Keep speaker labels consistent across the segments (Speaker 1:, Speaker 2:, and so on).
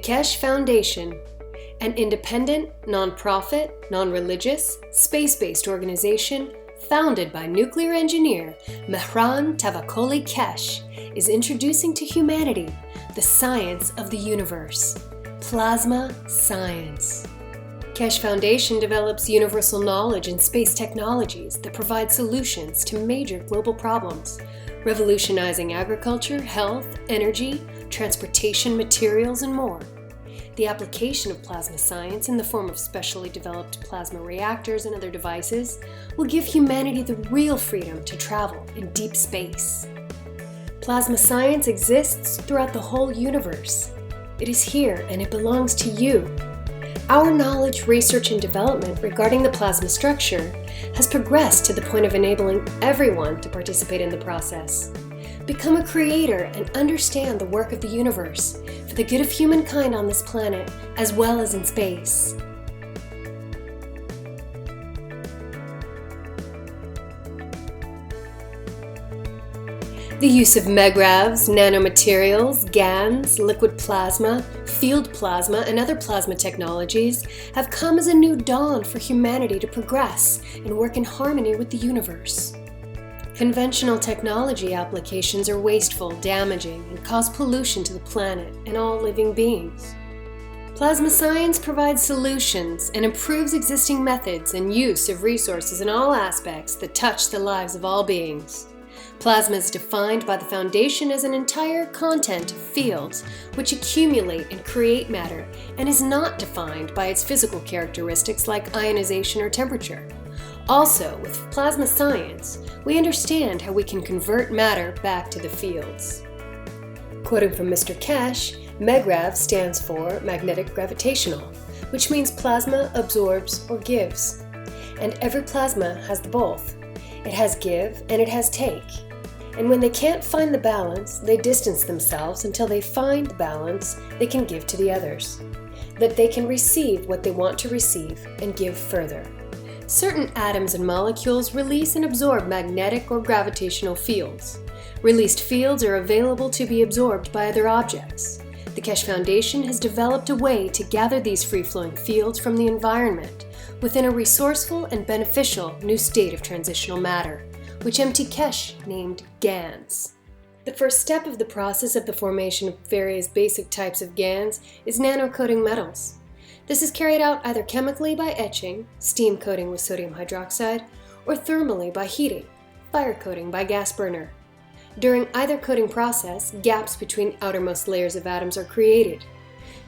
Speaker 1: Keshe Foundation, an independent, non-profit, non-religious, space-based organization founded by nuclear engineer Mehran Tavakoli Keshe, is introducing to humanity the science of the universe, plasma science. Keshe Foundation develops universal knowledge and space technologies that provide solutions to major global problems, revolutionizing agriculture, health, energy, transportation, materials, and more. The application of plasma science in the form of specially developed plasma reactors and other devices will give humanity the real freedom to travel in deep space. Plasma science exists throughout the whole universe. It is here and it belongs to you. Our knowledge, research, and development regarding the plasma structure has progressed to the point of enabling everyone to participate in the process. Become a creator and understand the work of the universe for the good of humankind on this planet as well as in space. The use of megravs, nanomaterials, GANs, liquid plasma, field plasma, and other plasma technologies have come as a new dawn for humanity to progress and work in harmony with the universe. Conventional technology applications are wasteful, damaging, and cause pollution to the planet and all living beings. Plasma science provides solutions and improves existing methods and use of resources in all aspects that touch the lives of all beings. Plasma is defined by the Foundation as an entire content of fields which accumulate and create matter and is not defined by its physical characteristics like ionization or temperature. Also, with plasma science, we understand how we can convert matter back to the fields. Quoting from Mr. Keshe, MEGRAV stands for magnetic gravitational, which means plasma absorbs or gives. And every plasma has the both. It has give and it has take. And when they can't find the balance, they distance themselves until they find the balance they can give to the others. That they can receive what they want to receive and give further. Certain atoms and molecules release and absorb magnetic or gravitational fields. Released fields are available to be absorbed by other objects. The Keshe Foundation has developed a way to gather these free-flowing fields from the environment within a resourceful and beneficial new state of transitional matter, which M.T. Keshe named GANs. The first step of the process of the formation of various basic types of GANs is nano-coating metals. This is carried out either chemically by etching, steam coating with sodium hydroxide, or thermally by heating, fire coating by gas burner. During either coating process, gaps between outermost layers of atoms are created.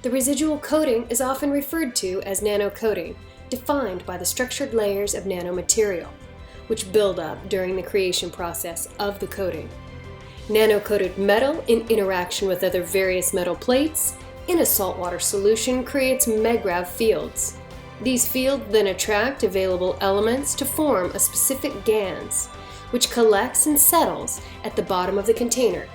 Speaker 1: The residual coating is often referred to as nano-coating, defined by the structured layers of nanomaterial, which build up during the creation process of the coating. Nano-coated metal in interaction with other various metal plates in a saltwater solution creates megrav fields. These fields then attract available elements to form a specific GANs, which collects and settles at the bottom of the container.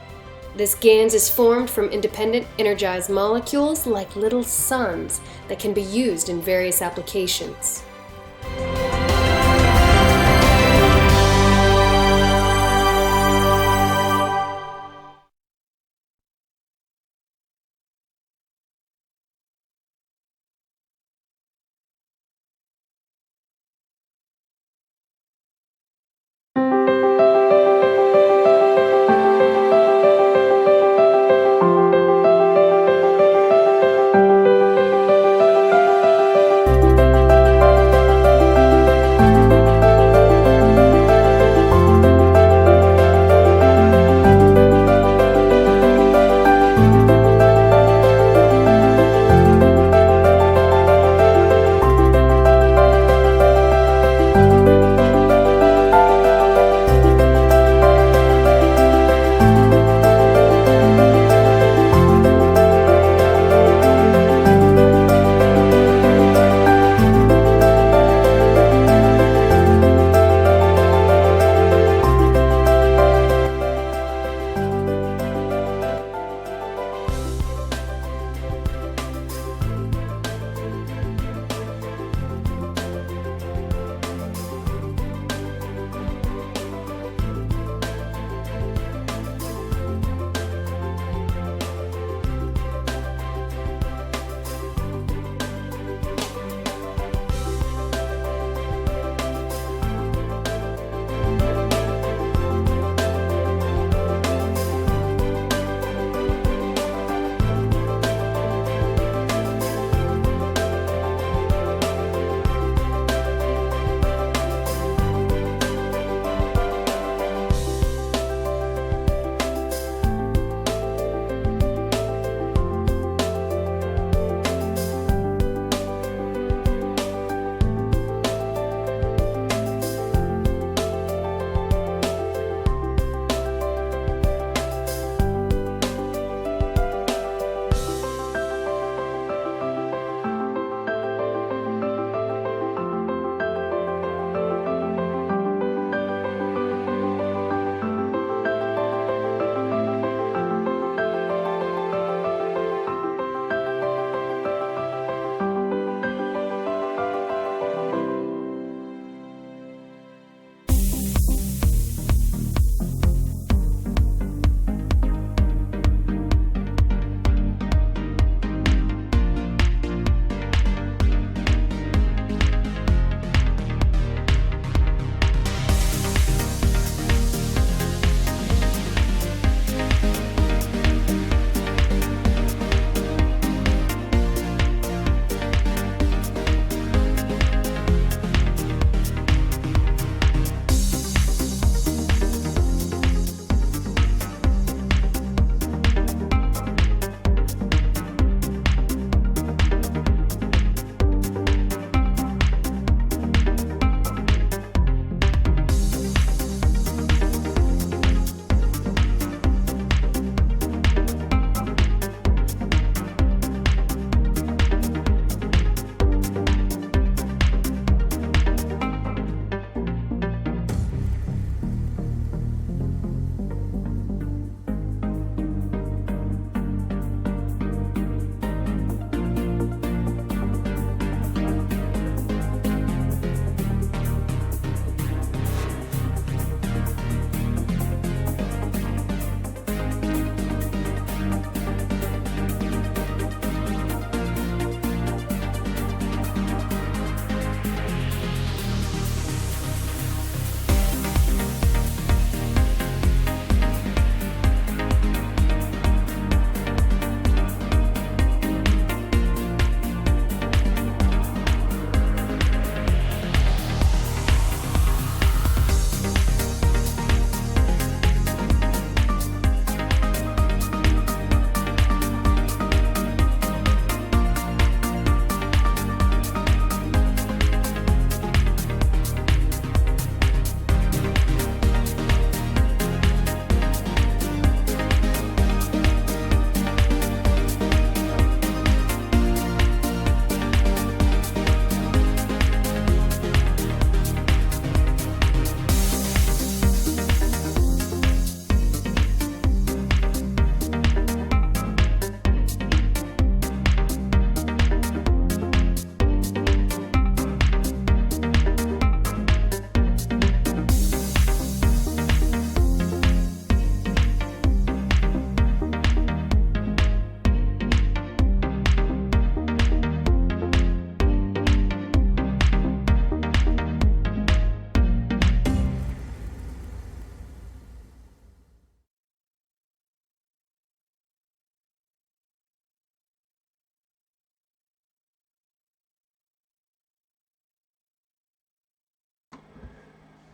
Speaker 1: This GANs is formed from independent energized molecules like little suns that can be used in various applications.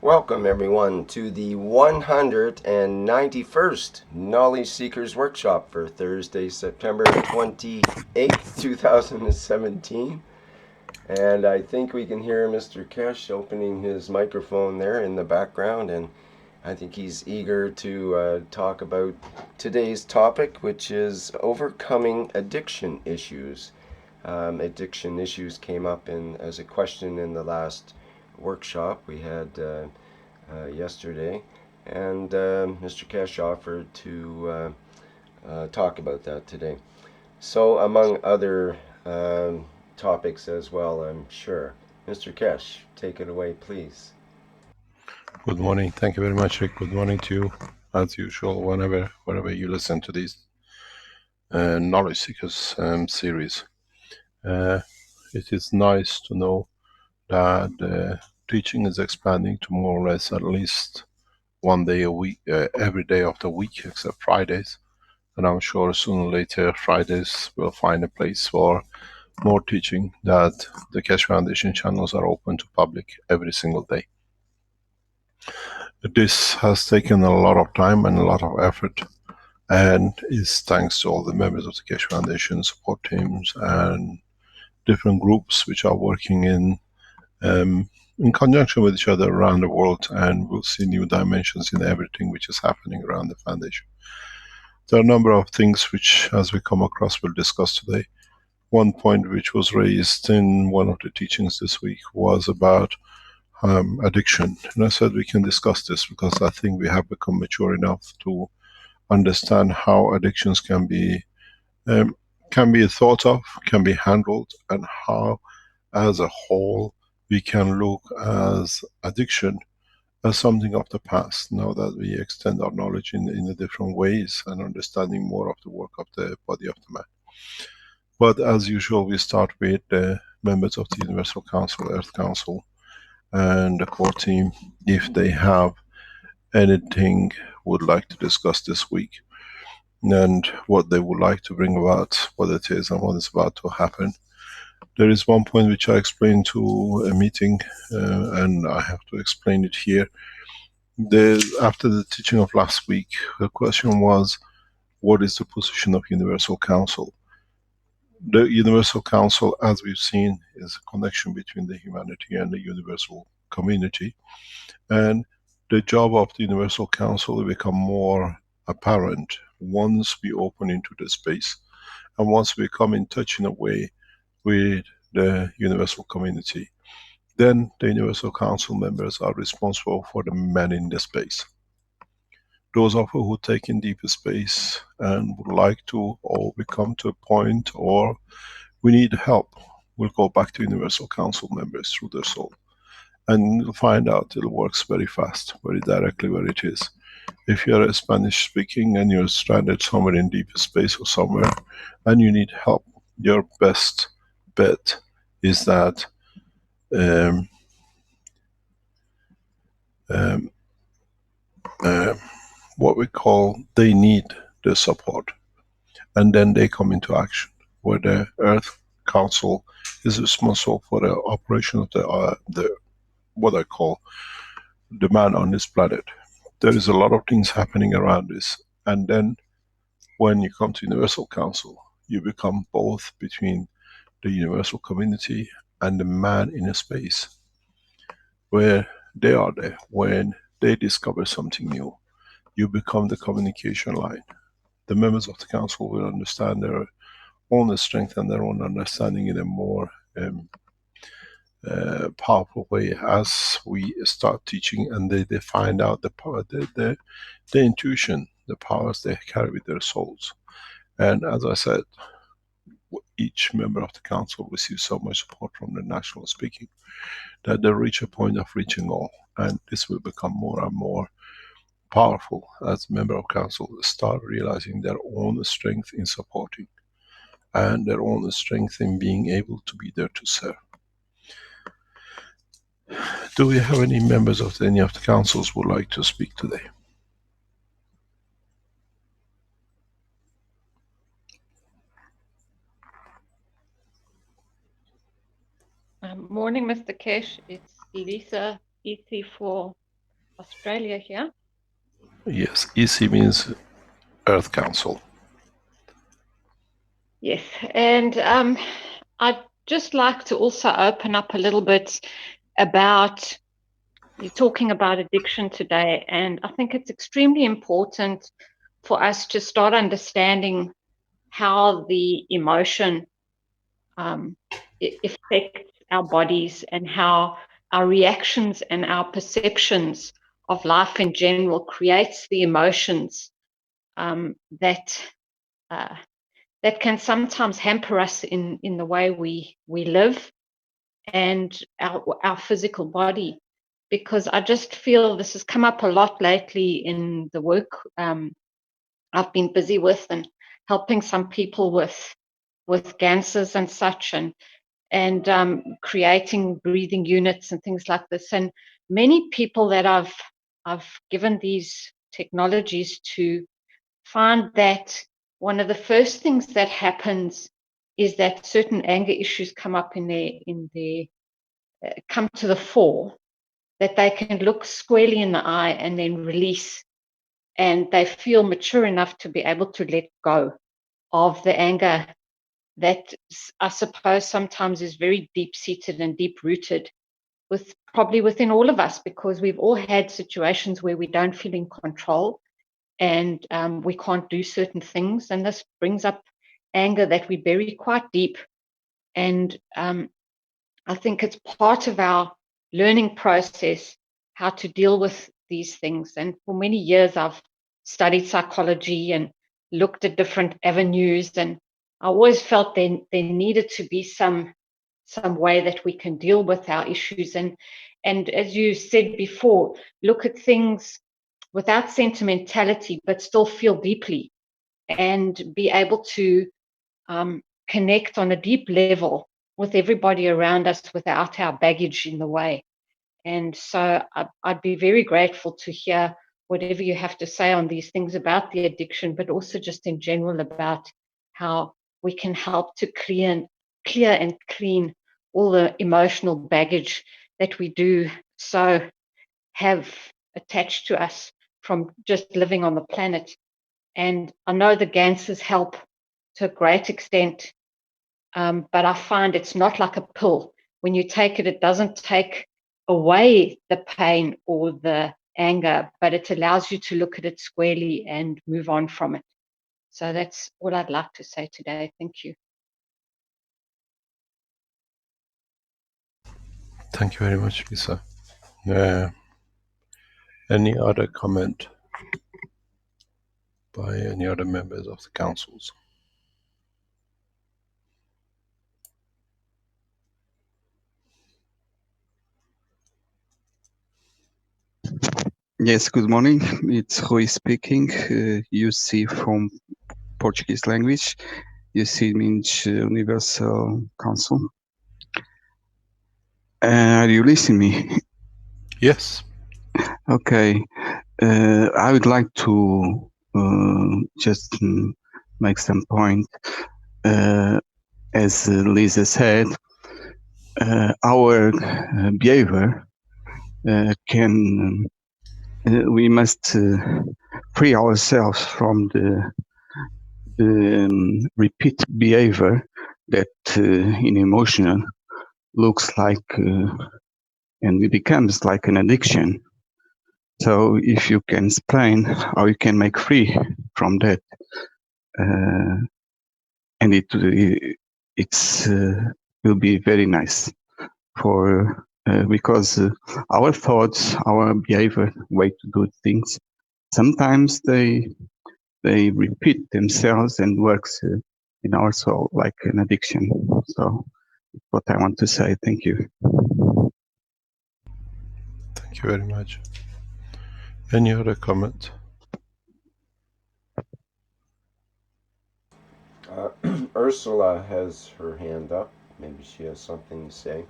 Speaker 2: Welcome, everyone, to the 191st Knowledge Seekers Workshop for Thursday, September 28th, 2017. And I think we can hear Mr. Keshe opening his microphone there in the background, and I think he's eager to talk about today's topic, which is overcoming addiction issues. Addiction issues came up as a question in the last workshop we had yesterday, and Mr. Keshe offered to talk about that today. So, among other topics as well, I'm sure. Mr. Keshe, take it away, please.
Speaker 3: Good morning. Thank you very much, Rick. Good morning to you. As usual, whenever you listen to these Knowledge Seekers series, uh, it is nice to know that teaching is expanding to more or less at least one day a week, every day of the week except Fridays. And I'm sure sooner or later Fridays will find a place for more teaching, that the Keshe Foundation channels are open to public every single day. This has taken a lot of time and a lot of effort, and is thanks to all the members of the Keshe Foundation, support teams, and different groups which are working in conjunction with each other around the world, and we'll see new dimensions in everything which is happening around the foundation. There are a number of things which, as we come across, we'll discuss today. One point which was raised in one of the teachings this week was about addiction. And I said we can discuss this because I think we have become mature enough to understand how addictions um, can be thought of, can be handled, and how, as a whole, we can look as addiction as something of the past. Now that we extend our knowledge in a different ways and understanding more of the work of the body of the man. But as usual, we start with the members of the Universal Council, Earth Council, and the core team, if they have anything would like to discuss this week, and what they would like to bring about, what it is and what is about to happen. There is one point which I explained to a meeting, and I have to explain it here. After the teaching of last week, the question was, what is the position of Universal Council? The Universal Council, as we've seen, is a connection between the humanity and the universal community. And the job of the Universal Council will become more apparent once we open into the space, and once we come in touch in a way with the universal community. Then the Universal Council members are responsible for the men in the space. Those of you who take in deeper space and would like to, or we come to a point, or we need help, will go back to Universal Council members through their soul. And you'll find out it works very fast, very directly where it is. If you're a Spanish speaking and you're stranded somewhere in deep space or somewhere and you need help, your best bet is that um, um, uh, what we call, they need the support, and then they come into action, where the Earth Council is responsible for the operation of the what I call the man on this planet. There is a lot of things happening around this, and then when you come to Universal Council, you become both between the universal community and the man in a space where they are there. When they discover something new, you become the communication line. The members of the council will understand their own strength and their own understanding in a more powerful way as we start teaching, and they find out the power, the intuition, the powers they carry with their souls. And as I said, each member of the council receives so much support from the national speaking that they reach a point of reaching all. And this will become more and more powerful as member of council start realizing their own strength in supporting, and their own strength in being able to be there to serve. Do we have any members of any of the councils who would like to speak today?
Speaker 4: Morning, Mr. Keshe. It's Lisa, EC4 Australia here.
Speaker 3: Yes, EC means Earth Council.
Speaker 4: Yes, and I'd just like to also open up a little bit about, you're talking about addiction today, and I think it's extremely important for us to start understanding how the emotion affects our bodies and how our reactions and our perceptions of life in general creates the emotions that can sometimes hamper us in the way we live and our physical body. Because I just feel this has come up a lot lately in the work I've been busy with, and helping some people with cancers and such, and creating breathing units and things like this. And many people that I've given these technologies to find that one of the first things that happens is that certain anger issues come up come to the fore, that they can look squarely in the eye and then release, and they feel mature enough to be able to let go of the anger that I suppose sometimes is very deep-seated and deep-rooted probably within all of us, because we've all had situations where we don't feel in control and we can't do certain things, and this brings up anger that we bury quite deep. And I think it's part of our learning process how to deal with these things. And for many years I've studied psychology and looked at different avenues, and I always felt there needed to be some way that we can deal with our issues, and as you said before, look at things without sentimentality but still feel deeply, and be able to connect on a deep level with everybody around us without our baggage in the way. And so I'd be very grateful to hear whatever you have to say on these things about the addiction, but also just in general about how we can help to clear and clean all the emotional baggage that we do so have attached to us from just living on the planet. And I know the Ganses help to a great extent, but I find it's not like a pill. When you take it, it doesn't take away the pain or the anger, but it allows you to look at it squarely and move on from it. So that's all I'd like to say today. Thank you.
Speaker 3: Thank you very much, Lisa. Any other comment by any other members of the councils?
Speaker 5: Yes, good morning. It's Rui speaking. UC from Portuguese language. UC means Universal Council. Are you listening me?
Speaker 3: Yes.
Speaker 5: Okay. I would like to just make some point. As Lisa said, our behavior we must free ourselves from the repeat behavior that in emotional looks like and it becomes like an addiction. So if you can explain how you can make free from that, and it's will be very nice for because our thoughts, our behavior, way to do things, sometimes they repeat themselves and works in our soul like an addiction. So what I want to say. Thank you.
Speaker 3: Thank you very much. Any other comment?
Speaker 2: Ursula has her hand up. Maybe she has something to say.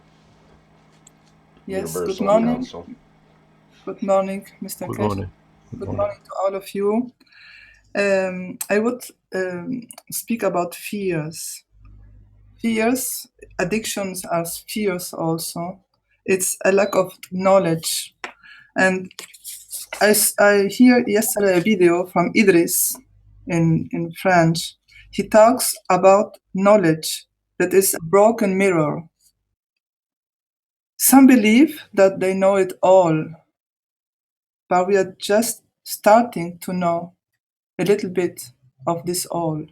Speaker 6: Yes,
Speaker 2: Universal
Speaker 6: good morning.
Speaker 2: Council.
Speaker 6: Good morning, Mr.
Speaker 3: Good
Speaker 6: Keshe.
Speaker 3: morning.
Speaker 6: Good morning to all of you. I would speak about fears. Fears, addictions are fears also. It's a lack of knowledge. And I hear yesterday a video from Idris in French. He talks about knowledge that is a broken mirror. Some believe that they know it all, but we are just starting to know a little bit of this all.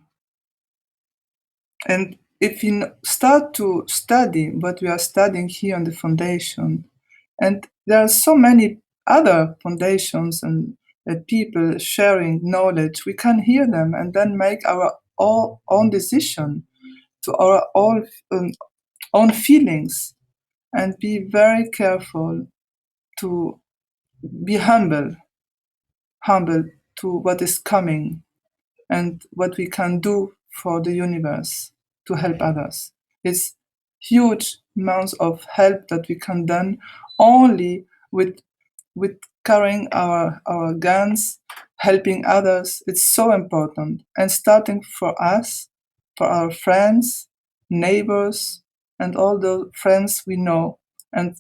Speaker 6: And if you start to study what we are studying here on the foundation, and there are so many other foundations and people sharing knowledge, we can hear them and then make our own decision to our own feelings, and be very careful to be humble to what is coming and what we can do for the universe to help others. It's huge amounts of help that we can done only with carrying our guns, helping others. It's so important. And starting for us, for our friends, neighbors, and all the friends we know, and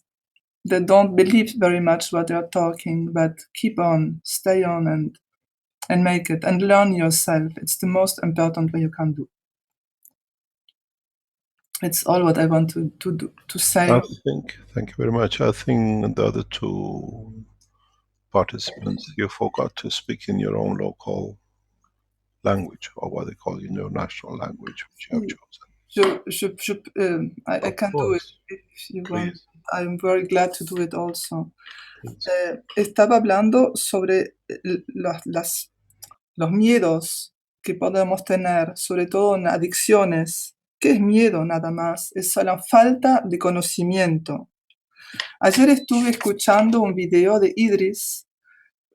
Speaker 6: they don't believe very much what they're talking, but keep on, stay on, and make it, and learn yourself. It's the most important way you can do. It's all what I want to say.
Speaker 3: Thank you very much. I think the other two participants, you forgot to speak in your own local language, or what they call in your national language, which you have chosen.
Speaker 6: I can do it if you want. I'm very glad to do it also. Estaba hablando sobre los miedos que podemos tener, sobre todo en adicciones. ¿Qué es miedo nada más? Es la falta de conocimiento. Ayer estuve escuchando un video de Idris,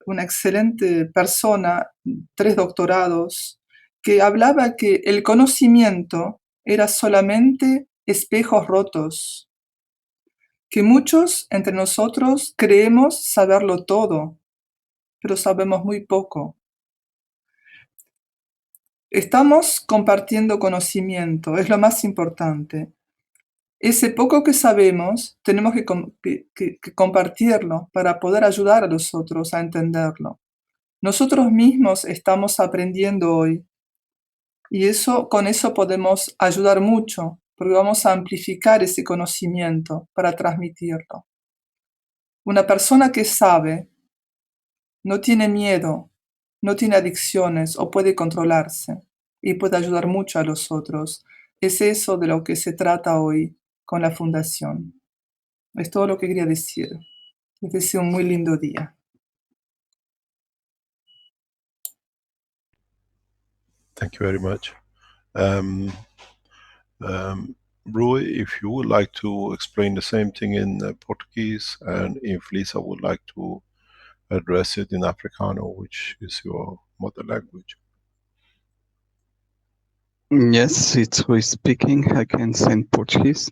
Speaker 6: una excelente persona, 3 doctorados, que hablaba que el conocimiento era solamente espejos rotos, que muchos entre nosotros creemos saberlo todo, pero sabemos muy poco. Estamos compartiendo conocimiento, es lo más importante. Ese poco que sabemos tenemos que compartirlo para poder ayudar a los otros a entenderlo. Nosotros mismos estamos aprendiendo hoy, y con eso podemos ayudar mucho, porque vamos a amplificar ese conocimiento para transmitirlo. Una persona que sabe no tiene miedo, no tiene adicciones o puede controlarse y puede ayudar mucho a los otros. Es eso de lo que se trata hoy con la fundación. Es todo lo que quería decir. Les deseo un muy lindo día.
Speaker 3: Thank you very much. Rui, if you would like to explain the same thing in Portuguese, and if Lisa would like to address it in Afrikaans, which is your mother language.
Speaker 5: Yes, it's Rui speaking. I can say in Portuguese.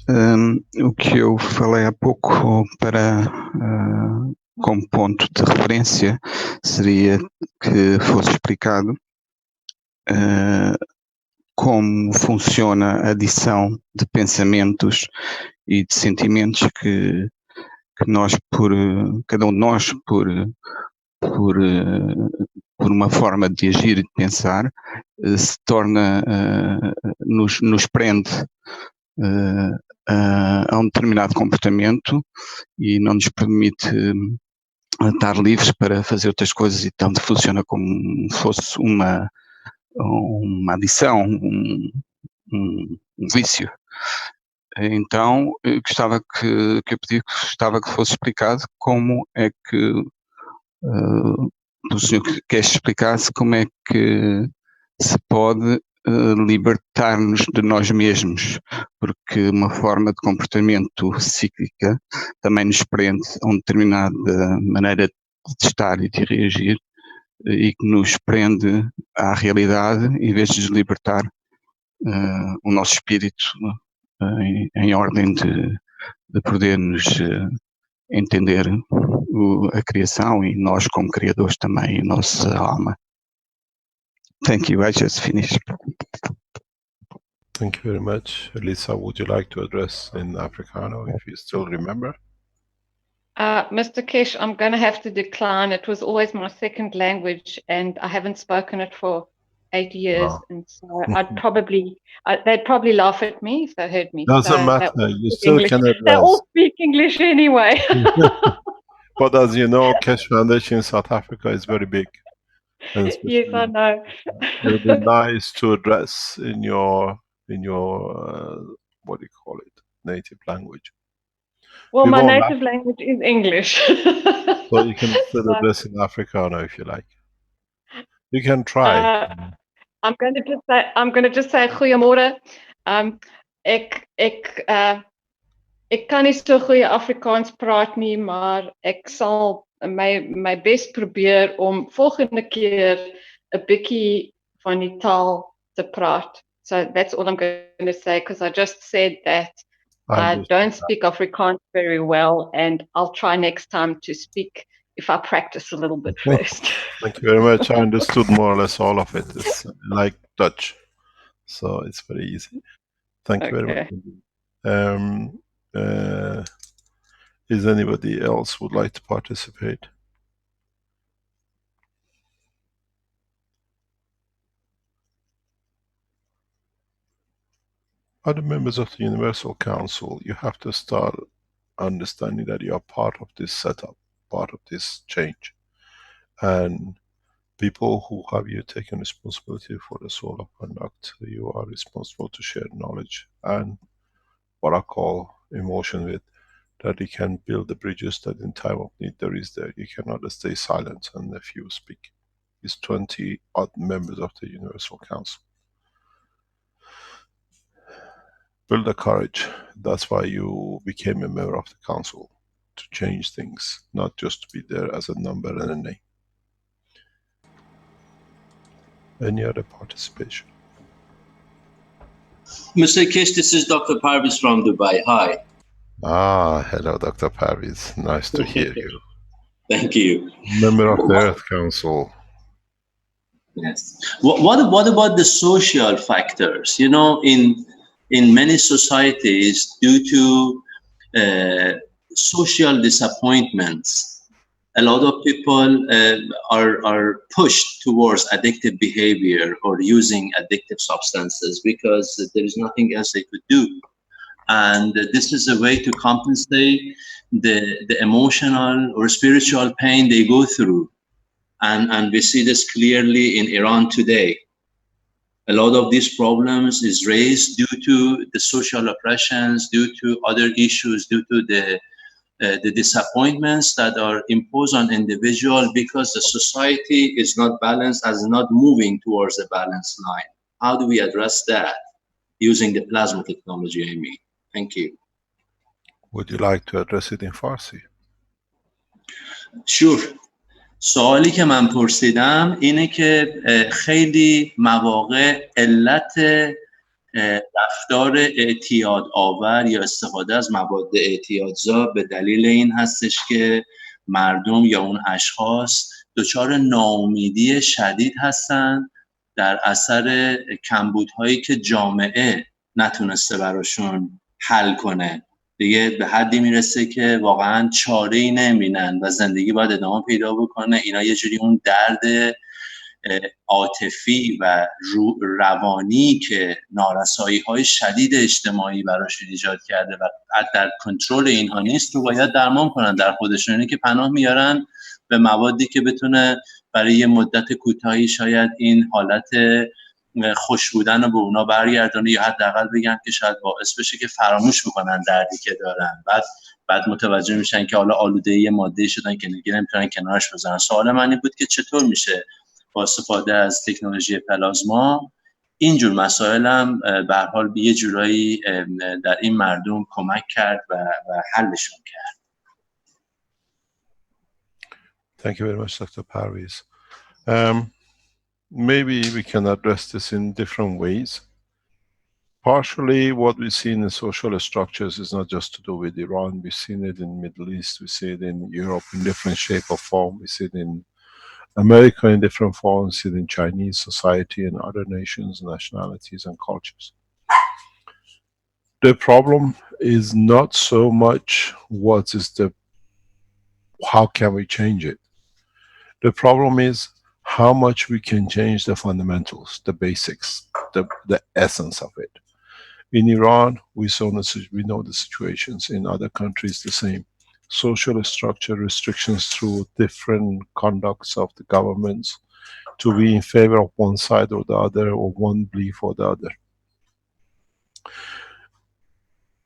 Speaker 5: O que eu falei há pouco como ponto de referência seria que fosse explicado como funciona a adição de pensamentos e de sentimentos que nós, cada um de nós, por uma forma de agir e de pensar, se torna, nos prende a um determinado comportamento e não nos permite estar livres para fazer outras coisas, e tanto funciona como se fosse uma adição, um vício. Então, eu gostava que fosse explicado como é que o senhor Keshe explicasse como é que se pode libertar-nos de nós mesmos, porque uma forma de comportamento cíclica também nos prende a uma determinada maneira de estar e de reagir, e que nos prende à realidade em vez de nos libertar o nosso espírito em ordem de poder-nos entender a criação e nós como criadores também, a nossa alma. Thank you. I just finished.
Speaker 3: Thank you very much. Lisa, would you like to address in Afrikaans, if you still remember?
Speaker 4: Mr. Keshe, I'm going to have to decline. It was always my second language, and I haven't spoken it for 8 years,
Speaker 3: No.
Speaker 4: and so they'd probably laugh at me if they heard me.
Speaker 3: Doesn't
Speaker 4: So
Speaker 3: matter.
Speaker 4: they all
Speaker 3: You
Speaker 4: speak
Speaker 3: still
Speaker 4: English.
Speaker 3: can
Speaker 4: They
Speaker 3: address.
Speaker 4: all speak English anyway.
Speaker 3: But as you know, Keshe Foundation in South Africa is very big. And
Speaker 4: Yes, I
Speaker 3: especially
Speaker 4: know.
Speaker 3: it would be nice to address in your what do you call it, native language.
Speaker 4: Well,
Speaker 3: We
Speaker 4: my
Speaker 3: won't laugh,
Speaker 4: native language is English.
Speaker 3: so you can still
Speaker 4: So,
Speaker 3: address in Afrikaans if you like. You can try.
Speaker 4: uh, I'm going to just say goeiemôre. Ek kan nie so goeie Afrikaans praat nie, maar ek sal my bes probeer om volgende keer 'n bietjie van die taal te praat. So that's all I'm going to say, because I just said that
Speaker 3: I
Speaker 4: I
Speaker 3: understood
Speaker 4: don't
Speaker 3: that.
Speaker 4: speak Afrikaans very well, and I'll try next time to speak if I practice a little bit first.
Speaker 3: Thank you very much. I understood more or less all of it. It's like Dutch, so it's very easy. Thank you very much.
Speaker 4: Okay.
Speaker 3: Is anybody else would like to participate? Other members of the Universal Council, you have to start understanding that you are part of this setup, part of this change. And people who have you taken responsibility for the soul of conduct, you are responsible to share knowledge and what I call emotion with, that you can build the bridges that in time of need there is there. You cannot stay silent and if you speak. It's 20 odd members of the Universal Council. Build the courage. That's why you became a member of the council, to change things, not just to be there as a number and a name. Any other participation?
Speaker 7: Mr. Keshe, this is Dr. Parviz from Dubai. Hi.
Speaker 3: Hello, Dr. Parviz. Nice to hear you.
Speaker 7: Thank you.
Speaker 3: Member of the Earth Council.
Speaker 7: Yes. What about the social factors? You know, in many societies, due to social disappointments, a lot of people are pushed towards addictive behavior or using addictive substances because there is nothing else they could do. And this is a way to compensate the emotional or spiritual pain they go through. And we see this clearly in Iran today. A lot of these problems is raised due to the social oppressions, due to other issues, due to the disappointments that are imposed on individual because the society is not balanced, is not moving towards a balanced line. How do we address that using the plasma technology, I mean? Thank you.
Speaker 3: Would you like to address it in Farsi?
Speaker 7: Sure. سوالی که من پرسیدم اینه که خیلی مواقع علت رفتار اعتیاد آور یا استفاده از مواد اعتیادزا به دلیل این هستش که مردم یا اون اشخاص دچار ناامیدی شدید هستن در اثر کمبودهایی که جامعه نتونسته براشون حل کنه. دیگه به حدی میرسه که واقعا چاره‌ای نمی‌بینن و زندگی باید ادامه پیدا بکنه. اینا یه جوری اون درد عاطفی و روانی که نارسایی‌های شدید اجتماعی براشون ایجاد کرده و در کنترل اینها نیست رو باید درمان کنن در خودشون. اینه که پناه میارن به موادی که بتونه برای یه مدت کوتاهی شاید این حالت خوش بودن رو به اونا برگردونه یا حداقل بگن که شاید باعث بشه که فراموش بکنن دردی که دارن. بعد متوجه میشن که حالا آلوده‌ای ماده شدن که دیگه نمیتونن کنارش بذارن. سوال من این بود که چطور میشه با استفاده از تکنولوژی پلازما اینجور مسائل هم به هر حال به یه جورایی در این مردم کمک کرد و حلشون کرد.
Speaker 3: Thank you very much, Dr. Parviz. Maybe we can address this in different ways. Partially, what we see in the social structures is not just to do with Iran. We've seen it in the Middle East, we see it in Europe in different shape or form, we see it in America in different forms, we see it in Chinese society and other nations, nationalities and cultures. The problem is not so much what is the How can we change it? The problem is how much we can change the fundamentals, the basics, the essence of it. In Iran, we know the situations. In other countries, the same. Social structure restrictions through different conducts of the governments to be in favor of one side or the other, or one belief or the other.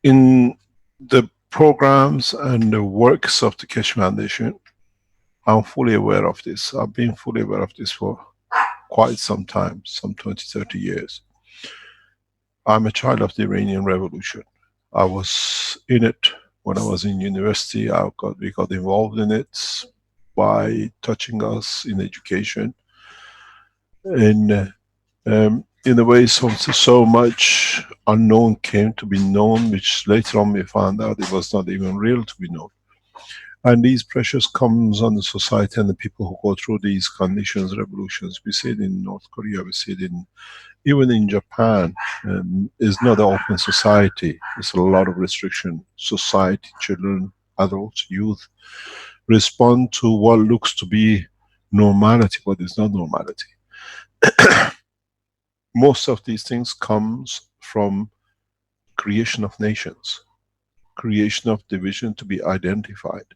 Speaker 3: In the programs and the works of the Keshe Foundation, I'm fully aware of this. I've been fully aware of this for quite some time, some 20, 30 years. I'm a child of the Iranian Revolution. I was in it when I was in university. We got involved in it by touching us in education. In a way, so much unknown came to be known, which later on we found out it was not even real to be known. And these pressures comes on the society and the people who go through these conditions, revolutions. We see it in North Korea, we see it even in Japan. Is not an open society. There's a lot of restriction. Society, children, adults, youth respond to what looks to be normality, but it's not normality. Most of these things comes from creation of nations, creation of division to be identified,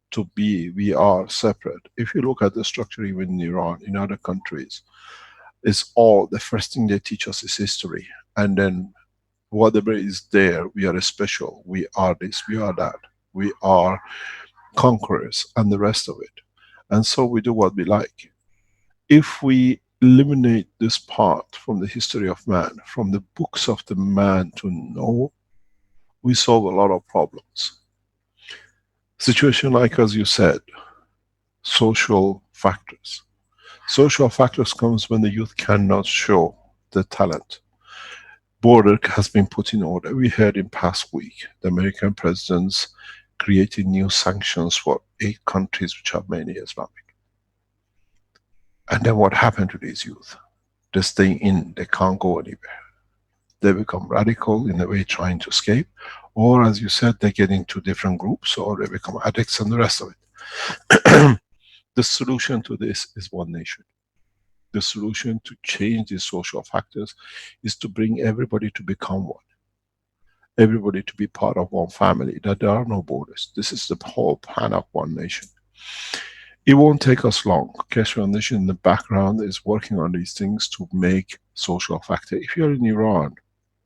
Speaker 3: to be, we are separate. If you look at the structure even in Iran, in other countries, it's all, the first thing they teach us is history. And then whatever is there, we are special, we are this, we are that, we are conquerors, and the rest of it. And so we do what we like. If we eliminate this part from the history of man, from the books of the man to know, we solve a lot of problems. Situation like, as you said, social factors. Social factors comes when the youth cannot show the talent. Border has been put in order. We heard in past week, the American presidents creating new sanctions for 8 countries which are mainly Islamic. And then what happened to these youth? They stay in, they can't go anywhere. They become radical in a way, trying to escape, or as you said, they get into different groups, or they become addicts and the rest of it. The solution to this is one nation. The solution to change these social factors is to bring everybody to become one. Everybody to be part of one family, that there are no borders. This is the whole plan of one nation. It won't take us long. Keshe Foundation in the background is working on these things to make social factor. If you're in Iran,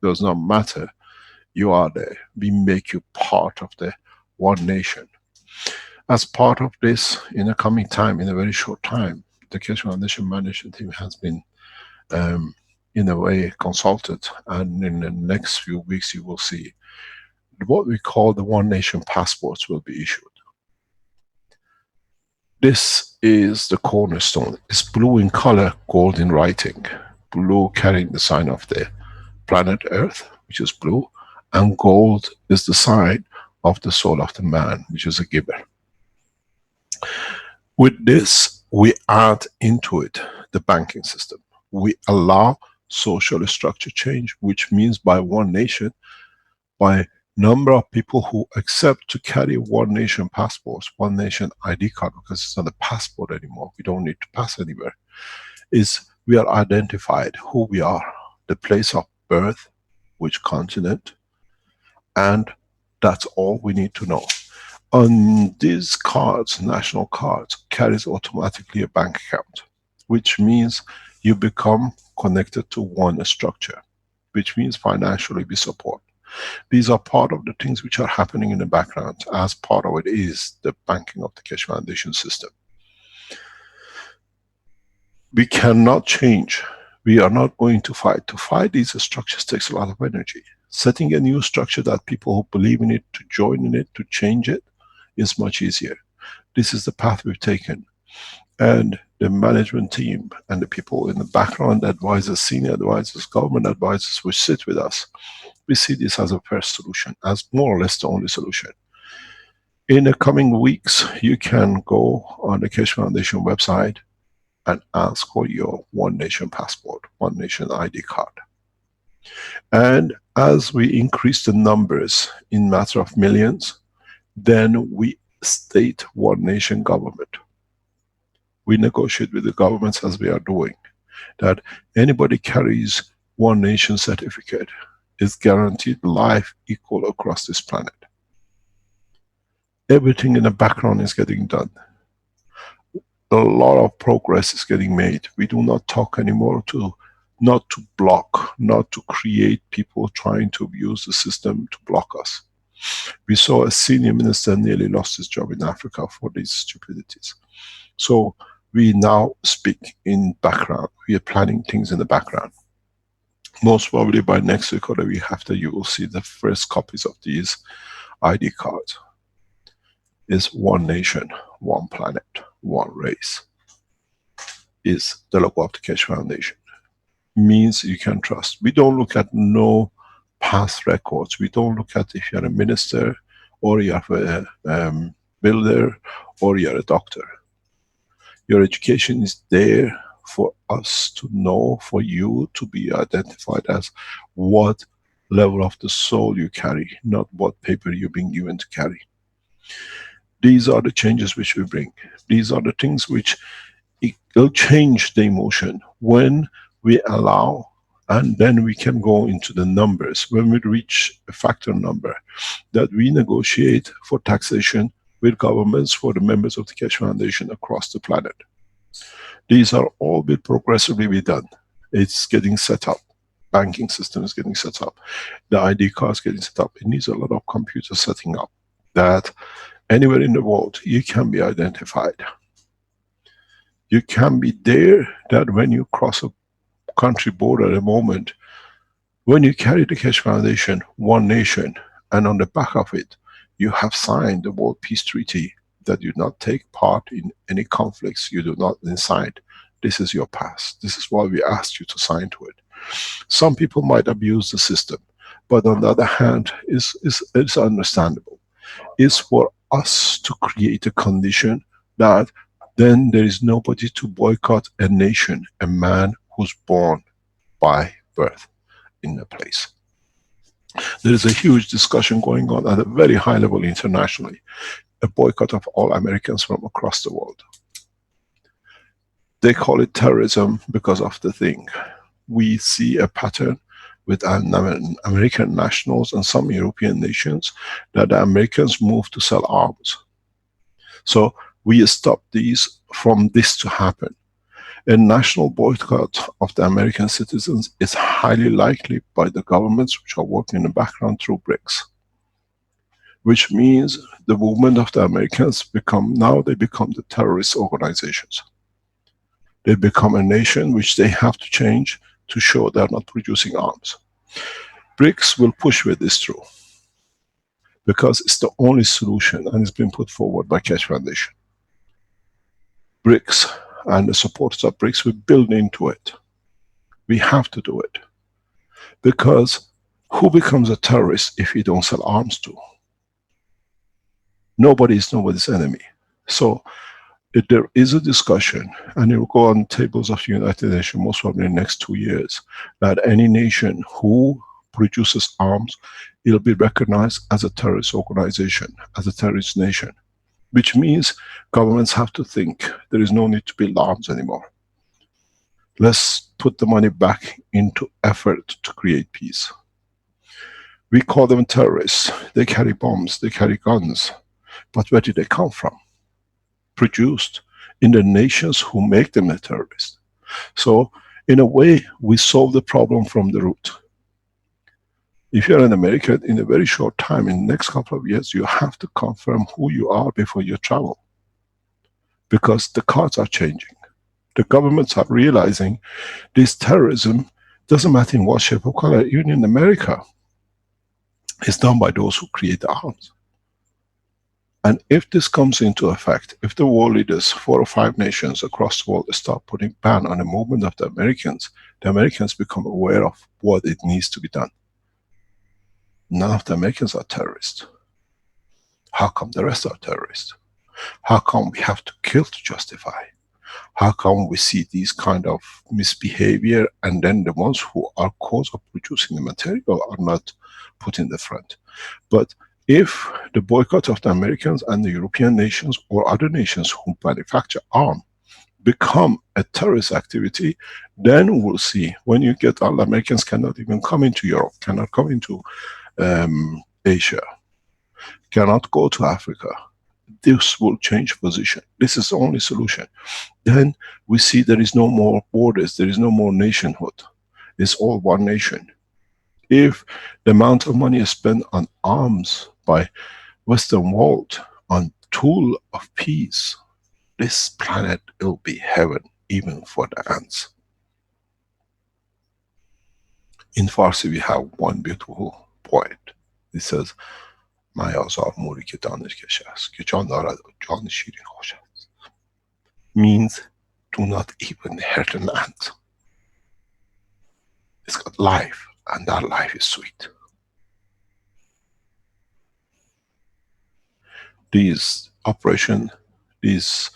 Speaker 3: does not matter, you are there. We make you part of the one nation. As part of this, in a coming time, in a very short time, the Keshe Foundation management team has been, in a way, consulted, and in the next few weeks you will see what we call the One Nation passports will be issued. This is the cornerstone. It's blue in color, gold in writing. Blue carrying the sign of the planet Earth, which is blue, and gold is the sign of the soul of the man, which is a giver. With this, we add into it the banking system. We allow social structure change, which means by one nation, by number of people who accept to carry one nation passports, one nation ID card, because it's not a passport anymore, we don't need to pass anywhere, is we are identified who we are, the place of birth, which continent, and that's all we need to know. On these cards, national cards, carries automatically a bank account, which means you become connected to one structure, which means financially we support. These are part of the things which are happening in the background. As part of it is the banking of the Keshe Foundation system. We cannot change. We are not going to fight. To fight these structures takes a lot of energy. Setting a new structure that people who believe in it, to join in it, to change it, is much easier. This is the path we've taken. And the management team and the people in the background, advisors, senior advisors, government advisors, which sit with us, we see this as a first solution, as more or less the only solution. In the coming weeks, you can go on the Keshe Foundation website and ask for your One Nation passport, One Nation ID card. And as we increase the numbers in matter of millions, then we state one nation government. We negotiate with the governments as we are doing, that anybody carries one nation certificate is guaranteed life equal across this planet. Everything in the background is getting done. A lot of progress is getting made. We do not talk anymore not to block, not to create people trying to abuse the system to block us. We saw a senior minister nearly lost his job in Africa for these stupidities. So we now speak in background. We are planning things in the background. Most probably by next week or the week after, you will see the first copies of these ID cards. Is one nation, one planet, one race. Is the logo of the Keshe Foundation. Means you can trust. We don't look at no past records. We don't look at if you're a minister or you're a builder or you're a doctor. Your education is there for us to know, for you to be identified as what level of the soul you carry, not what paper you've been given to carry. These are the changes which we bring. These are the things which will change the emotion when we allow, and then we can go into the numbers. When we reach a factor number that we negotiate for taxation with governments for the members of the Keshe Foundation across the planet. These are all will progressively be done. It's getting set up. Banking system is getting set up. The ID card is getting set up. It needs a lot of computers setting up that anywhere in the world you can be identified. You can be there, that when you cross a country border at a moment, when you carry the Keshe Foundation, one nation, and on the back of it, you have signed the World Peace Treaty that you not take part in any conflicts, you do not inside. This is your past. This is why we asked you to sign to it. Some people might abuse the system, but on the other hand, it's understandable. It's for us to create a condition that then there is nobody to boycott a nation, a man who's born by birth in a place. There is a huge discussion going on at a very high level internationally, a boycott of all Americans from across the world. They call it terrorism because of the thing. We see a pattern with American nationals and some European nations that the Americans move to sell arms. So we stop these from this to happen. A national boycott of the American citizens is highly likely by the governments which are working in the background through BRICS. Which means the movement of the Americans now they become the terrorist organizations. They become a nation which they have to change to show they're not producing arms. BRICS will push with this through. Because it's the only solution, and it's been put forward by Keshe Foundation. BRICS and the supporters of BRICS will build into it. We have to do it. Because who becomes a terrorist if you don't sell arms to? Nobody is nobody's enemy. So if there is a discussion, and it will go on tables of the United Nations most probably in the next 2 years, that any nation who produces arms, it'll be recognized as a terrorist organization, as a terrorist nation. Which means governments have to think there is no need to build arms anymore. Let's put the money back into effort to create peace. We call them terrorists. They carry bombs, they carry guns. But where did they come from? Produced in the nations who make them a terrorist. So, in a way, we solve the problem from the root. If you're an American, in a very short time, in the next couple of years, you have to confirm who you are before you travel. Because the cards are changing. The governments are realizing this terrorism doesn't matter in what shape or color, even in America. It's done by those who create the arms. And if this comes into effect, if the world leaders, 4 or 5 nations across the world, start putting ban on the movement of the Americans become aware of what it needs to be done. None of the Americans are terrorists. How come the rest are terrorists? How come we have to kill to justify? How come we see these kind of misbehavior, and then the ones who are cause of producing the material are not put in the front? But If the boycott of the Americans and the European nations or other nations who manufacture arms become a terrorist activity, then we'll see. When you get all Americans cannot even come into Europe, cannot come into Asia, cannot go to Africa. This will change position. This is the only solution. Then we see there is no more borders, there is no more nationhood. It's all one nation. If the amount of money is spent on arms by Western world, on tool of peace, this planet will be heaven even for the ants. In Farsi we have one beautiful poet. It says, "Mayazar muri ke danishkesh ast, ke jan darad o jan shirin khosh ast." Means, do not even hurt an ant. It's got life, and that life is sweet. These operation, these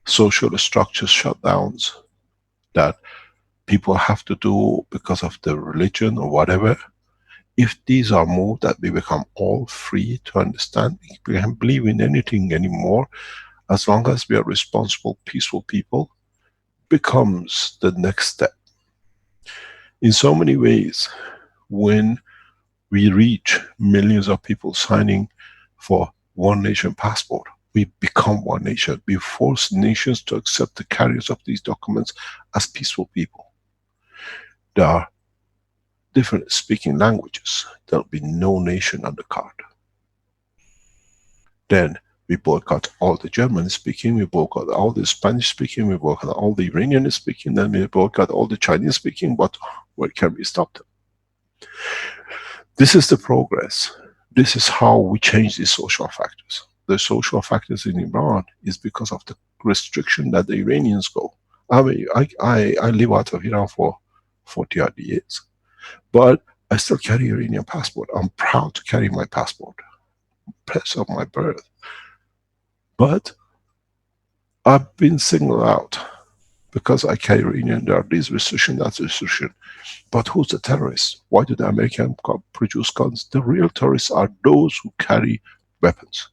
Speaker 3: social structures shutdowns that people have to do because of the religion or whatever, if these are moved, that we become all free to understand, we can believe in anything anymore, as long as we are responsible, peaceful people, becomes the next step. In so many ways, when we reach millions of people signing for one nation passport, we become one nation. We force nations to accept the carriers of these documents as peaceful people. There are different speaking languages. There will be no nation on the card. Then we boycott all the German speaking, we boycott all the Spanish speaking, we boycott all the Iranian speaking, then we boycott all the Chinese speaking, but where can we stop them? This is the progress. This is how we change these social factors. The social factors in Iran is because of the restriction that the Iranians go. I mean, I live out of Iran for 40 odd years, but I still carry Iranian passport. I'm proud to carry my passport, place of my birth. But I've been singled out because I carry Iranian. There are these restrictions, that restriction. But who's the terrorist? Why do the Americans produce guns? The real terrorists are those who carry weapons,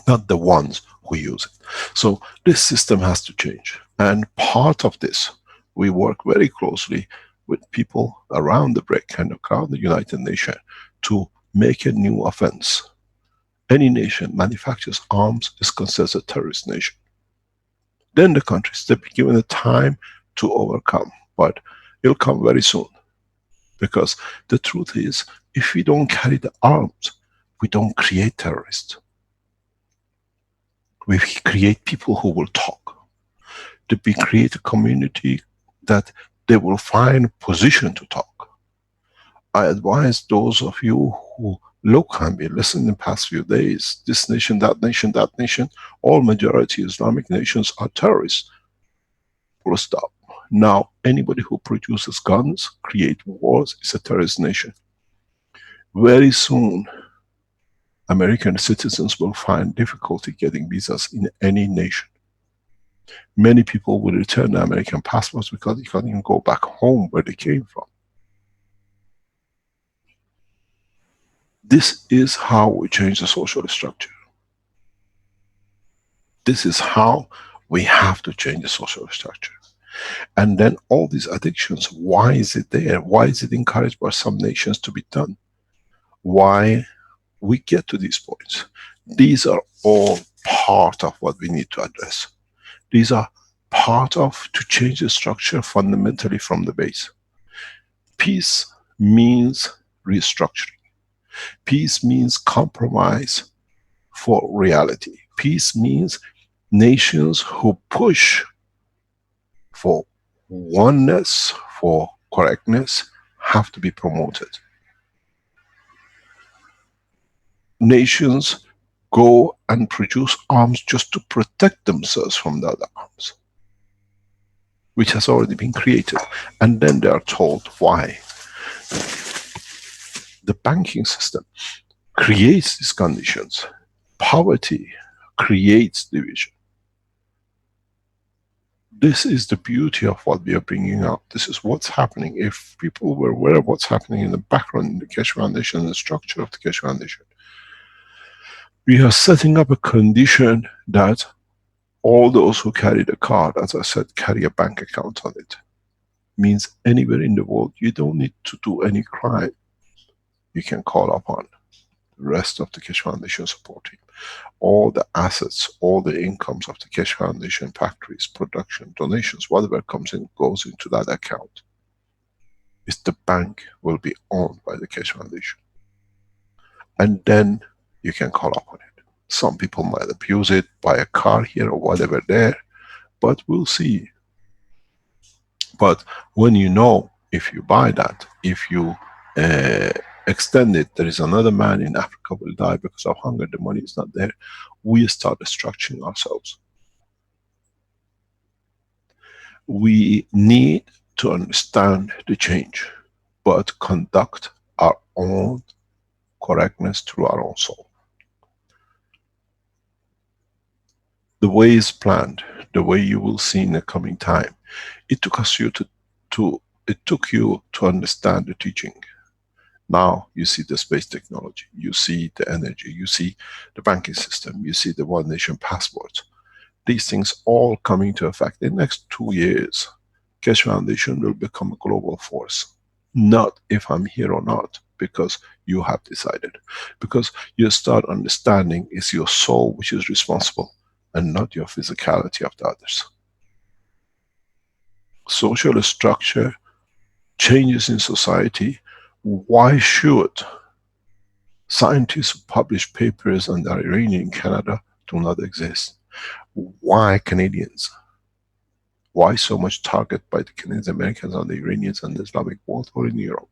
Speaker 3: not the ones who use it. So this system has to change. And part of this, we work very closely with people around the BRIC and around the United Nations to make a new offense. Any nation manufactures arms is considered a terrorist nation. Then the countries, they'll be given a time to overcome, but it'll come very soon. Because the truth is, if we don't carry the arms, we don't create terrorists. We create people who will talk. We create a community that they will find position to talk. I advise those of you who look and be listening in the past few days, this nation, that nation, that nation, all majority Islamic nations are terrorists. Full stop. Now, anybody who produces guns, create wars, is a terrorist nation. Very soon, American citizens will find difficulty getting visas in any nation. Many people will return their American passports because they can't even go back home where they came from. This is how we change the social structure. This is how we have to change the social structure. And then all these addictions, why is it there? Why is it encouraged by some nations to be done? Why we get to these points? These are all part of what we need to address. These are part of to change the structure fundamentally from the base. Peace means restructuring. Peace means compromise for reality. Peace means nations who push for oneness, for correctness, have to be promoted. Nations go and produce arms just to protect themselves from the other arms, which has already been created. And then they are told why. The banking system creates these conditions. Poverty creates division. This is the beauty of what we are bringing up. This is what's happening. If people were aware of what's happening in the background in the Keshe Foundation, the structure of the Keshe Foundation, we are setting up a condition that all those who carry the card, as I said, carry a bank account on it. Means anywhere in the world, you don't need to do any crime. You can call upon the rest of the Keshe Foundation support team. All the assets, all the incomes of the Keshe Foundation, factories, production, donations, whatever comes in, goes into that account. It's the bank will be owned by the Keshe Foundation. And then you can call upon it. Some people might abuse it, buy a car here or whatever there, but we'll see. But when you know, if you buy that, if you extend it, there is another man in Africa will die because of hunger, the money is not there, we start restructuring ourselves. We need to understand the change, but conduct our own correctness through our own soul. The way is planned, the way you will see in the coming time. It took us it took you to understand the teaching. Now you see the space technology, you see the energy, you see the banking system, you see the One Nation passport. These things all coming to effect. In the next 2 years, Keshe Foundation will become a global force. Not if I'm here or not, because you have decided. Because you start understanding it's your soul which is responsible and not your physicality of the others. Social structure, changes in society. Why should scientists who publish papers on the Iranian in Canada do not exist? Why Canadians? Why so much target by the Canadians, Americans on the Iranians and the Islamic world or in Europe?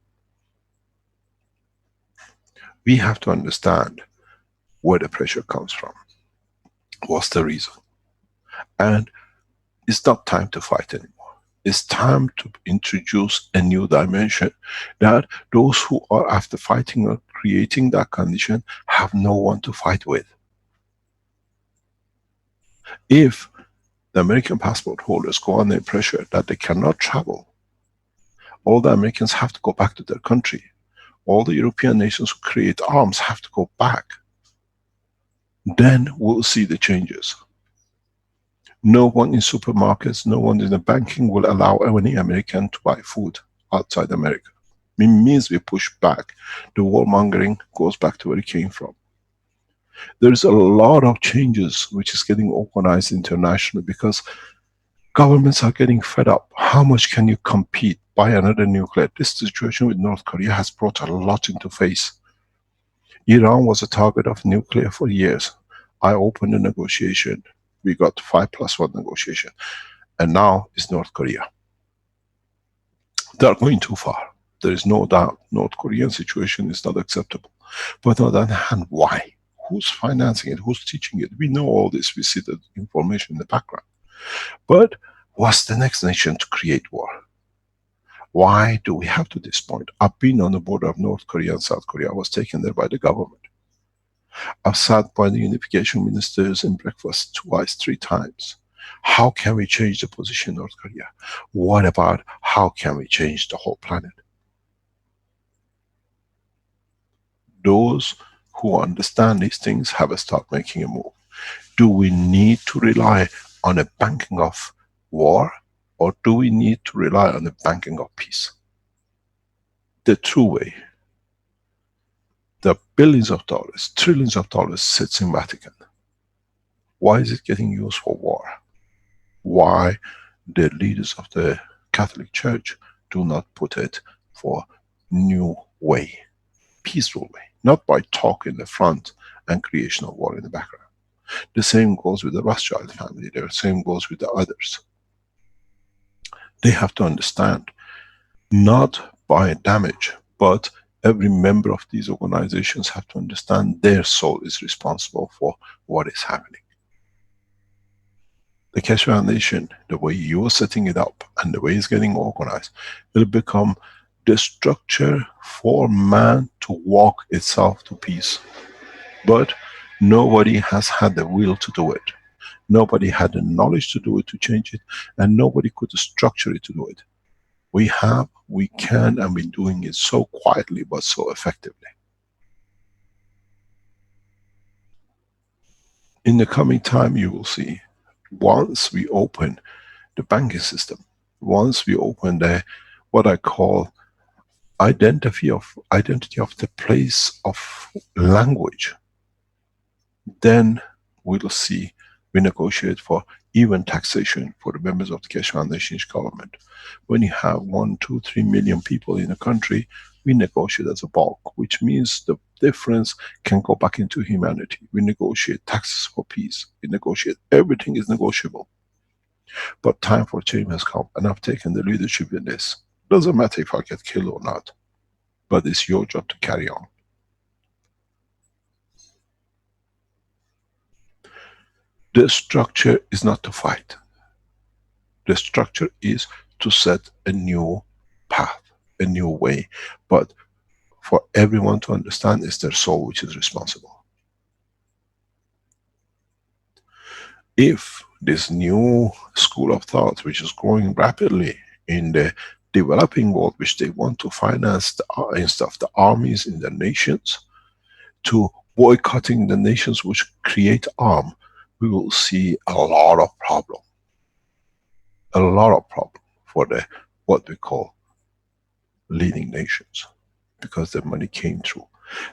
Speaker 3: We have to understand where the pressure comes from. What's the reason? And it's not time to fight anymore. It's time to introduce a new dimension that those who are after fighting or creating that condition have no one to fight with. If the American passport holders go under pressure that they cannot travel, all the Americans have to go back to their country. All the European nations who create arms have to go back. Then we'll see the changes. No one in supermarkets, no one in the banking will allow any American to buy food outside America. It means we push back. The warmongering goes back to where it came from. There is a lot of changes which is getting organized internationally because governments are getting fed up. How much can you compete? Buy another nuclear. This situation with North Korea has brought a lot into face. Iran was a target of nuclear for years. I opened a negotiation. We got 5+1 negotiation. And now it's North Korea. They are going too far. There is no doubt North Korean situation is not acceptable. But on the other hand, why? Who's financing it? Who's teaching it? We know all this. We see the information in the background. But what's the next nation to create war? Why do we have to this point? I've been on the border of North Korea and South Korea. I was taken there by the government. I've sat by the unification ministers in breakfast twice, 3 times. How can we change the position in North Korea? What about how can we change the whole planet? Those who understand these things have to start making a move. Do we need to rely on a banking of war, or do we need to rely on the banking of peace? The true way. The billions of dollars, trillions of dollars sits in Vatican. Why is it getting used for war? Why the leaders of the Catholic Church do not put it for new way, peaceful way, not by talk in the front and creation of war in the background. The same goes with the Rothschild family, the same goes with the others. They have to understand, not by damage, but every member of these organizations have to understand their soul is responsible for what is happening. The Keshe Foundation, the way you are setting it up and the way it's getting organized, will become the structure for man to walk itself to peace. But nobody has had the will to do it. Nobody had the knowledge to do it, to change it, and nobody could structure it to do it. We have, we can, and we're doing it so quietly but so effectively. In the coming time, you will see, once we open the banking system, once we open the, what I call identity of the place of language, then we'll see, we negotiate for even taxation for the members of the Keshe Foundation government. When you have 1, 2, 3 million people in a country, we negotiate as a bulk, which means the difference can go back into humanity. We negotiate taxes for peace. We negotiate, everything is negotiable. But time for change has come, and I've taken the leadership in this. Doesn't matter if I get killed or not, but it's your job to carry on. The structure is not to fight. The structure is to set a new path, a new way. But for everyone to understand, it's their soul which is responsible. If this new school of thought, which is growing rapidly in the developing world, which they want to finance the armies in their nations, to boycotting the nations which create arm, we will see a lot of problem. A lot of problem for the, what we call, leading nations, because the money came through.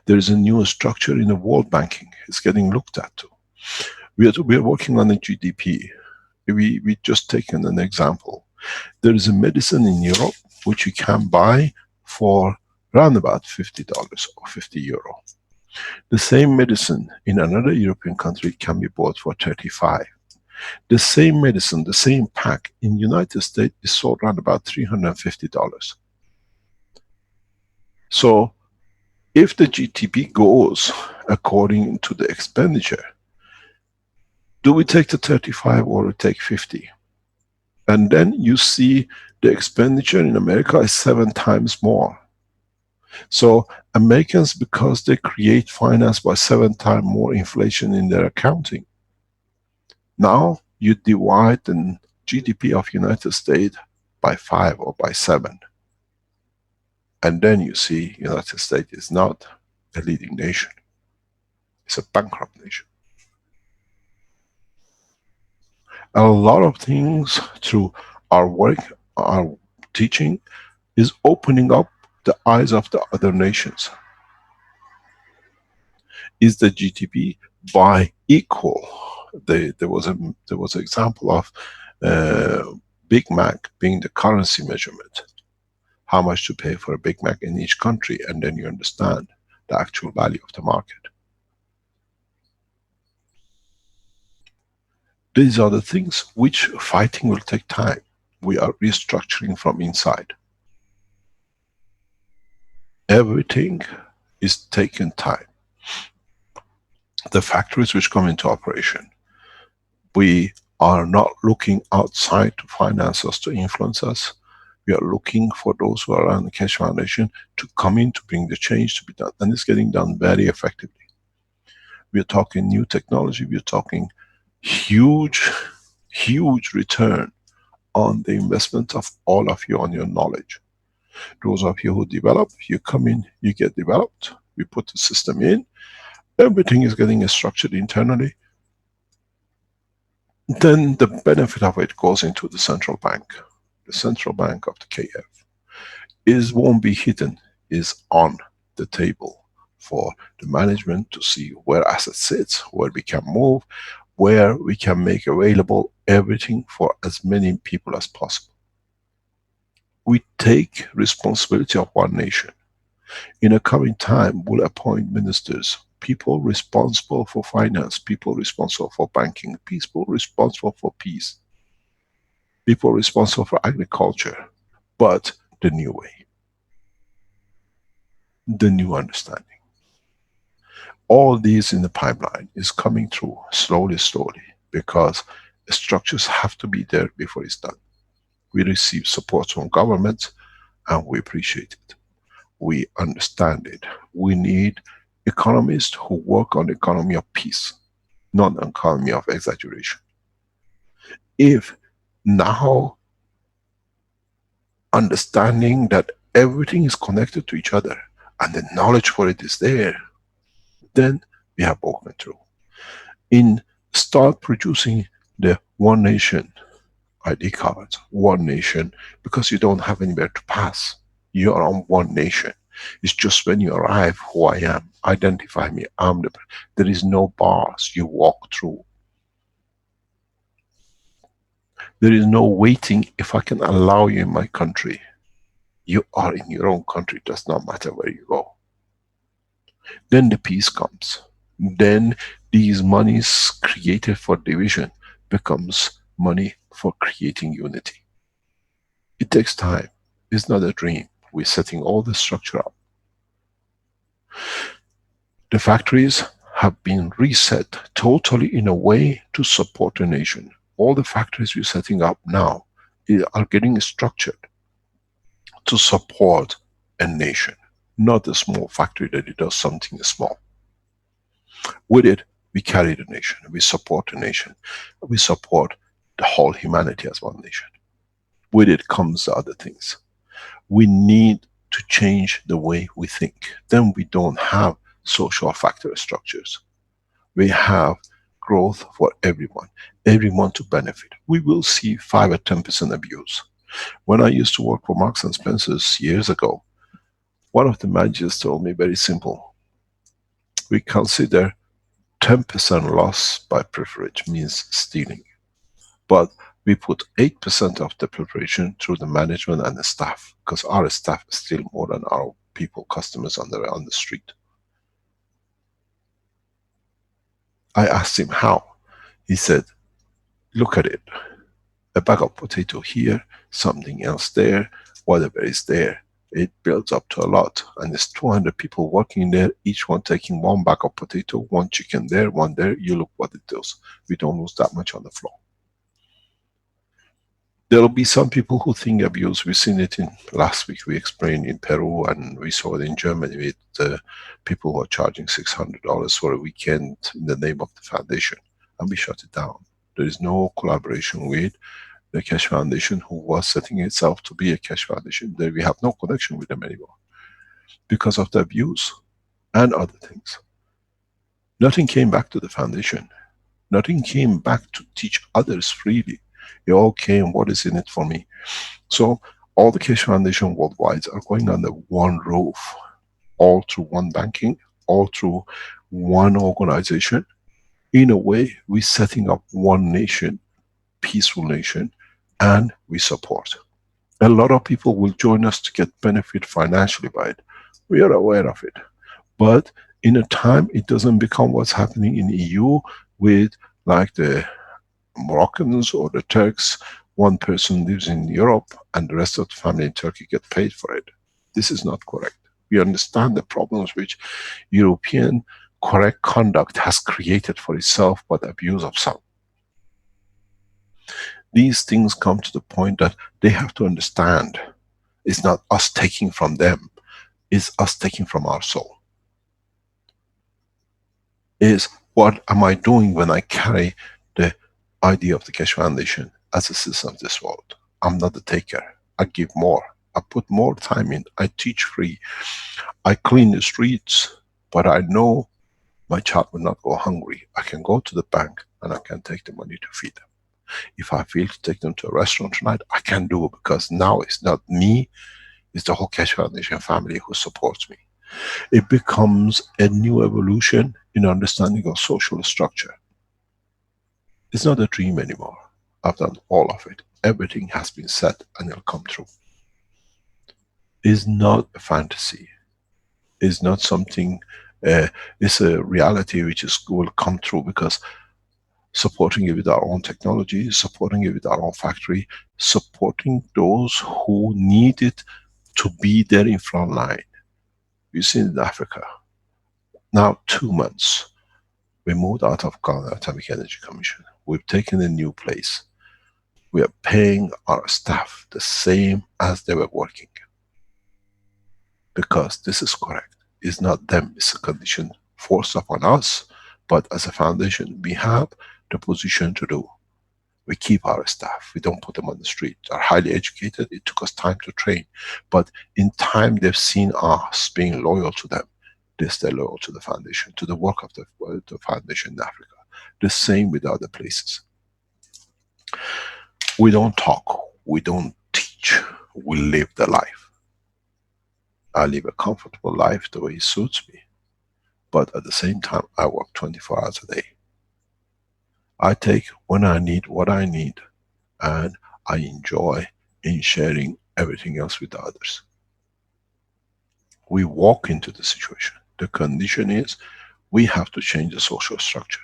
Speaker 3: There is a new structure in the world banking. It's getting looked at too. We are working on the GDP. We just taken an example. There is a medicine in Europe which you can buy for around about $50 or €50. The same medicine in another European country can be bought for 35. The same medicine, the same pack in United States is sold around about $350. So if the GDP goes according to the expenditure, do we take the 35 or we take 50? And then you see the expenditure in America is 7 times more. So Americans, because they create finance by 7 times more inflation in their accounting, now you divide the GDP of United States by 5 or by 7. And then you see United States is not a leading nation. It's a bankrupt nation. A lot of things through our work, our teaching, is opening up the eyes of the other nations. Is the GDP by equal? There was an example of Big Mac being the currency measurement. How much to pay for a Big Mac in each country, and then you understand the actual value of the market. These are the things which fighting will take time. We are restructuring from inside. Everything is taking time. The factories which come into operation, we are not looking outside to finance us, to influence us. We are looking for those who are around the Keshe Foundation to come in to bring the change to be done. And it's getting done very effectively. We are talking new technology. We are talking huge, huge return on the investment of all of you, on your knowledge. Those of you who develop, you come in, you get developed. We put the system in. Everything is getting structured internally. Then the benefit of it goes into the central bank. The central bank of the KF won't be hidden, is on the table for the management to see where assets sits, where we can move, where we can make available everything for as many people as possible. We take responsibility of one nation. In a coming time, we'll appoint ministers, people responsible for finance, people responsible for banking, people responsible for peace, people responsible for agriculture, but the new way, the new understanding. All these in the pipeline is coming through slowly, slowly, because structures have to be there before it's done. We receive support from governments and we appreciate it. We understand it. We need economists who work on the economy of peace, not an economy of exaggeration. If now understanding that everything is connected to each other and the knowledge for it is there, then we have broken through. In start producing the one nation ID cards, one nation, because you don't have anywhere to pass. You are on one nation. It's just when you arrive, who I am, identify me, there is no bars you walk through. There is no waiting, if I can allow you in my country. You are in your own country, it does not matter where you go. Then the peace comes. Then these monies created for division becomes money for creating unity. It takes time. It's not a dream. We're setting all the structure up. The factories have been reset totally in a way to support the nation. All the factories we're setting up now are getting structured to support a nation, not a small factory that it does something small. With it, we carry the nation, we support the nation, we support the whole humanity as one nation. With it comes the other things. We need to change the way we think. Then we don't have social factor structures. We have growth for everyone to benefit. We will see 5 or 10% abuse. When I used to work for Marks and Spencer's years ago, one of the managers told me very simple. We consider 10% loss by privilege means stealing. But we put 8% of the preparation through the management and the staff, because our staff is still more than our people, customers on the street. I asked him how. He said, look at it. A bag of potato here, something else there, whatever is there. It builds up to a lot. And there's 200 people working there, each one taking one bag of potato, one chicken there, one there. You look what it does. We don't lose that much on the floor. There will be some people who think abuse. We've seen it in last week. We explained in Peru, and we saw it in Germany with people who are charging $600 for a weekend in the name of the foundation, and we shut it down. There is no collaboration with the Keshe Foundation, who was setting itself to be a Keshe Foundation. There we have no connection with them anymore because of the abuse and other things. Nothing came back to the foundation. Nothing came back to teach others freely. It all came, what is in it for me? So all the Keshe Foundation worldwide are going under one roof, all through one banking, all through one organization. In a way, we're setting up one nation, peaceful nation, and we support. A lot of people will join us to get benefit financially by it. We are aware of it. But in a time, it doesn't become what's happening in EU with like the Moroccans or the Turks. One person lives in Europe and the rest of the family in Turkey get paid for it. This is not correct. We understand the problems which European correct conduct has created for itself, but abuse of some. These things come to the point that they have to understand it's not us taking from them, it's us taking from our soul. Is what am I doing when I carry the idea of the Keshe Foundation as a citizen of this world? I'm not the taker. I give more. I put more time in. I teach free. I clean the streets, but I know my child will not go hungry. I can go to the bank and I can take the money to feed them. If I feel to take them to a restaurant tonight, I can do it, because now it's not me, it's the whole Keshe Foundation family who supports me. It becomes a new evolution in understanding of social structure. It's not a dream anymore. I've done all of it. Everything has been set and it'll come true. It's not a fantasy. It's not something, it's a reality which will come true, because supporting it with our own technology, supporting it with our own factory, supporting those who need it to be there in front line. We've seen it in Africa. Now 2 months, we moved out of Ghana Atomic Energy Commission. We've taken a new place. We are paying our staff the same as they were working. Because this is correct. It's not them, it's a condition forced upon us, but as a foundation, we have the position to do. We keep our staff. We don't put them on the street. They're highly educated. It took us time to train. But in time, they've seen us being loyal to them. They stay loyal to the foundation, to the work of the foundation in Africa. The same with other places. We don't talk. We don't teach. We live the life. I live a comfortable life the way it suits me. But at the same time, I work 24 hours a day. I take when I need, what I need, and I enjoy in sharing everything else with others. We walk into the situation. The condition is, we have to change the social structure.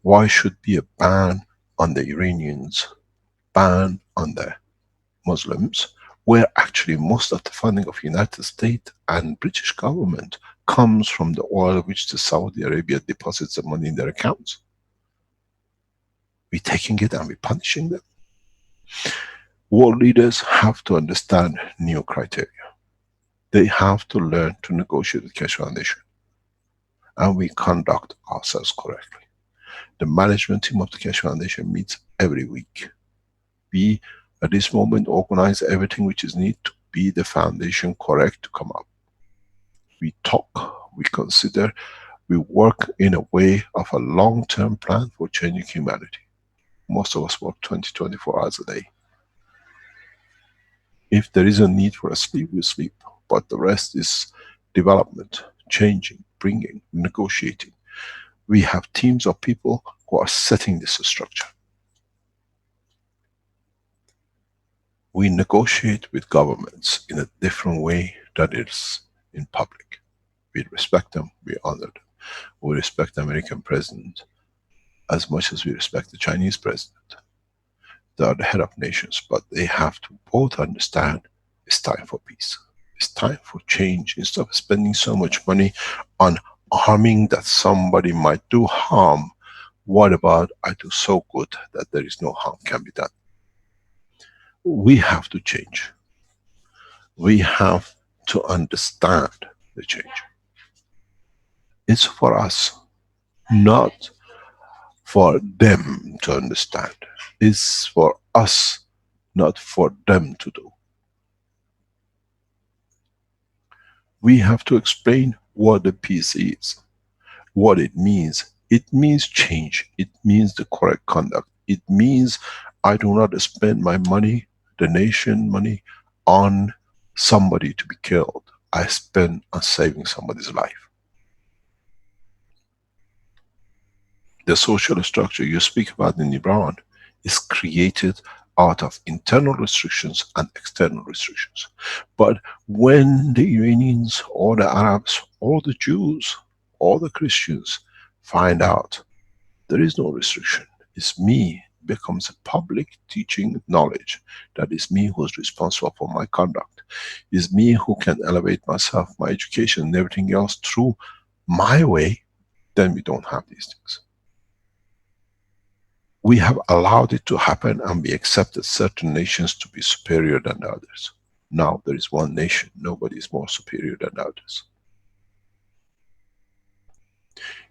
Speaker 3: Why should be a ban on the Iranians, ban on the Muslims, where actually most of the funding of United States and British government comes from the oil which the Saudi Arabia deposits the money in their accounts? We're taking it and we're punishing them. World leaders have to understand new criteria. They have to learn to negotiate with Keshe Foundation. And we conduct ourselves correctly. The management team of the Keshe Foundation meets every week. We, at this moment, organize everything which is needed to be the foundation correct to come up. We talk, we consider, we work in a way of a long-term plan for changing humanity. Most of us work 24 hours a day. If there is a need for a sleep, we sleep. But the rest is development, changing, bringing, negotiating. We have teams of people who are setting this structure. We negotiate with governments in a different way than it is in public. We respect them, we honor them. We respect the American president as much as we respect the Chinese president. They are the head of nations, but they have to both understand it's time for peace. It's time for change. Instead of spending so much money on harming that somebody might do harm, what about I do so good that there is no harm can be done? We have to change. We have to understand the change. It's for us, not for them to understand. It's for us, not for them to do. We have to explain what the peace is, what it means. It means change. It means the correct conduct. It means I do not spend my money, the nation money, on somebody to be killed. I spend on saving somebody's life. The social structure you speak about in Iran is created out of internal restrictions and external restrictions. But when the Iranians or the Arabs or the Jews or the Christians find out there is no restriction, it's me, becomes a public teaching knowledge that is me who's responsible for my conduct, is me who can elevate myself, my education and everything else through my way, then we don't have these things. We have allowed it to happen and we accepted certain nations to be superior than the others. Now there is one nation, nobody is more superior than others.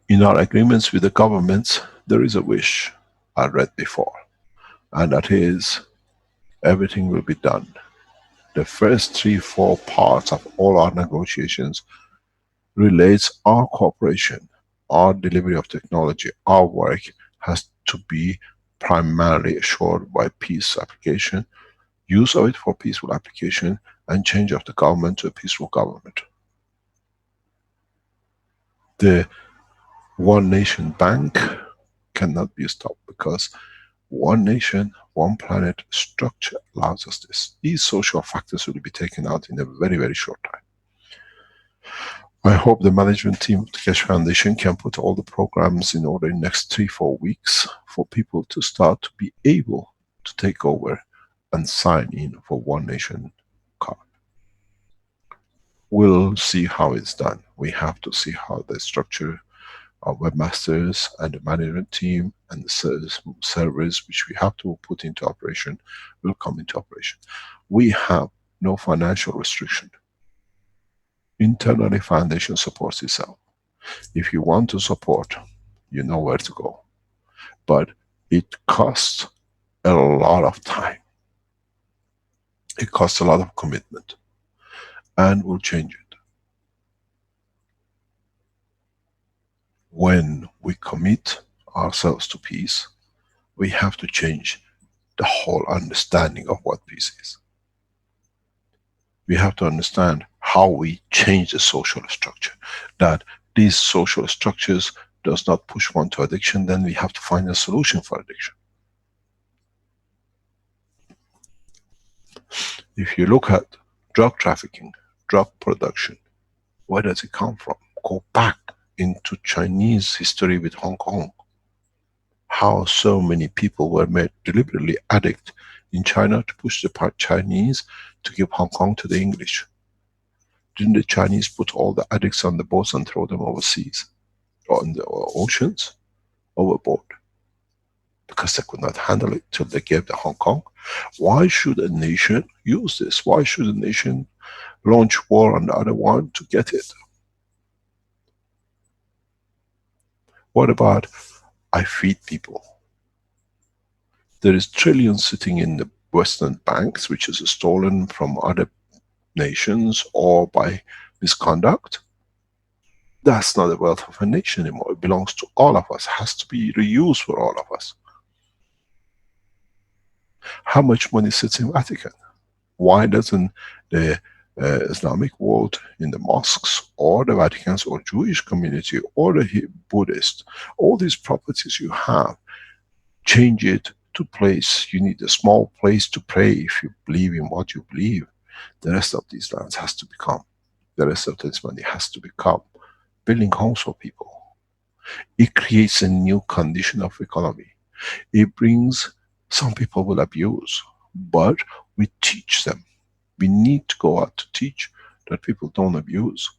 Speaker 3: In our agreements with the governments, there is a wish I read before, and that is, everything will be done. The first 3-4 parts of all our negotiations relates our cooperation, our delivery of technology, our work has to be primarily assured by peace application, use of it for peaceful application, and change of the government to a peaceful government. The One Nation Bank cannot be stopped because one nation, one planet structure allows us this. These social factors will be taken out in a very, very short time. I hope the management team of the Keshe Foundation can put all the programs in order in the next 3-4 weeks for people to start to be able to take over and sign in for One Nation card. We'll see how it's done. We have to see how the structure of webmasters and the management team and the servers which we have to put into operation will come into operation. We have no financial restriction. Internally, foundation supports itself. If you want to support, you know where to go. But it costs a lot of time. It costs a lot of commitment, and we'll change it. When we commit ourselves to peace, we have to change the whole understanding of what peace is. We have to understand how we change the social structure. That these social structures does not push one to addiction, then we have to find a solution for addiction. If you look at drug trafficking, drug production, where does it come from? Go back into Chinese history with Hong Kong. How so many people were made deliberately addict in China to push the part Chinese to give Hong Kong to the English. Didn't the Chinese put all the addicts on the boats and throw them overseas? Or in the oceans? Overboard. Because they could not handle it till they gave the Hong Kong. Why should a nation use this? Why should a nation launch war on the other one to get it? What about, I feed people? There is trillions sitting in the Western banks, which is stolen from other nations or by misconduct. That's not the wealth of a nation anymore. It belongs to all of us. It has to be reused for all of us. How much money sits in Vatican? Why doesn't the Islamic world in the mosques or the Vaticans or Jewish community or the Buddhist, all these properties you have, change it to place? You need a small place to pray if you believe in what you believe. The rest of these lands has to become, the rest of this money has to become building homes for people. It creates a new condition of economy. It brings, some people will abuse, but we teach them. We need to go out to teach that people don't abuse.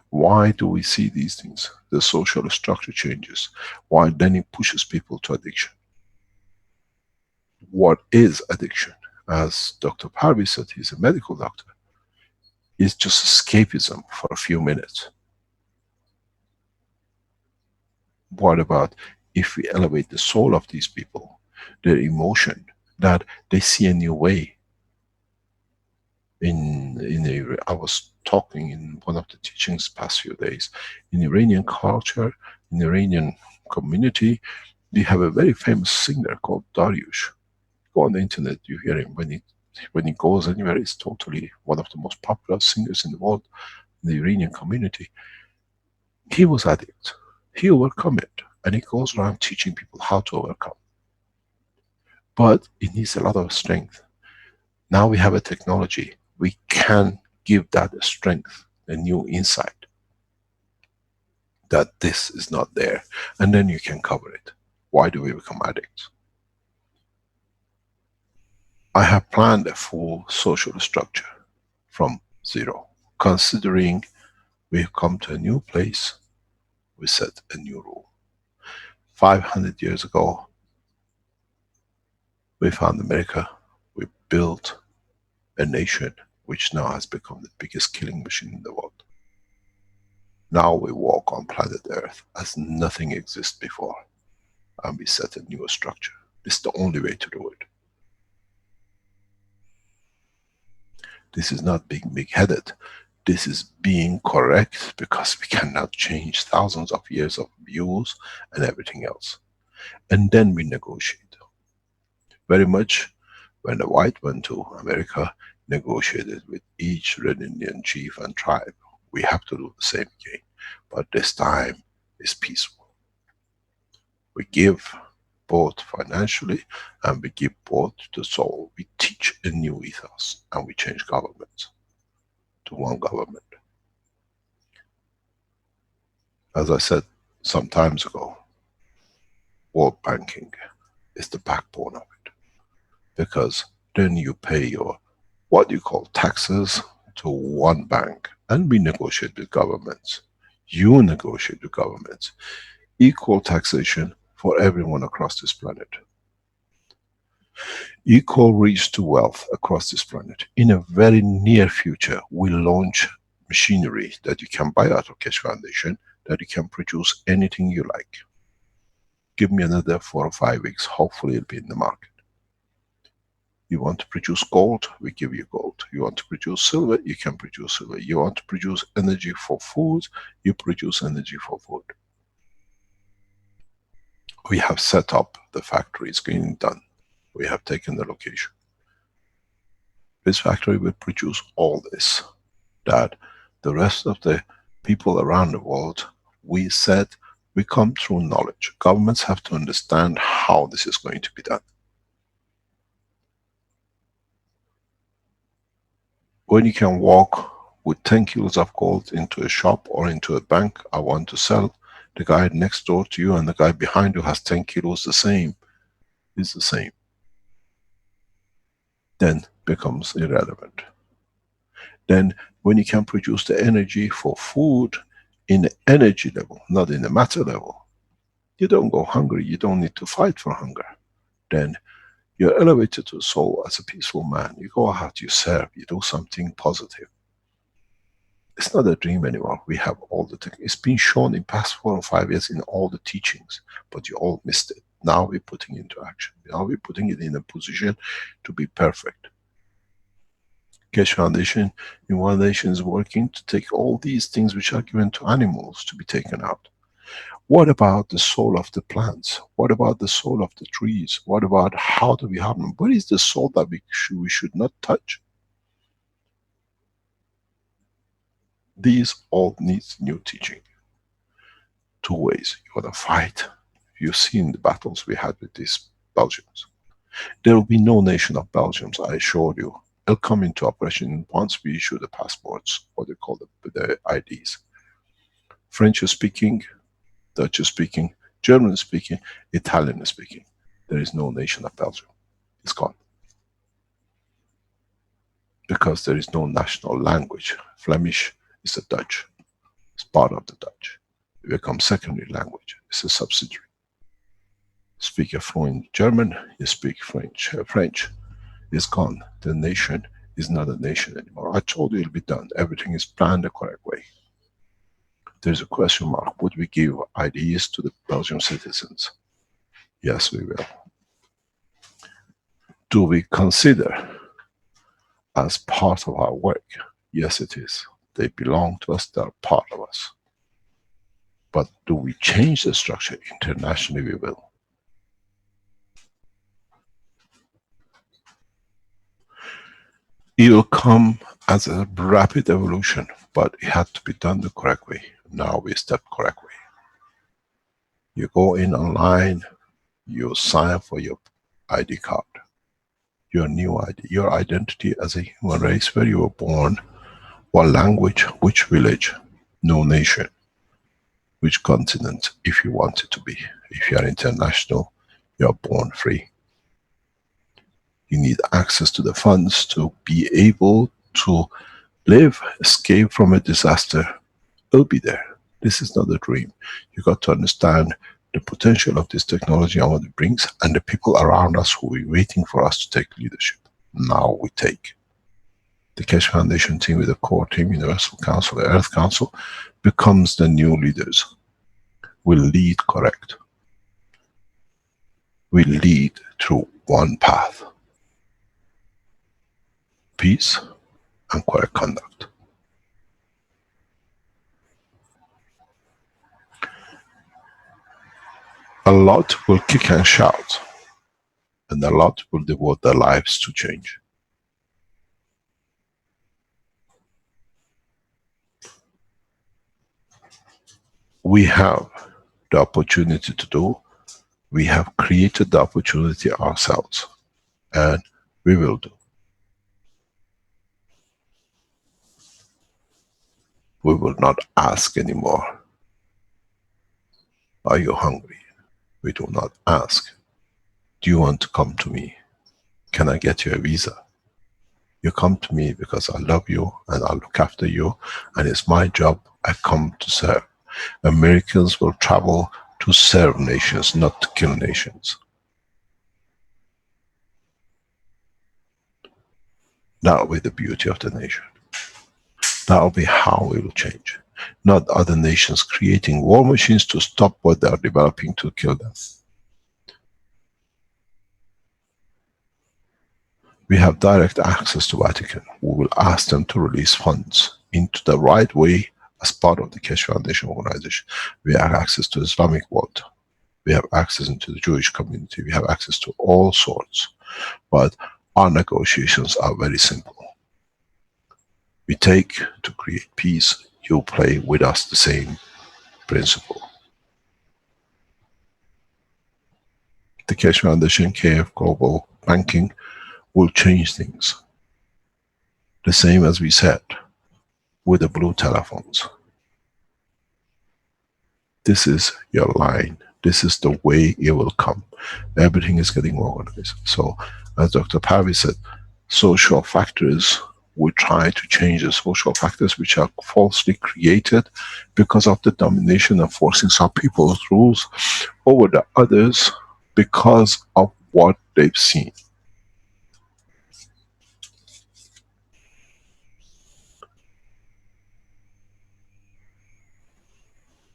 Speaker 3: Why do we see these things? The social structure changes. Why then it pushes people to addiction? What is addiction? As Dr. Parvi said, he's a medical doctor. It's just escapism for a few minutes. What about if we elevate the soul of these people, their emotion, that they see a new way? I was talking in one of the teachings past few days, in Iranian culture, in Iranian community, we have a very famous singer called Dariush. Go on the internet, you hear him. When he goes anywhere, he's totally one of the most popular singers in the world, in the Iranian community. He was addict. He overcome it, and he goes around teaching people how to overcome. But it needs a lot of strength. Now we have a technology. We can give that strength, a new insight, that this is not there, and then you can cover it. Why do we become addicts? I have planned a full social structure from zero, considering we've come to a new place, we set a new rule. 500 years ago, we found America, we built a nation which now has become the biggest killing machine in the world. Now we walk on planet Earth as nothing exists before, and we set a new structure. This is the only way to do it. This is not being big-headed. This is being correct, because we cannot change thousands of years of views and everything else. And then we negotiate. Very much when the white went to America, negotiated with each Red Indian chief and tribe. We have to do the same again, but this time is peaceful. We give both financially and we give both the soul. We teach a new ethos and we change governments to one government. As I said some times ago, world banking is the backbone of it, because then you pay your, what you call taxes, to one bank, and we negotiate with governments. You negotiate with governments. Equal taxation for everyone across this planet. Equal reach to wealth across this planet. In a very near future, we'll launch machinery that you can buy out of Keshe Foundation, that you can produce anything you like. Give me another 4 or 5 weeks, hopefully it'll be in the market. You want to produce gold, we give you gold. You want to produce silver, you can produce silver. You want to produce energy for food, you produce energy for food. We have set up the factory, it's getting done. We have taken the location. This factory will produce all this, that the rest of the people around the world, we said, we come through knowledge. Governments have to understand how this is going to be done. When you can walk with 10 kilos of gold into a shop or into a bank, I want to sell, the guy next door to you and the guy behind you has 10 kilos the same, is the same. Then becomes irrelevant. Then when you can produce the energy for food in the energy level, not in the matter level, you don't go hungry, you don't need to fight for hunger. Then you're elevated to soul as a peaceful man. You go out, you serve, you do something positive. It's not a dream anymore. We have all the things. It's been shown in past 4 or 5 years in all the teachings, but you all missed it. Now we're putting it into action. Now we're putting it in a position to be perfect. Keshe Foundation is working to take all these things which are given to animals to be taken out. What about the soul of the plants? What about the soul of the trees? What about how do we have them? What is the soul that we should not touch? These all needs new teaching. 2 ways. You gotta fight. You've seen the battles we had with these Belgians. There will be no nation of Belgians, I assure you. It'll come into operation once we issue the passports, what they call the IDs. French speaking, Dutch speaking, German speaking, Italian speaking. There is no nation of Belgium. It's gone. Because there is no national language. Flemish is the Dutch. It's part of the Dutch. It becomes secondary language. It's a subsidiary. Speak a fluent German, you speak French. French is gone. The nation is not a nation anymore. I told you it'll be done. Everything is planned the correct way. There's a question mark. Would we give IDs to the Belgian citizens? Yes, we will. Do we consider as part of our work? Yes, it is. They belong to us, they are part of us. But do we change the structure internationally? We will. It will come as a rapid evolution, but it had to be done the correct way. Now we step correct way. You go in online, you sign for your ID card, your new ID, your identity as a human race, where you were born, what language, which village, no nation, which continent, if you want it to be. If you are international, you are born free. You need access to the funds to be able to live, escape from a disaster. It'll be there. This is not a dream. You got to understand the potential of this technology and what it brings, and the people around us who are waiting for us to take leadership. Now we take. The Keshe Foundation team with the core team, Universal Council, the Earth Council, becomes the new leaders. Will lead correct. We lead through one path. Peace and correct conduct. A lot will kick and shout, and a lot will devote their lives to change. We have the opportunity to do, we have created the opportunity ourselves, and we will do. We will not ask anymore. Are you hungry? We do not ask. Do you want to come to me? Can I get you a visa? You come to me because I love you and I look after you, and it's my job. I come to serve. Americans will travel to serve nations, not to kill nations. That will be the beauty of the nation. That will be how we will change. Not other nations creating war machines to stop what they are developing to kill them. We have direct access to Vatican. We will ask them to release funds into the right way as part of the Keshe Foundation organization. We have access to Islamic world. We have access into the Jewish community. We have access to all sorts. But our negotiations are very simple. We take to create peace. You play with us the same principle. The Keshe Foundation, KF Global Banking will change things. The same as we said with the blue telephones. This is your line. This is the way it will come. Everything is getting organized. So, as Dr. Pavi said, social factors, we try to change the social factors which are falsely created because of the domination and forcing some people's rules over the others because of what they've seen.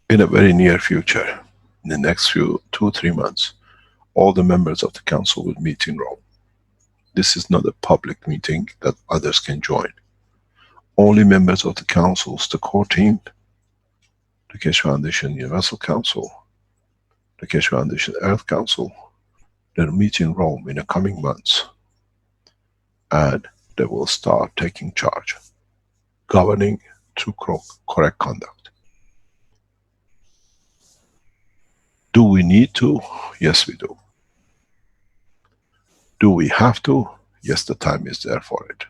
Speaker 3: In a very near future, in the next 2-3 months, all the members of the council will meet in Rome. This is not a public meeting that others can join. Only members of the councils, the core team, the Keshe Foundation Universal Council, the Keshe Foundation Earth Council, they'll meet in Rome in the coming months. And they will start taking charge, governing through correct conduct. Do we need to? Yes, we do. Do we have to? Yes, the time is there for it.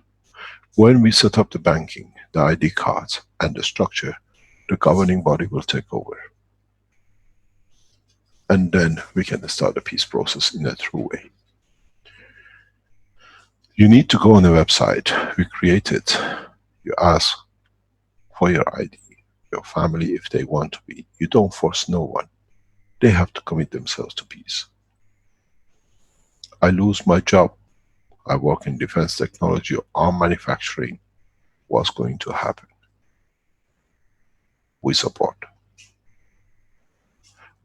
Speaker 3: When we set up the banking, the ID cards, and the structure, the governing body will take over. And then we can start the peace process in a true way. You need to go on the website. We create it. You ask for your ID, your family if they want to be. You don't force no one. They have to commit themselves to peace. I lose my job. I work in defense technology or manufacturing. What's going to happen? We support.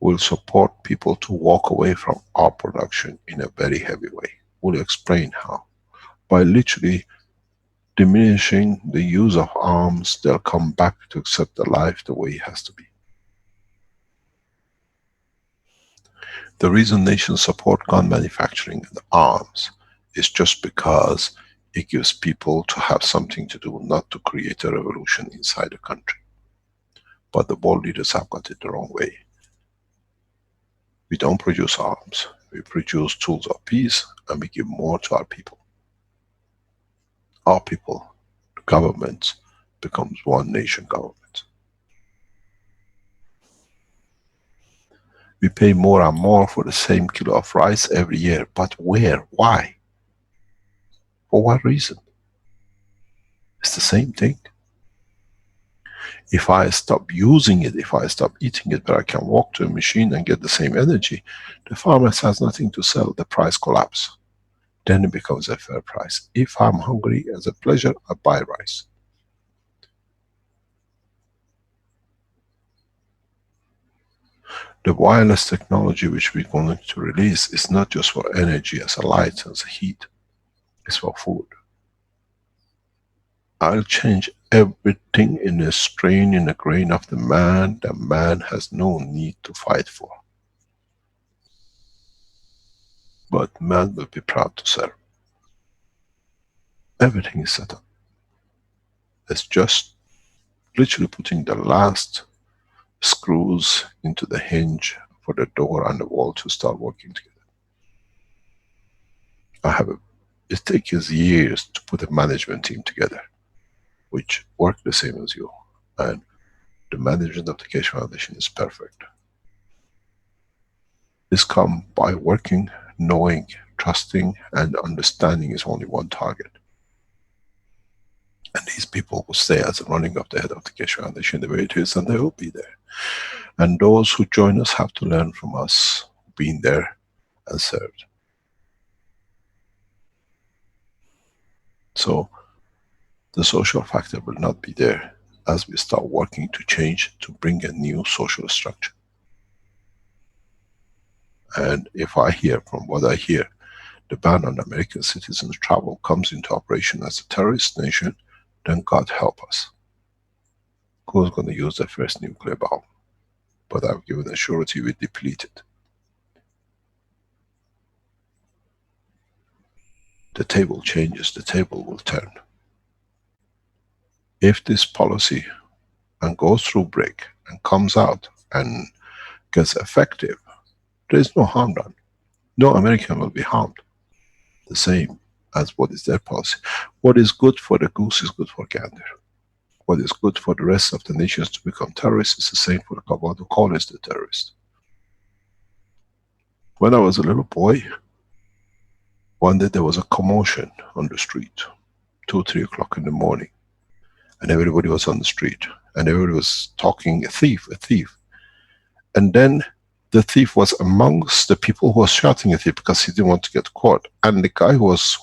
Speaker 3: We'll support people to walk away from our production in a very heavy way. We'll explain how. By literally diminishing the use of arms, they'll come back to accept the life the way it has to be. The reason nations support gun manufacturing and arms is just because it gives people to have something to do, not to create a revolution inside the country. But the world leaders have got it the wrong way. We don't produce arms. We produce tools of peace and we give more to our people. Our people, the governments, becomes one nation government. We pay more and more for the same kilo of rice every year, but where? Why? For what reason? It's the same thing. If I stop using it, if I stop eating it, but I can walk to a machine and get the same energy, the farmer has nothing to sell, the price collapses. Then it becomes a fair price. If I'm hungry as a pleasure, I buy rice. The wireless technology which we're going to release is not just for energy as a light, as a heat. It's for food. I'll change everything in a strain, in a grain of the man that man has no need to fight for. But man will be proud to serve. Everything is set up. It's just literally putting the last screws into the hinge for the door and the wall to start working together. It takes years to put a management team together, which work the same as you. And the management of the Keshe Foundation is perfect. This comes by working, knowing, trusting, and understanding is only one target. And these people will stay as the running of the head of the Keshe Foundation the way it is, and they will be there. And those who join us have to learn from us, being there and served. So, the social factor will not be there as we start working to change, to bring a new social structure. And if I hear from what I hear, the ban on American citizens' travel comes into operation as a terrorist nation, then God help us. Who's going to use the first nuclear bomb? But I've given a surety we deplete it. The table changes, the table will turn. If this policy and goes through BRIC and comes out and gets effective, there is no harm done. No American will be harmed. The same as what is their policy. What is good for the goose is good for gander. What is good for the rest of the nations to become terrorists is the same for the Kabbalah to call us the terrorist. When I was a little boy, one day there was a commotion on the street, 2, 3 o'clock in the morning, and everybody was on the street, and everybody was talking, a thief, a thief. And then the thief was amongst the people who was shouting at him because he didn't want to get caught. And the guy who was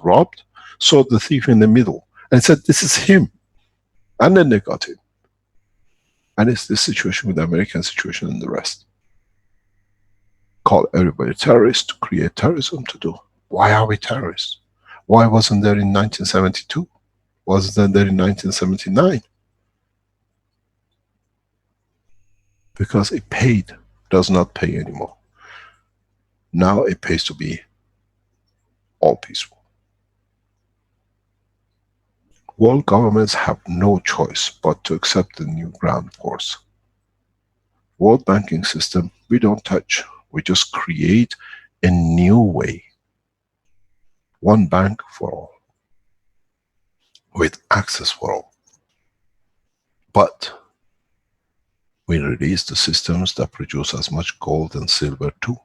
Speaker 3: robbed saw the thief in the middle and said, "This is him." And then they got him. And it's this situation with the American situation and the rest. Call everybody terrorists to create terrorism to do. Why are we terrorists? Why wasn't there in 1972? Wasn't there in 1979? Because it paid, does not pay anymore. Now it pays to be all peaceful. World governments have no choice but to accept the new ground force. World banking system, we don't touch. We just create a new way. One bank for all. With access for all. But we release the systems that produce as much gold and silver too.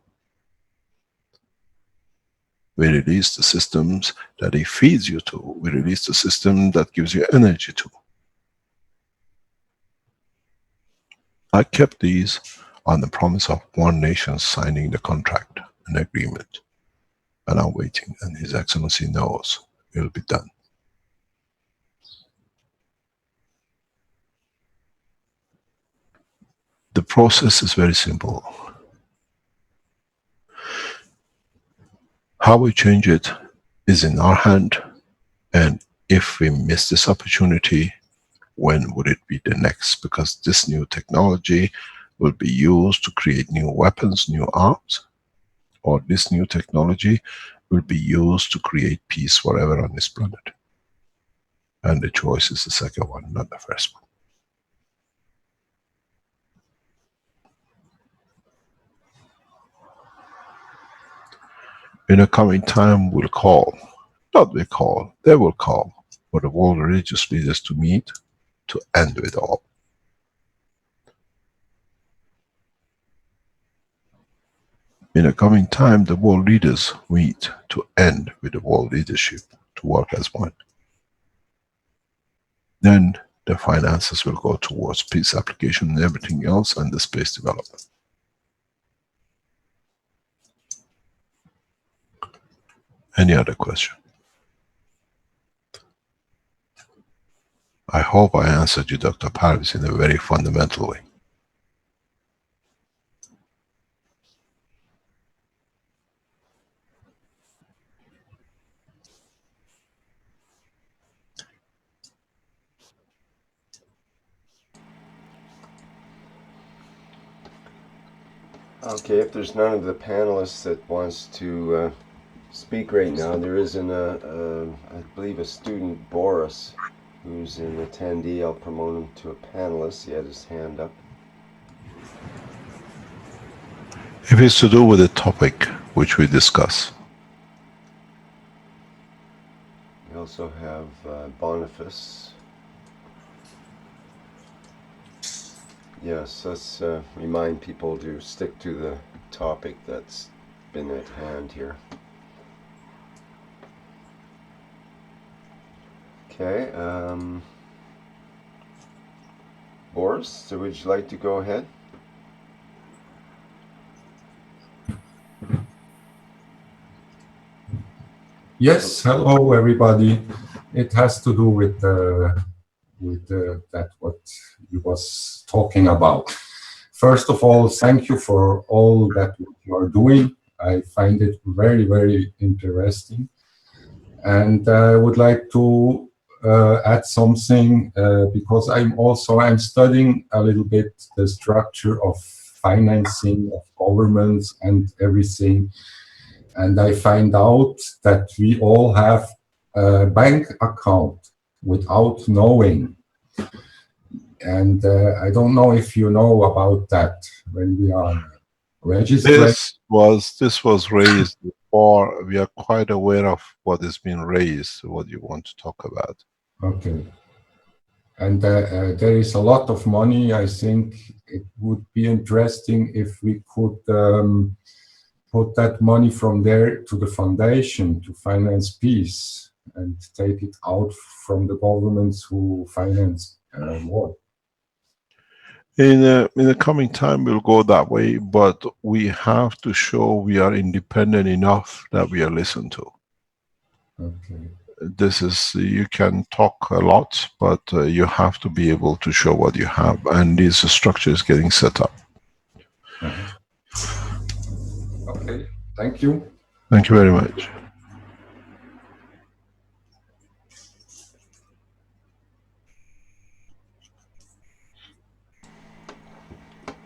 Speaker 3: We release the systems that it feeds you to. We release the system that gives you energy to. I kept these on the promise of one nation signing the contract, an agreement. And I'm waiting, and His Excellency knows it will be done. The process is very simple. How we change it is in our hand, and if we miss this opportunity, when would it be the next? Because this new technology will be used to create new weapons, new arms, or this new technology will be used to create peace forever on this planet. And the choice is the second one, not the first one. In a coming time, we'll call, not we call, they will call for the world religious leaders to meet to end it all. In a coming time, the world leaders meet to end with the world leadership, to work as one. Then the finances will go towards peace application and everything else, and the space development. Any other question? I hope I answered you, Dr. Parvis, in a very fundamental way.
Speaker 2: Okay, if there's none of the panelists that wants to speak right now, there is I believe a student, Boris, who's an attendee. I'll promote him to a panelist. He had his hand up.
Speaker 3: If it's to do with the topic which we discuss.
Speaker 2: We also have Boniface. Yes, let's remind people to stick to the topic that's been at hand here. Okay, Boris, so would you like to go ahead?
Speaker 8: Yes, hello everybody. It has to do with that what you was talking about. First of all, thank you for all that you are doing. I find it very, very interesting. And I would like to add something because I'm studying a little bit the structure of financing of governments and everything. And I find out that we all have a bank account without knowing. And I don't know if you know about that when we are registered.
Speaker 3: This was raised before. We are quite aware of what has been raised, what you want to talk about.
Speaker 8: Okay. And there is a lot of money. I think it would be interesting if we could put that money from there to the foundation to finance peace and take it out from the governments who finance war.
Speaker 3: In the coming time, we'll go that way, but we have to show we are independent enough that we are listened to.
Speaker 8: Okay.
Speaker 3: This is, you can talk a lot, but you have to be able to show what you have, and this structure is getting set up.
Speaker 8: Okay, thank you.
Speaker 3: Thank you very much.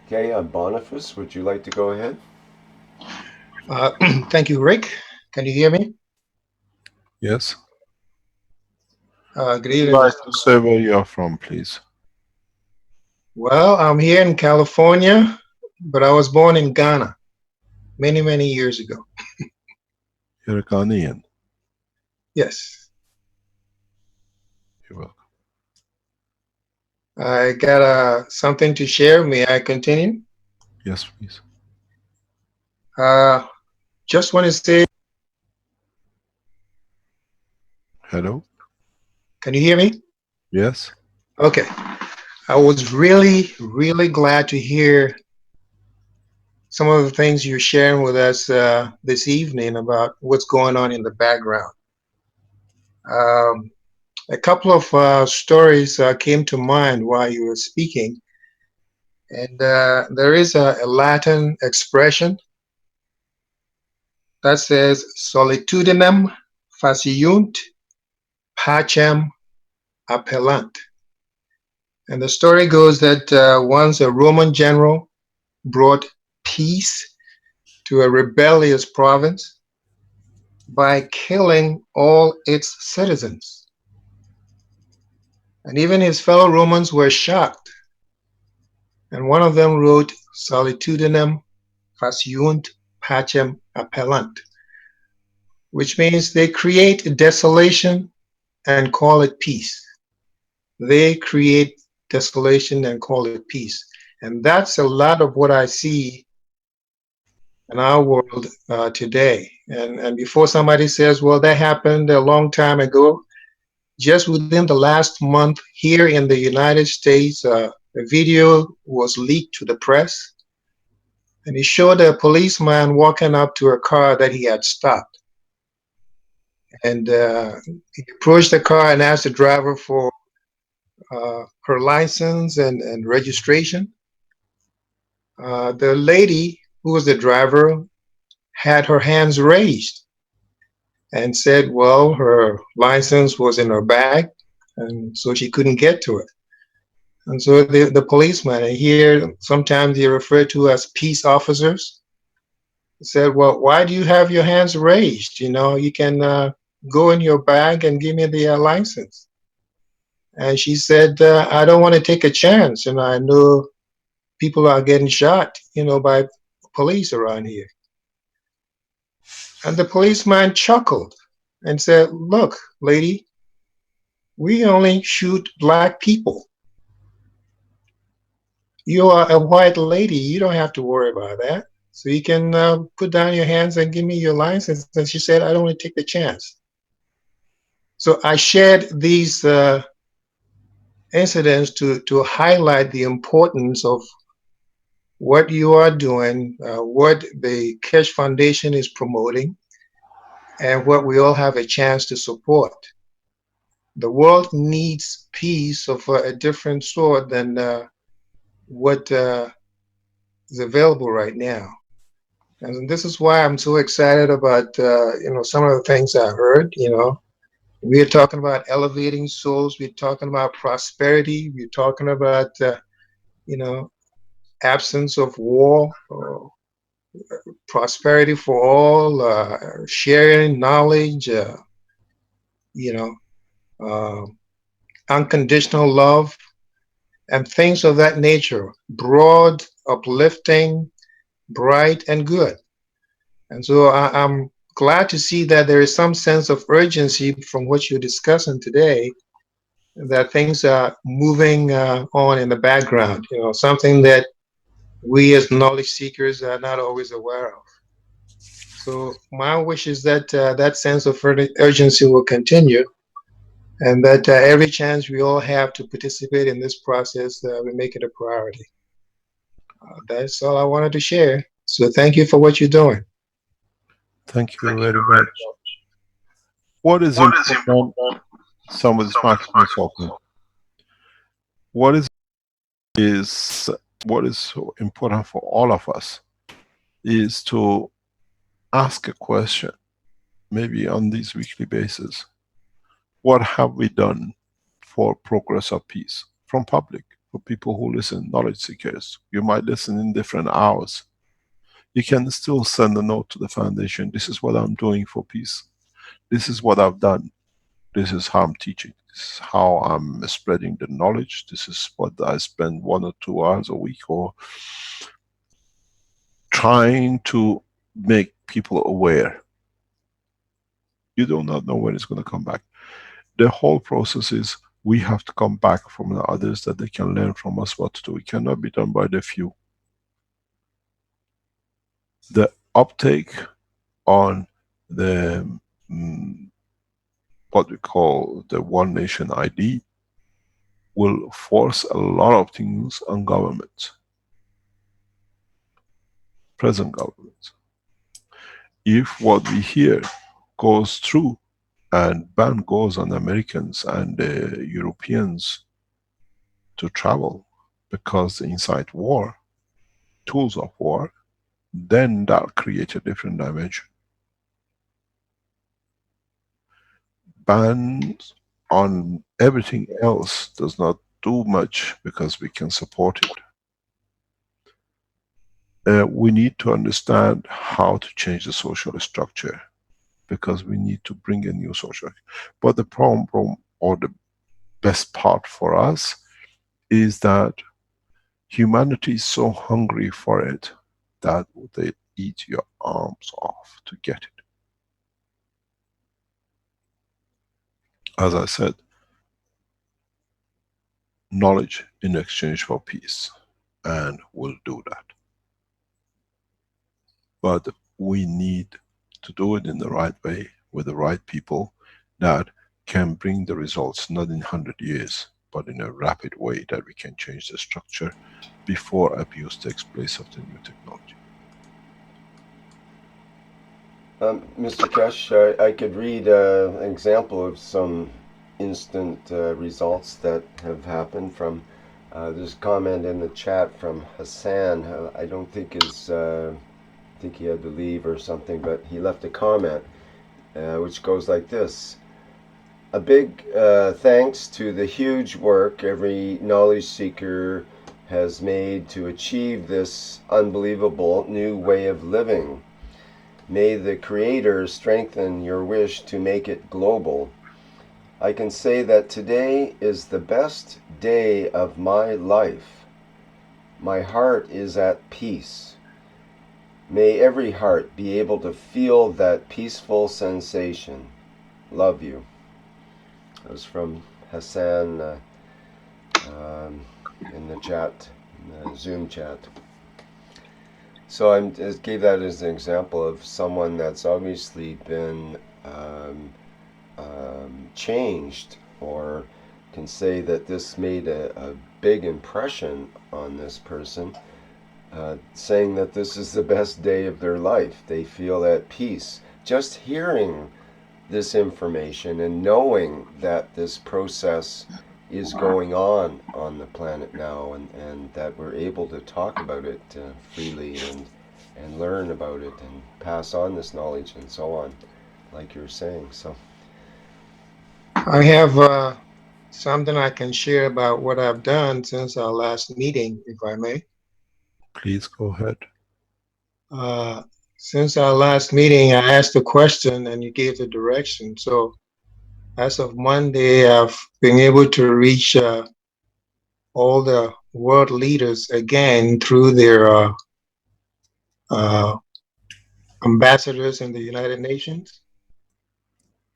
Speaker 2: Okay, Boniface, would you like to go ahead?
Speaker 9: Thank you, Rick. Can you hear me?
Speaker 3: Yes.
Speaker 9: Good
Speaker 3: Would
Speaker 9: evening.
Speaker 3: you like to say where you are from, please?
Speaker 9: Well, I'm here in California, but I was born in Ghana many, many years ago.
Speaker 3: You're a Ghanaian.
Speaker 9: Yes.
Speaker 3: You're welcome.
Speaker 9: I got something to share. May I continue?
Speaker 3: Yes, please.
Speaker 9: Just want to say.
Speaker 3: Hello?
Speaker 9: Can you hear me?
Speaker 3: Yes.
Speaker 9: Okay. I was really, really glad to hear some of the things you're sharing with us this evening about what's going on in the background. A couple of stories came to mind while you were speaking. And there is a Latin expression that says, solitudinem faciunt pacem appellant. And the story goes that once a Roman general brought peace to a rebellious province by killing all its citizens. And even his fellow Romans were shocked. And one of them wrote, solitudinem faciunt pacem appellant, which means they create desolation and call it peace. They create desolation and call it peace. And that's a lot of what I see in our world today. And before somebody says, well, that happened a long time ago, just within the last month here in the United States, a video was leaked to the press. And he showed a policeman walking up to a car that he had stopped. And he approached the car and asked the driver for her license and registration. The lady who was the driver had her hands raised and said, well, her license was in her bag, and so she couldn't get to it. And so the policeman, and here sometimes they're referred to as peace officers, said, well, why do you have your hands raised? You know, you can go in your bag and give me the license. And she said, I don't want to take a chance. And I know people are getting shot, by police around here. And the policeman chuckled and said, look, lady, we only shoot black people. You are a white lady. You don't have to worry about that. So you can put down your hands and give me your license. And she said, I don't want to take the chance. So I shared these incidents to highlight the importance of what you are doing, what the Keshe Foundation is promoting, and what we all have a chance to support. The world needs peace of a different sort than what is available right now. And this is why I'm so excited about, some of the things I heard. We're talking about elevating souls. We're talking about prosperity. We're talking about, you know, absence of war, prosperity for all, sharing knowledge, you know, uh, unconditional love, and things of that nature. Broad, uplifting, bright, and good. And so I'm glad to see that there is some sense of urgency from what you're discussing today, that things are moving on in the background, something that we as knowledge seekers are not always aware of. So my wish is that that sense of urgency will continue, and that every chance we all have to participate in this process, we make it a priority. That's all I wanted to share. So thank you for what you're doing.
Speaker 3: Thank you very much. What is important? Somebody's microphone is open. What is what is so important for all of us is to ask a question, maybe on this weekly basis. What have we done for progress of peace? From public, for people who listen, knowledge seekers. You might listen in different hours. You can still send a note to the foundation. This is what I'm doing for peace. This is what I've done. This is how I'm teaching. This is how I'm spreading the knowledge. This is what I spend 1 or 2 hours a week or trying to make people aware. You do not know when it's going to come back. The whole process is we have to come back from the others that they can learn from us what to do. It cannot be done by the few. The uptake on the what we call the One Nation ID will force a lot of things on governments, present governments. If what we hear goes through and ban goes on Americans and the Europeans to travel because they incite war, tools of war, then that'll create a different dimension. Bans on everything else does not do much because we can support it. We need to understand how to change the social structure because we need to bring a new social. But the problem or the best part for us is that humanity is so hungry for it that they eat your arms off to get it. As I said, knowledge in exchange for peace, and we'll do that. But we need to do it in the right way with the right people that can bring the results, not in 100 years, but in a rapid way that we can change the structure before abuse takes place of the new technology.
Speaker 2: Mr. Keshe, I could read an example of some instant results that have happened from there's a comment in the chat from Hassan. I don't think I think he had to leave or something, but he left a comment which goes like this. A big thanks to the huge work every knowledge seeker has made to achieve this unbelievable new way of living. May the Creator strengthen your wish to make it global. I can say that today is the best day of my life. My heart is at peace. May every heart be able to feel that peaceful sensation. Love you. That was from Hassan in the chat, in the Zoom chat. So I just gave that as an example of someone that's obviously been changed, or can say that this made a big impression on this person, saying that this is the best day of their life. They feel at peace. Just hearing this information and knowing that this process is going on the planet now, and that we're able to talk about it freely and learn about it and pass on this knowledge and so on, like you're saying. So
Speaker 9: I have something I can share about what I've done since our last meeting, if I may.
Speaker 3: Please go ahead.
Speaker 9: Uh, since our last meeting, I asked a question and you gave the direction. So as of Monday, I've been able to reach all the world leaders again through their uh, ambassadors in the United Nations,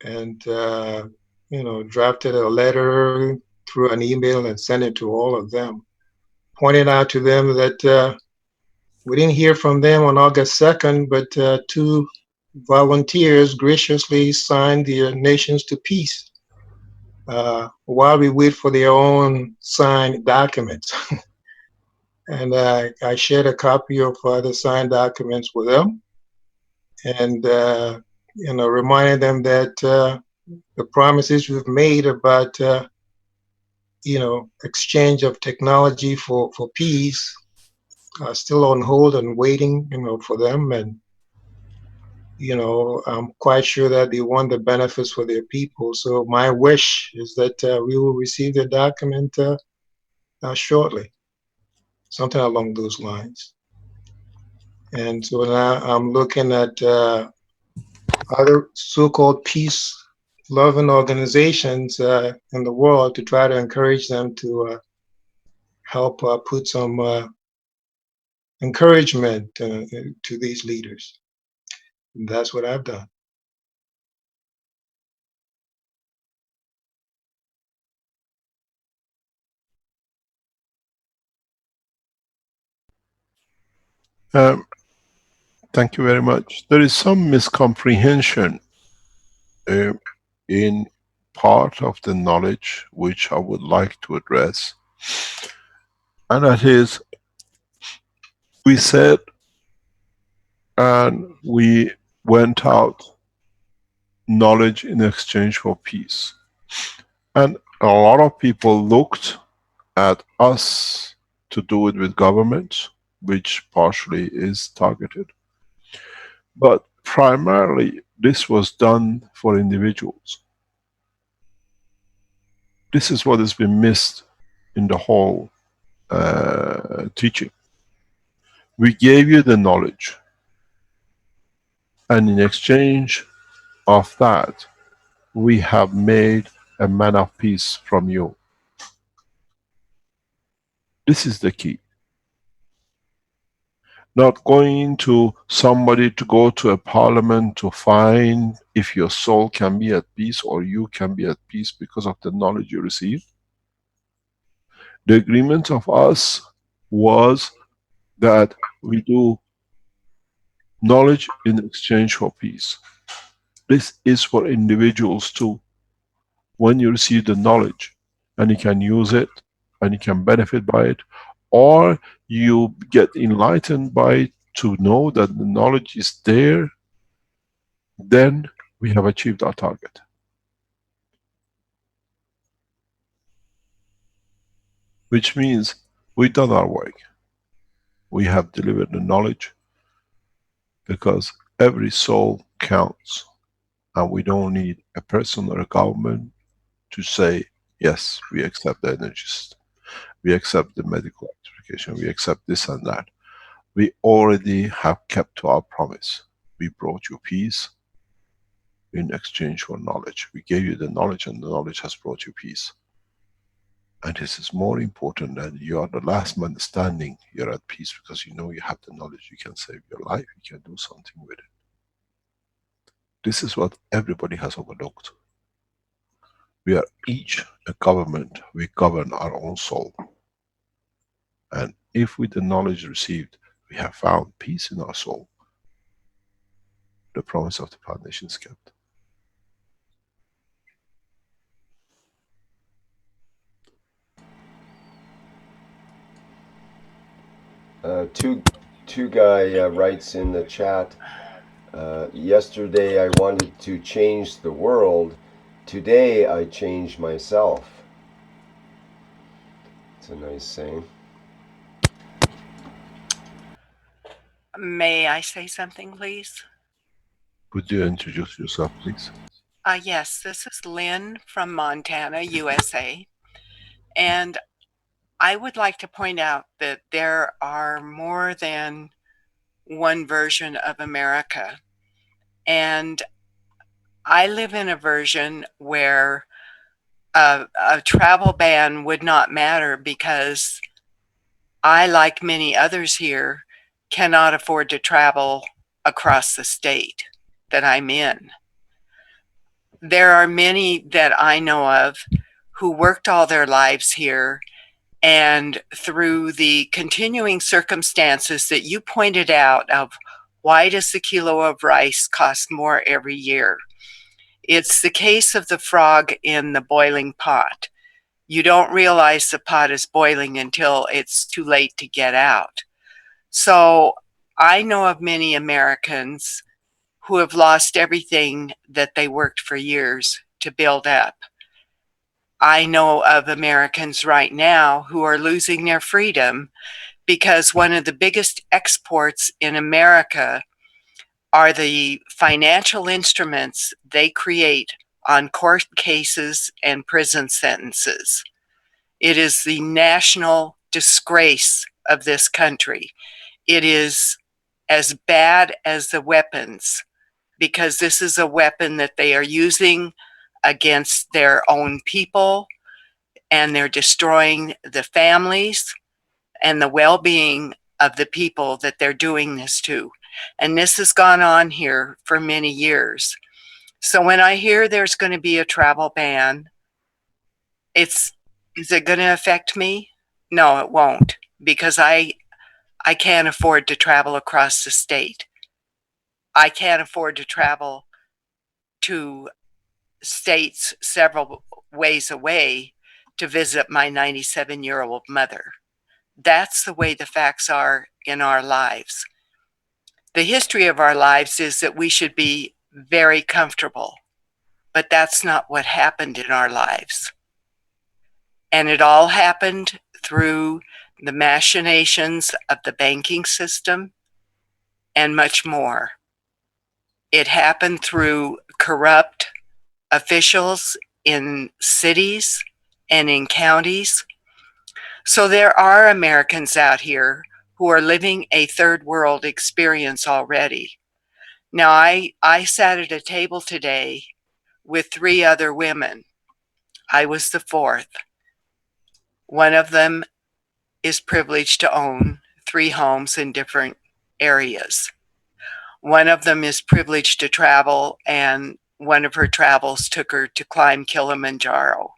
Speaker 9: and drafted a letter through an email and sent it to all of them, pointing out to them that we didn't hear from them on August 2nd, but two volunteers graciously signed the Nations to Peace while we wait for their own signed documents. And I shared a copy of the signed documents with them, and reminded them that the promises we've made about exchange of technology for peace are still on hold and waiting, for them. And I'm quite sure that they want the benefits for their people. So my wish is that we will receive the document shortly, something along those lines. And so now I'm looking at other so-called peace-loving organizations in the world to try to encourage them to help put some encouragement to these leaders. And that's what I've done.
Speaker 3: Thank you very much. There is some miscomprehension in part of the knowledge which I would like to address, and that is, we said and we went out knowledge in exchange for peace, and a lot of people looked at us to do it with governments, which partially is targeted, but primarily this was done for individuals. This is what has been missed in the whole teaching. We gave you the knowledge, and in exchange of that, we have made a man of peace from you. This is the key. Not going to somebody to go to a parliament to find if your soul can be at peace or you can be at peace because of the knowledge you received. The agreement of us was that we do knowledge in exchange for peace. This is for individuals too. When you receive the knowledge and you can use it and you can benefit by it, or you get enlightened by it to know that the knowledge is there, then we have achieved our target. Which means we've done our work. We have delivered the knowledge, because every soul counts, and we don't need a person or a government to say, yes, we accept the energies, we accept the medical certification, we accept this and that. We already have kept to our promise. We brought you peace in exchange for knowledge. We gave you the knowledge, and the knowledge has brought you peace. And this is more important than you are the last man standing. You're at peace because you know you have the knowledge. You can save your life. You can do something with it. This is what everybody has overlooked. We are each a government. We govern our own soul. And if with the knowledge received, we have found peace in our soul, the promise of the foundation is kept.
Speaker 2: Two guy writes in the chat, yesterday I wanted to change the world. Today I changed myself. It's a nice saying.
Speaker 10: May I say something, please?
Speaker 3: Could you introduce yourself, please?
Speaker 10: Yes, this is Lynn from Montana, USA. And I would like to point out that there are more than one version of America. And I live in a version where a travel ban would not matter because I, like many others here, cannot afford to travel across the state that I'm in. There are many that I know of who worked all their lives here, and through the continuing circumstances that you pointed out of why does the kilo of rice cost more every year? It's the case of the frog in the boiling pot. You don't realize the pot is boiling until it's too late to get out. So I know of many Americans who have lost everything that they worked for years to build up. I know of Americans right now who are losing their freedom because one of the biggest exports in America are the financial instruments they create on court cases and prison sentences. It is the national disgrace of this country. It is as bad as the weapons, because this is a weapon that they are using against their own people, and they're destroying the families and the well-being of the people that they're doing this to. And this has gone on here for many years. So when I hear there's going to be a travel ban, is it going to affect me? No, it won't, because I can't afford to travel across the state. I can't afford to travel to states several ways away to visit my 97-year-old mother. That's the way the facts are in our lives. The history of our lives is that we should be very comfortable, but that's not what happened in our lives. And it all happened through the machinations of the banking system and much more. It happened through corrupt officials in cities and in counties. So there are Americans out here who are living a third world experience already. Now, I sat at a table today with 3 other women. I was the 4th. One of them is privileged to own 3 homes in different areas. One of them is privileged to travel, and one of her travels took her to climb Kilimanjaro.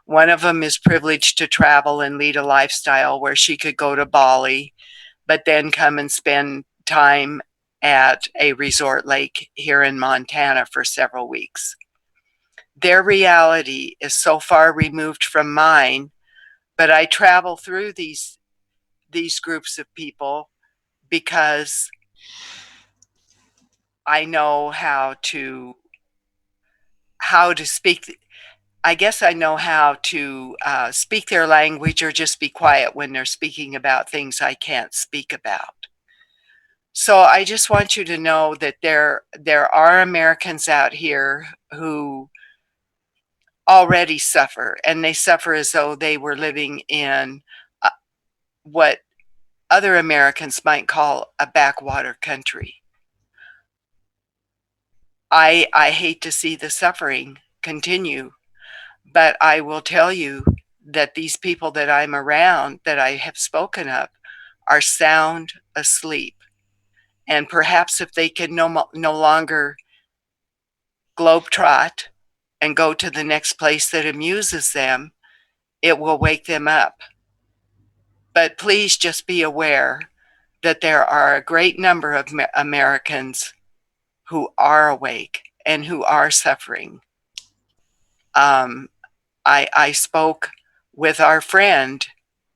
Speaker 10: One of them is privileged to travel and lead a lifestyle where she could go to Bali, but then come and spend time at a resort lake here in Montana for several weeks. Their reality is so far removed from mine, but I travel through these groups of people because I know how to speak. I guess I know how to speak their language or just be quiet when they're speaking about things I can't speak about. So I just want you to know that there are Americans out here who already suffer, and they suffer as though they were living in what other Americans might call a backwater country. I hate to see the suffering continue, but I will tell you that these people that I'm around, that I have spoken of, are sound asleep. And perhaps if they can no longer globetrot and go to the next place that amuses them, it will wake them up. But please just be aware that there are a great number of Americans who are awake and who are suffering. I spoke with our friend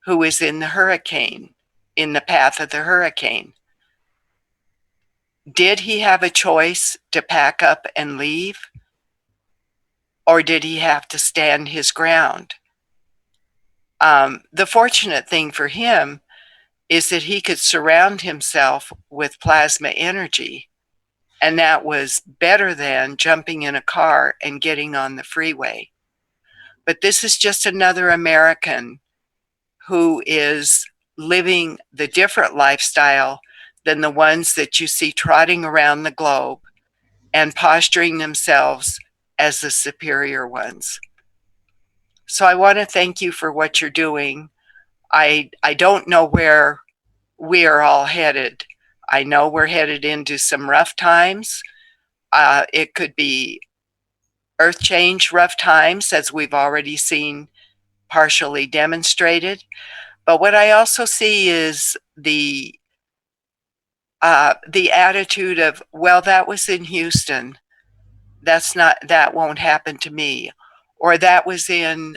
Speaker 10: who is in the hurricane, in the path of the hurricane. Did he have a choice to pack up and leave? Or did he have to stand his ground? The fortunate thing for him is that he could surround himself with plasma energy, and that was better than jumping in a car and getting on the freeway. But this is just another American who is living the different lifestyle than the ones that you see trotting around the globe and posturing themselves as the superior ones. So I want to thank you for what you're doing. I don't know where we are all headed. I know we're headed into some rough times. It could be earth change rough times, as we've already seen partially demonstrated. But what I also see is the attitude of, well, that was in Houston. That won't happen to me. Or that was in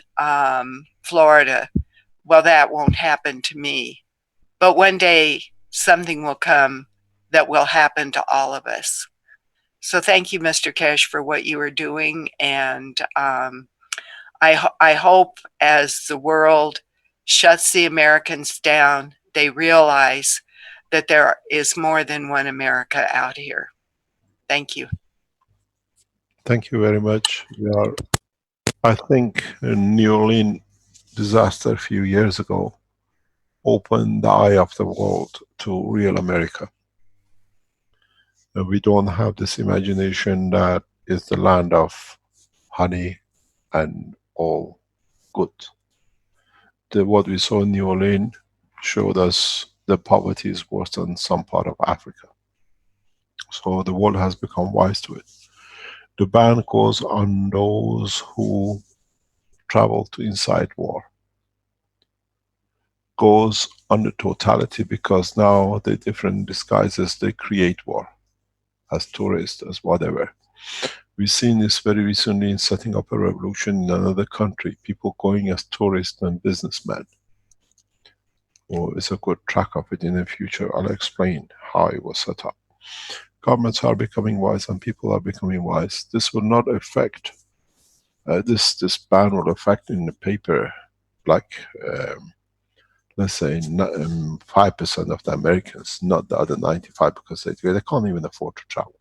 Speaker 10: Florida. Well, that won't happen to me. But one day something will come that will happen to all of us. So thank you, Mr. Keshe, for what you are doing. And I hope as the world shuts the Americans down, they realize that there is more than one America out here. Thank you.
Speaker 3: Thank you very much. I think New Orleans disaster a few years ago opened the eye of the world to real America. And we don't have this imagination that is the land of honey and all good. What we saw in New Orleans showed us the poverty is worse than some part of Africa. So the world has become wise to it. The ban goes on those who travel to incite war. Goes on the totality, because now the different disguises, they create war. As tourists, as whatever. We've seen this very recently in setting up a revolution in another country. People going as tourists and businessmen. Well, it's a good track of it in the future. I'll explain how it was set up. Governments are becoming wise and people are becoming wise. This will not affect, this ban will affect in the paper, like, let's say 5% of the Americans, not the other 95%, because they can't even afford to travel.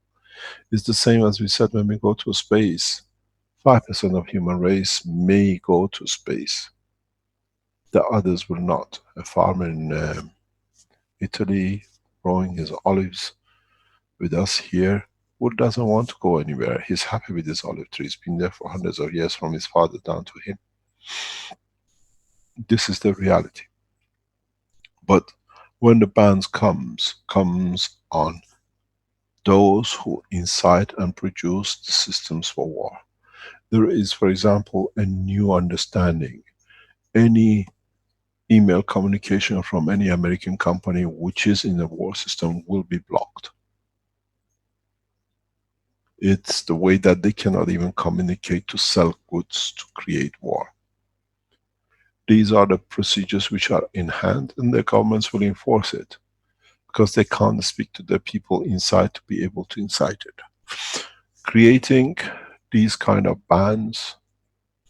Speaker 3: It's the same as we said when we go to space. 5% of human race may go to space. The others will not. A farmer in Italy growing his olives with us here, who doesn't want to go anywhere. He's happy with his olive tree. It's been there for hundreds of years from his father down to him. This is the reality. But when the bans comes on those who incite and produce the systems for war. There is, for example, a new understanding. Any email communication from any American company which is in the war system will be blocked. It's the way that they cannot even communicate to sell goods to create war. These are the procedures which are in hand, and the governments will enforce it, because they can't speak to the people inside to be able to incite it. Creating these kind of bans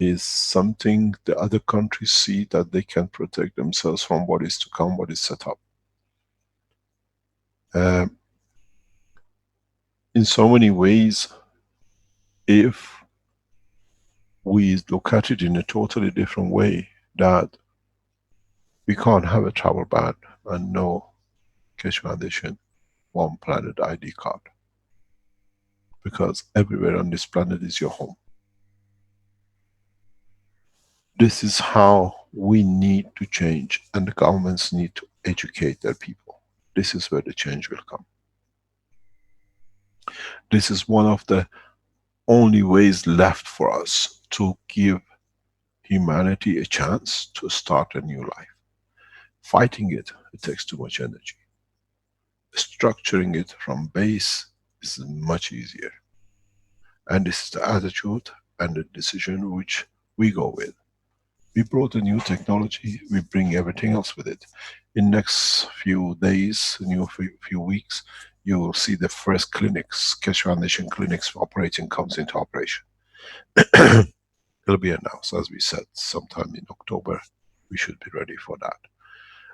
Speaker 3: is something the other countries see that they can protect themselves from what is to come, what is set up. In so many ways, if we look at it in a totally different way, that we can't have a travel ban and no Keshe Foundation One Planet ID card. Because everywhere on this planet is your home. This is how we need to change, and the governments need to educate their people. This is where the change will come. This is one of the only ways left for us to give humanity a chance to start a new life. Fighting it takes too much energy. Structuring it from base is much easier. And this is the attitude and the decision which we go with. We brought a new technology, we bring everything else with it. In next few days, few weeks, you will see the first clinics, Keshe Foundation clinics comes into operation. It'll be announced, as we said, sometime in October. We should be ready for that.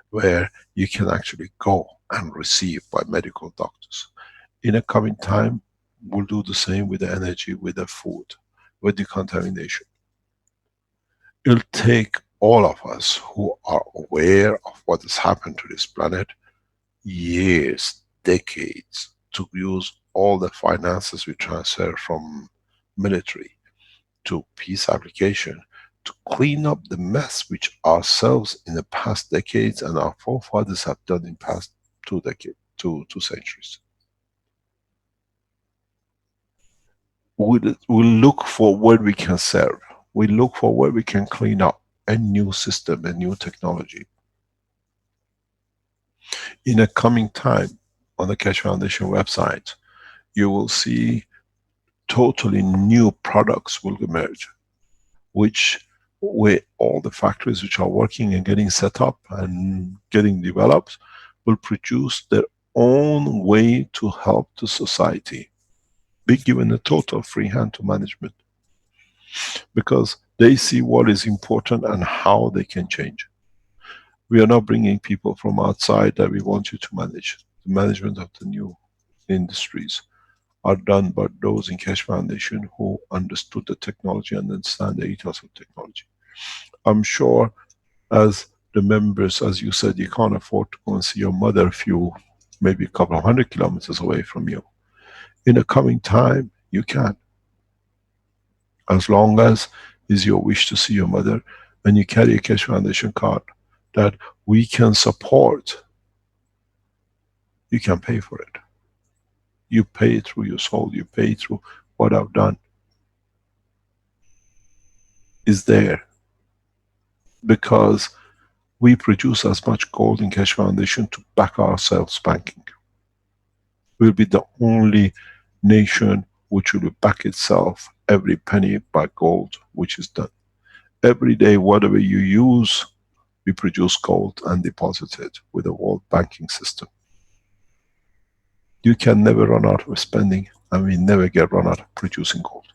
Speaker 3: where you can actually go and receive by medical doctors. In a coming time, we'll do the same with the energy, with the food, with the contamination. It'll take all of us who are aware of what has happened to this planet, years, decades, to use all the finances we transfer from military to peace application, to clean up the mess which ourselves in the past decades and our forefathers have done in past 2 decades, two centuries. We'll look for where we can serve. We look for where we can clean up a new system, a new technology. In a coming time, on the Keshe Foundation website, you will see totally new products will emerge, which where all the factories which are working and getting set up and getting developed will produce their own way to help the society, be given a total free hand to management, because they see what is important and how they can change. We are not bringing people from outside that we want you to manage. The management of the new industries are done by those in Keshe Foundation who understood the technology and understand the ethos of technology. I'm sure as the members, as you said, you can't afford to go and see your mother maybe a couple of 100 kilometers away from you. In a coming time, you can. As long as is your wish to see your mother and you carry a Keshe Foundation card that we can support, you can pay for it. You pay through your soul, you pay through what I've done. Is there. Because we produce as much gold in Keshe Foundation to back ourselves banking. We'll be the only nation which will back itself every penny by gold which is done. Every day, whatever you use, we produce gold and deposit it with a world banking system. You can never run out of spending, and we never get run out of producing gold.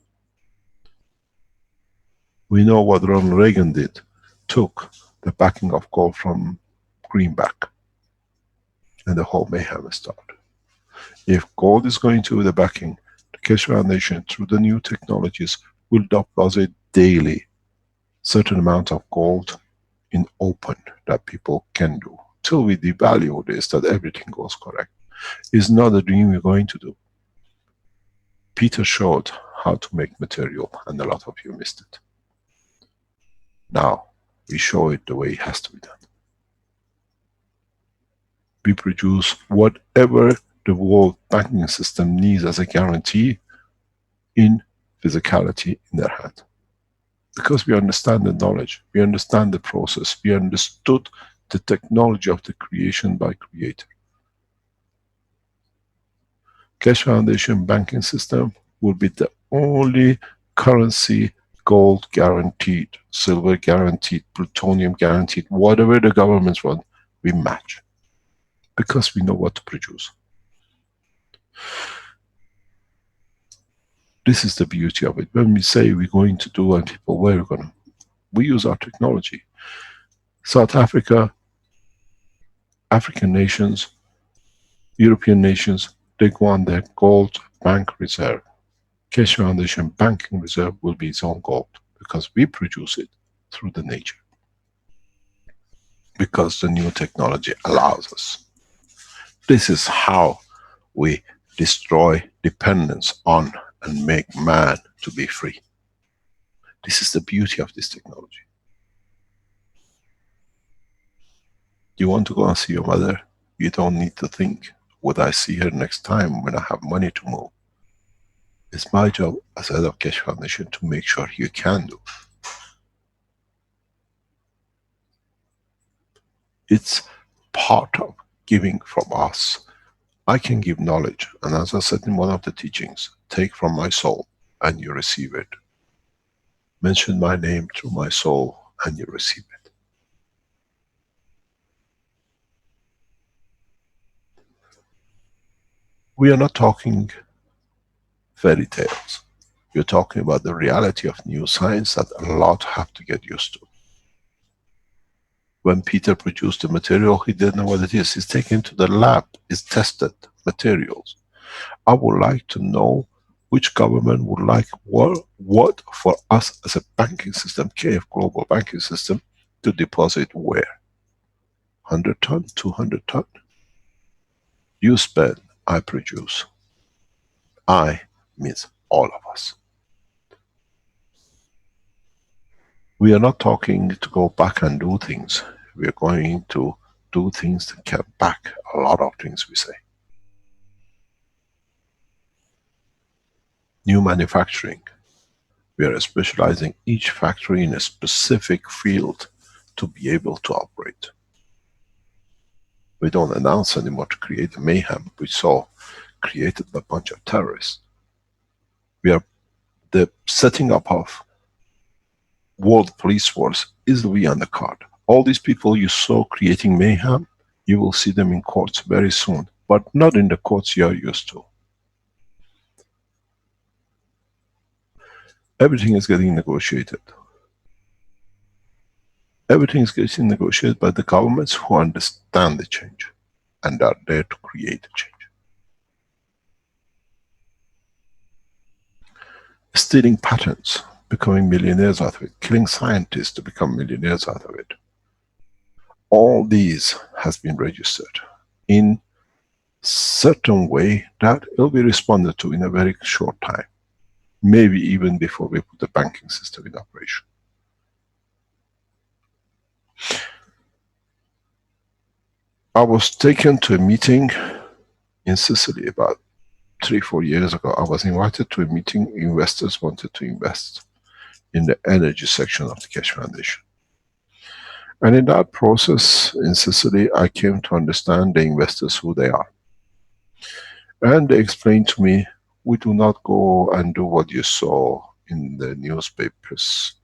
Speaker 3: We know what Ronald Reagan did, took the backing of gold from greenback, and the whole mayhem started. If gold is going to be the backing, the Keshe Foundation, through the new technologies, will deposit daily certain amount of gold in open that people can do. Till we devalue this, that everything goes correct. It's not a dream we're going to do. Peter showed how to make material, and a lot of you missed it. Now, we show it the way it has to be done. We produce whatever the world banking system needs as a guarantee in physicality in their hand. Because we understand the knowledge, we understand the process, we understood the technology of the creation by Creator. Keshe Foundation banking system will be the only currency gold guaranteed, silver guaranteed, plutonium guaranteed, whatever the governments want, we match. Because we know what to produce. This is the beauty of it. When we say we're going to do, and people, where are we going to? We use our technology. South Africa, African nations, European nations, they go on their gold bank reserve. Keshe Foundation banking reserve will be its own gold, because we produce it through the nature. Because the new technology allows us. This is how we destroy dependence on and make man to be free. This is the beauty of this technology. You want to go and see your mother, you don't need to think, would I see her next time when I have money to move? It's my job as head of Keshe Foundation to make sure you can do. It's part of giving from us. I can give knowledge, and as I said in one of the teachings, take from my soul and you receive it. Mention my name through my soul and you receive it. We are not talking fairy tales. We're talking about the reality of new science that a lot have to get used to. When Peter produced the material, he didn't know what it is. It's taken to the lab, it's tested materials. I would like to know which government would like what for us as a banking system, KF Global Banking System, to deposit where? 100 ton, 200 ton? You spend, I produce. I means all of us. We are not talking to go back and do things. We are going to do things that can back a lot of things we say. New manufacturing. We are specializing each factory in a specific field to be able to operate. We don't announce anymore to create a mayhem we saw created by a bunch of terrorists. We are the setting up of world police force is we on the card. All these people you saw creating mayhem, you will see them in courts very soon, but not in the courts you are used to. Everything is getting negotiated. Everything is getting negotiated by the governments who understand the change and are there to create the change. Stealing patents, becoming millionaires out of it, killing scientists to become millionaires out of it. All these has been registered in certain way that it will be responded to in a very short time. Maybe even before we put the banking system in operation. I was taken to a meeting in Sicily about 3-4 years ago. I was invited to a meeting. Investors wanted to invest in the energy section of the Keshe Foundation. And in that process in Sicily, I came to understand the investors, who they are. And they explained to me, we do not go and do what you saw in the newspapers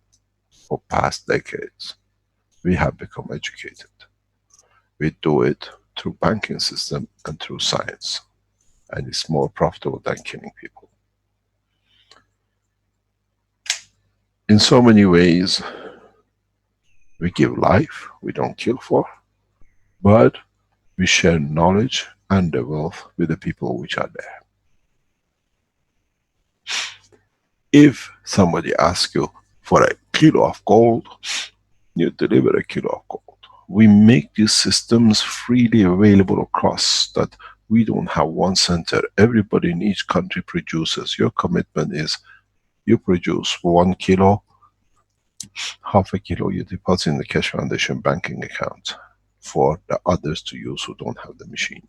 Speaker 3: for past decades. We have become educated. We do it through banking system and through science. And it's more profitable than killing people. In so many ways, we give life, we don't kill for, but we share knowledge and the wealth with the people which are there. If somebody asks you for a kilo of gold, you deliver a kilo of gold. We make these systems freely available across, that we don't have one center. Everybody in each country produces. Your commitment is, you produce 1 kilo, half a kilo you deposit in the Keshe Foundation banking account for the others to use who don't have the machine.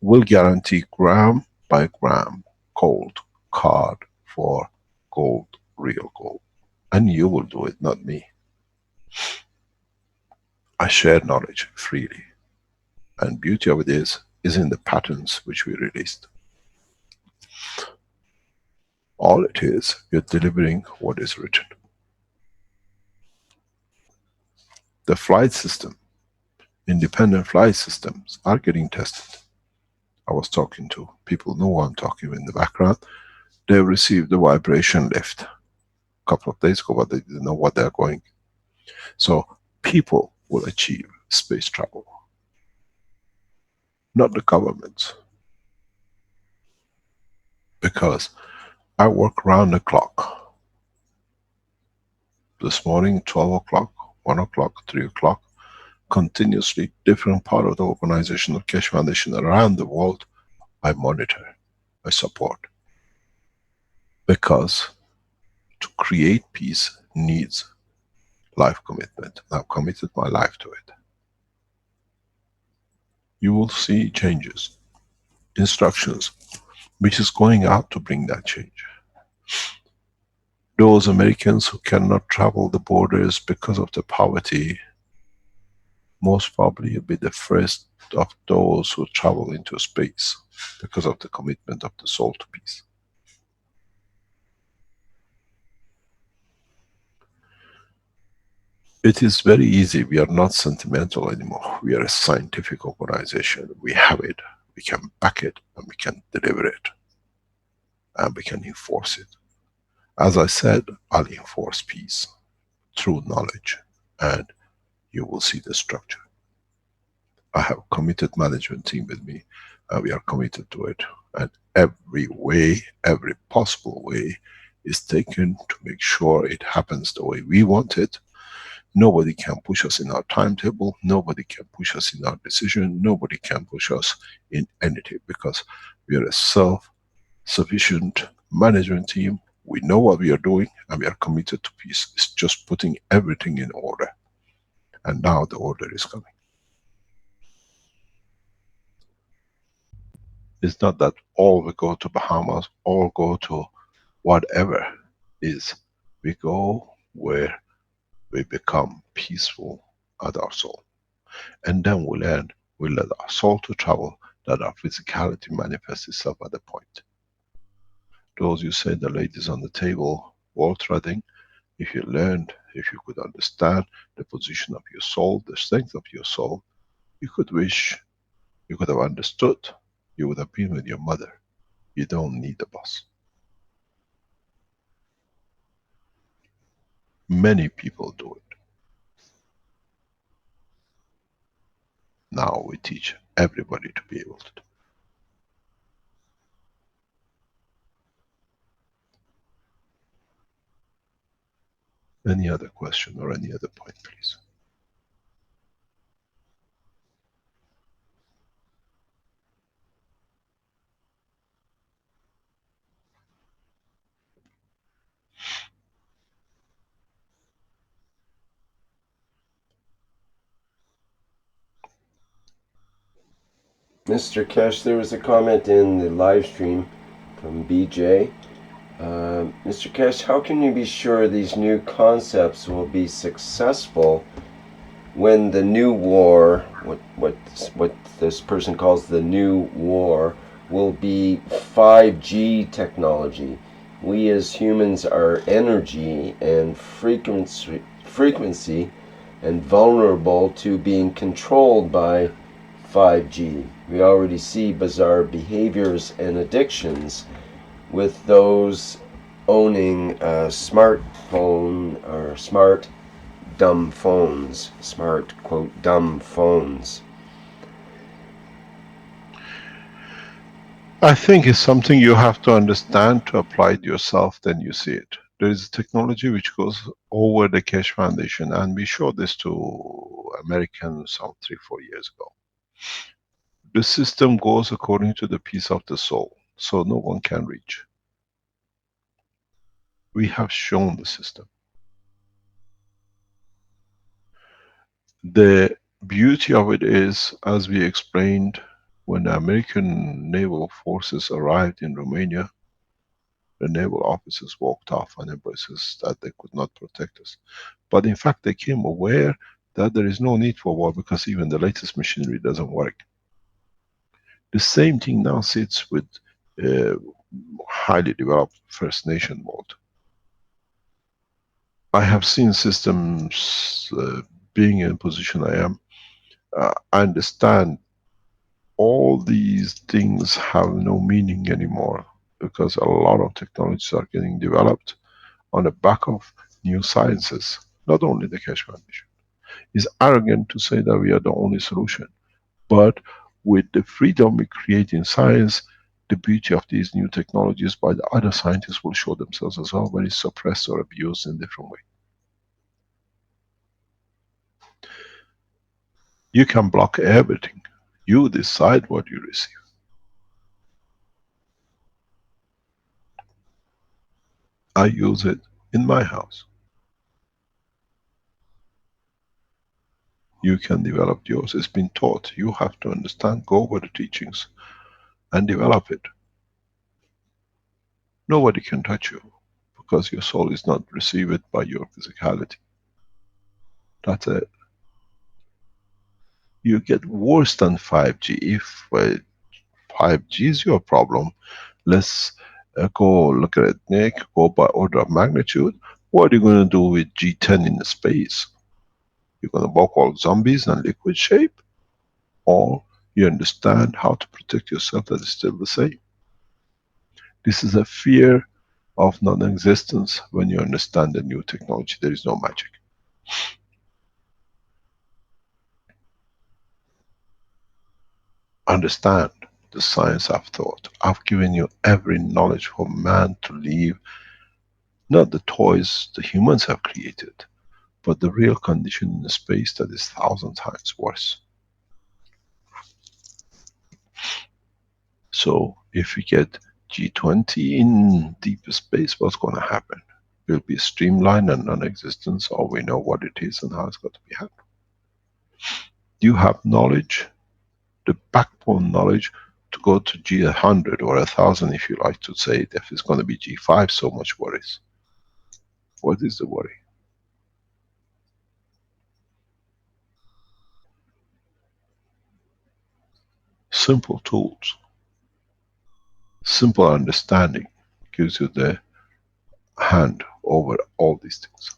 Speaker 3: We'll guarantee gram by gram gold card for gold, real gold. And you will do it, not me. I share knowledge freely. And beauty of it is in the patterns which we released. All it is, you're delivering what is written. The flight system, independent flight systems are getting tested. I was talking to people, know I'm talking in the background. They received the vibration lift a couple of days ago, but they didn't know what they're going. So people will achieve space travel, not the governments. Because I work round the clock. This morning, 12 o'clock, 1 o'clock, 3 o'clock, continuously different part of the organization of Keshe Foundation around the world, I monitor, I support. Because to create peace needs life commitment. I've committed my life to it. You will see changes, instructions, which is going out to bring that change. Those Americans who cannot travel the borders because of the poverty, most probably will be the first of those who travel into space because of the commitment of the soul to peace. It is very easy. We are not sentimental anymore. We are a scientific organization. We have it, we can back it, and we can deliver it. And we can enforce it. As I said, I'll enforce peace through knowledge. And you will see the structure. I have a committed management team with me, and we are committed to it. And every way, every possible way is taken to make sure it happens the way we want it. Nobody can push us in our timetable, nobody can push us in our decision, nobody can push us in anything, because we are a self-sufficient management team. We know what we are doing and we are committed to peace. It's just putting everything in order. And now the order is coming. It's not that all we go to Bahamas, all go to whatever is. We go where we become peaceful at our soul. And then we learn, we let our soul to travel, that our physicality manifests itself at the point. Those you say, the ladies on the table, wall threading, if you learned, if you could understand the position of your soul, the strength of your soul, you could wish, you could have understood, you would have been with your mother. You don't need a boss. Many people do it. Now we teach everybody to be able to do it. Any other question or any other point, please?
Speaker 2: Mr. Keshe, there was a comment in the live stream from BJ. Mr. Keshe, how can you be sure these new concepts will be successful when the new war, what this person calls the new war, will be 5G technology? We as humans are energy and frequency and vulnerable to being controlled by 5G. We already see bizarre behaviors and addictions with those owning a smartphone or smart dumb phones, smart quote dumb phones.
Speaker 3: I think it's something you have to understand to apply it yourself, then you see it. There is a technology which goes over the Keshe Foundation, and we showed this to Americans some 3-4 years ago. The system goes according to the peace of the soul, so no one can reach. We have shown the system. The beauty of it is, as we explained, when the American naval forces arrived in Romania, the naval officers walked off on the basis that they could not protect us. But in fact, they came aware that there is no need for war, because even the latest machinery doesn't work. The same thing now sits with highly developed First Nation world. I have seen systems being in a position I am. I understand all these things have no meaning anymore, because a lot of technologies are getting developed on the back of new sciences, not only the Keshe Foundation. It's arrogant to say that we are the only solution, but with the freedom we create in science, the beauty of these new technologies by the other scientists will show themselves as well, when it's suppressed or abused in different way. You can block everything. You decide what you receive. I use it in my house. You can develop yours. It's been taught. You have to understand, go over the teachings and develop it. Nobody can touch you, because your soul is not received by your physicality. That's it. You get worse than 5G. If 5G is your problem, let's go look at it, Nick, go by order of magnitude. What are you going to do with G10 in space? You're going to walk all zombies and liquid shape? Or you understand how to protect yourself, that is still the same. This is a fear of non-existence. When you understand the new technology, there is no magic. understand the science of thought. I've given you every knowledge for man to leave, not the toys the humans have created, but the real condition in the space that is 1,000 times worse. So if we get G20 in deep space, what's going to happen? Will be streamlined and non-existence, or we know what it is and how it's got to be happening. You have knowledge, the backbone knowledge, to go to G100 or 1,000, if you like to say it. If it's going to be G5, so much worries. What is the worry? Simple tools, simple understanding gives you the hand over all these things.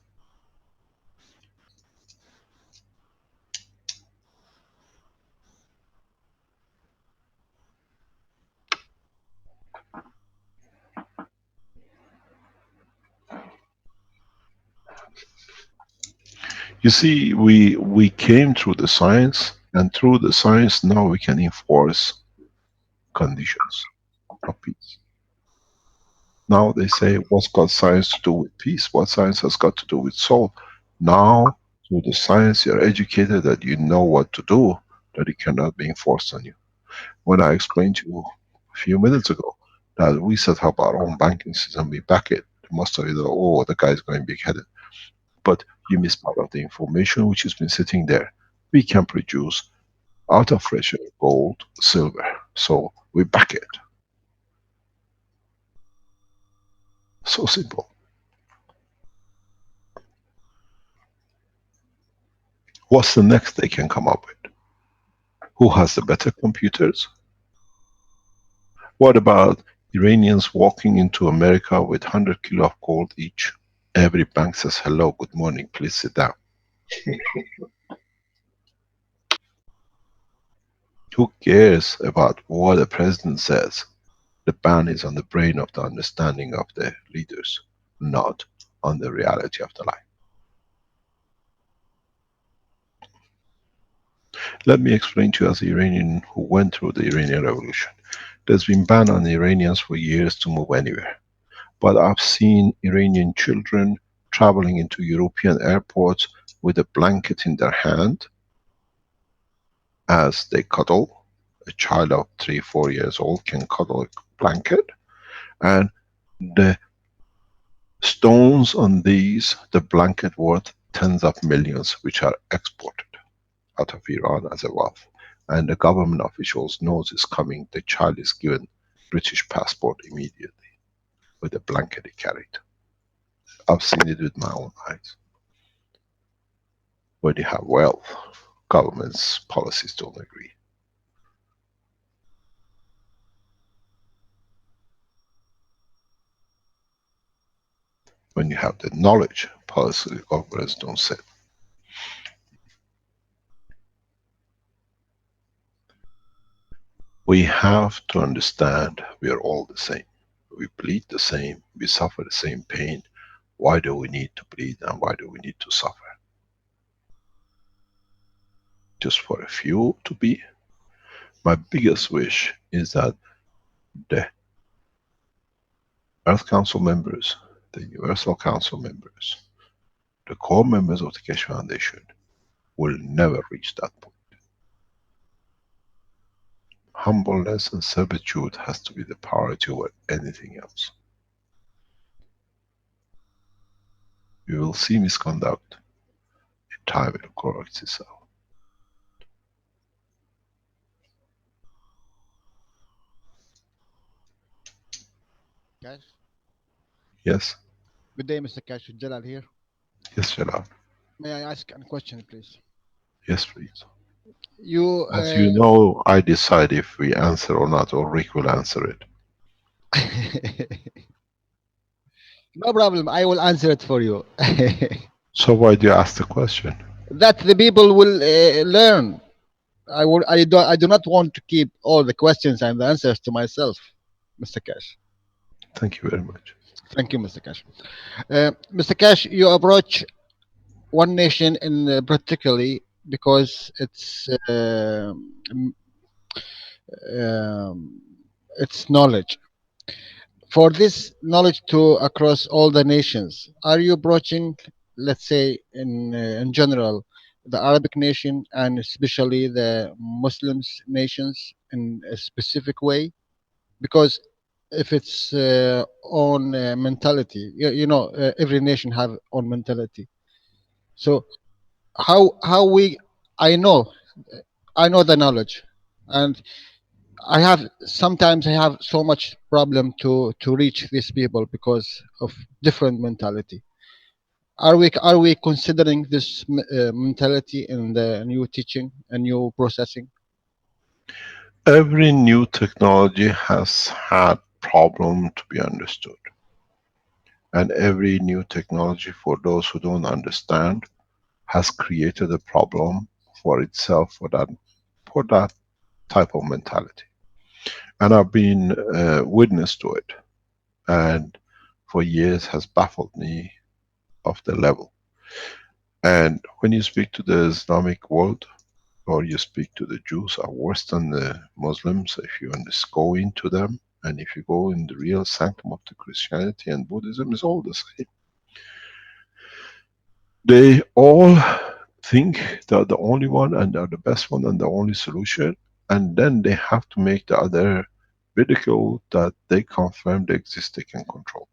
Speaker 3: You see, we came through the science, and through the science now we can enforce conditions of peace. Now they say, what's got science to do with peace? What science has got to do with soul? Now, through the science, you're educated that you know what to do, that it cannot be enforced on you. When I explained to you a few minutes ago that we set up our own banking system, we back it, most of you know, oh, the guy's going big-headed. But you miss part of the information which has been sitting there. We can produce out of fresh air gold, silver, so we back it. So simple. What's the next they can come up with? Who has the better computers? What about Iranians walking into America with 100 kilo of gold each? Every bank says, hello, good morning, please sit down. Who cares about what the president says? The ban is on the brain of the understanding of the leaders, not on the reality of the life. Let me explain to you as an Iranian who went through the Iranian Revolution. There's been ban on the Iranians for years to move anywhere. But I've seen Iranian children traveling into European airports with a blanket in their hand as they cuddle. A child of 3-4 years old can cuddle a blanket, and the stones on these, the blanket worth tens of millions, which are exported out of Iran as a wealth. And the government officials knows it's coming, the child is given British passport immediately with the blanket he carried. I've seen it with my own eyes. When you have wealth, government's policies don't agree. When you have the knowledge, policy governments don't set. We have to understand we are all the same. We bleed the same, we suffer the same pain. Why do we need to bleed and why do we need to suffer? Just for a few to be? My biggest wish is that the Earth Council members, the Universal Council members, the core members of the Keshe Foundation will never reach that point. Humbleness and servitude has to be the priority over anything else. You will see misconduct, in time it will correct itself.
Speaker 11: Keshe?
Speaker 3: Yes?
Speaker 11: Good day, Mr. Keshe. Jalal here.
Speaker 3: Yes, Jalal.
Speaker 11: May I ask a question, please?
Speaker 3: Yes, please.
Speaker 11: You,
Speaker 3: As you know, I decide if we answer or not, or Rick will answer it.
Speaker 11: no problem. I will answer it for you.
Speaker 3: So why do you ask the question?
Speaker 11: That the people will learn. I do not want to keep all the questions and the answers to myself, Mr. Keshe.
Speaker 3: Thank you very much.
Speaker 11: Thank you, Mr. Keshe. Mr. Keshe, you approach one nation in particularly because it's its knowledge. For this knowledge to across all the nations, are you approaching, let's say, in general, the Arabic nation and especially the Muslims nations in a specific way? Because if it's own mentality, every nation have own mentality. So how we, I know, I know the knowledge, and I have sometimes I have so much problem to reach these people because of different mentality. Are we considering this mentality in the new teaching and new processing?
Speaker 3: Every new technology has had problem to be understood. And every new technology, for those who don't understand, has created a problem for itself, for that type of mentality. And I've been witness to it, and for years has baffled me of the level. And when you speak to the Islamic world, or you speak to the Jews, are worse than the Muslims if you go into them, and if you go in the real sanctum of the Christianity and Buddhism, is all the same. They all think they're the only one and they're the best one and the only solution, and then they have to make the other ridicule that they confirm they exist, they can control.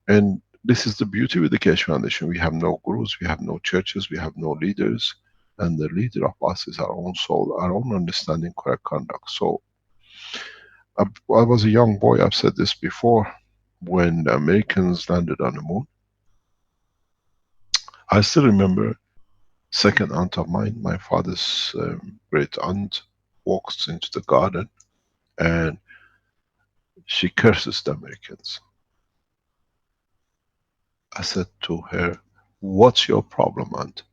Speaker 3: And this is the beauty with the Keshe Foundation. We have no gurus, we have no churches, we have no leaders, and the leader of us is our own soul, our own understanding, correct conduct. So I was a young boy, I've said this before, when the Americans landed on the moon. I still remember second aunt of mine, my father's great aunt, walks into the garden and she curses the Americans. I said to her, "What's your problem, aunt?"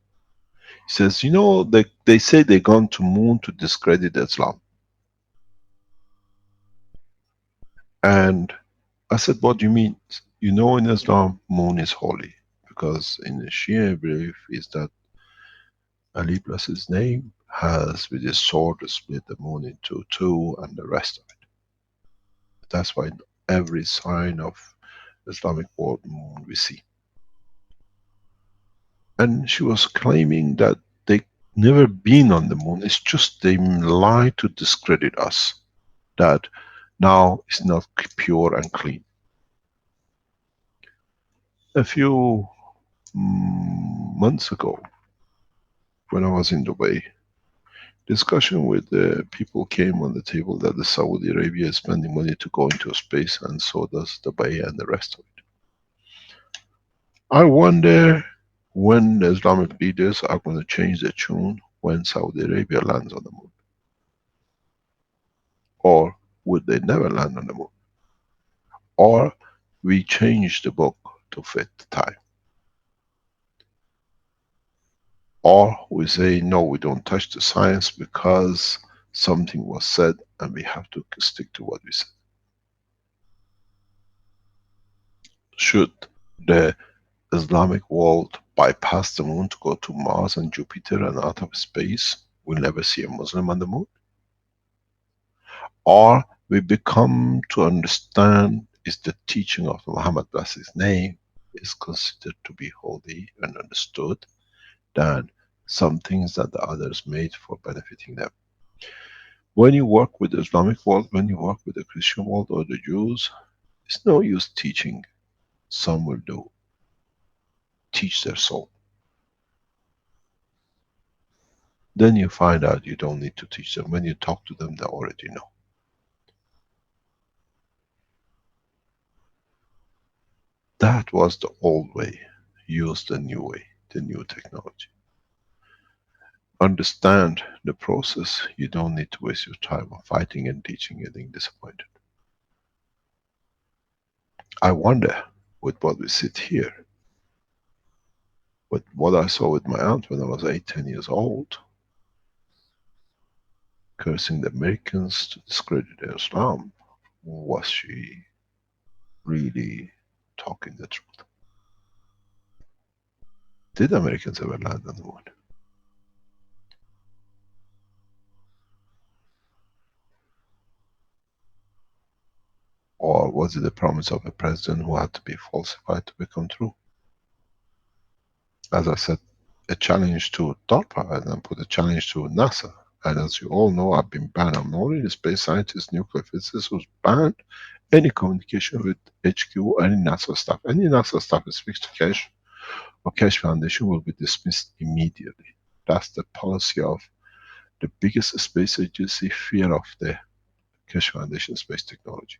Speaker 3: He says, "You know, they say they're gone to moon to discredit Islam." And I said, "What do you mean?" "You know, in Islam, moon is holy. Because in the Shia belief is that Ali bless his name has with his sword split the moon into two and the rest of it. That's why every sign of Islamic world moon we see." And she was claiming that they never been on the moon. It's just they lie to discredit us. That now it's not pure and clean. A few months ago, when I was in Dubai, discussion with the people came on the table that the Saudi Arabia is spending money to go into space, and so does Dubai and the rest of it. I wonder when the Islamic leaders are going to change their tune when Saudi Arabia lands on the moon. Or would they never land on the moon? Or we change the book to fit the time. Or we say, no, we don't touch the science because something was said and we have to stick to what we said. Should the Islamic world bypass the moon to go to Mars and Jupiter and out of space, we'll never see a Muslim on the moon? Or we become to understand is the teaching of Muhammad bless his name is considered to be holy and understood than some things that the others made for benefiting them. When you work with the Islamic world, when you work with the Christian world or the Jews, it's no use teaching. Some will do. Teach their soul. Then you find out you don't need to teach them. When you talk to them, they already know. That was the old way. Use the new way, the new technology. Understand the process. You don't need to waste your time on fighting and teaching, getting disappointed. I wonder, with what we sit here, with what I saw with my aunt when I was 8, 10 years old, cursing the Americans to discredit Islam, was she really talking the truth? Did Americans ever land on the moon? was it the promise of a president who had to be falsified to become true? As I said, a challenge to DARPA, and then put a challenge to NASA. And as you all know, I've been banned. I'm not only a space scientist, nuclear physicist who's banned any communication with HQ or any NASA staff. Any NASA staff that speaks to Keshe or Keshe Foundation will be dismissed immediately. That's the policy of the biggest space agency, fear of the Keshe Foundation Space Technology.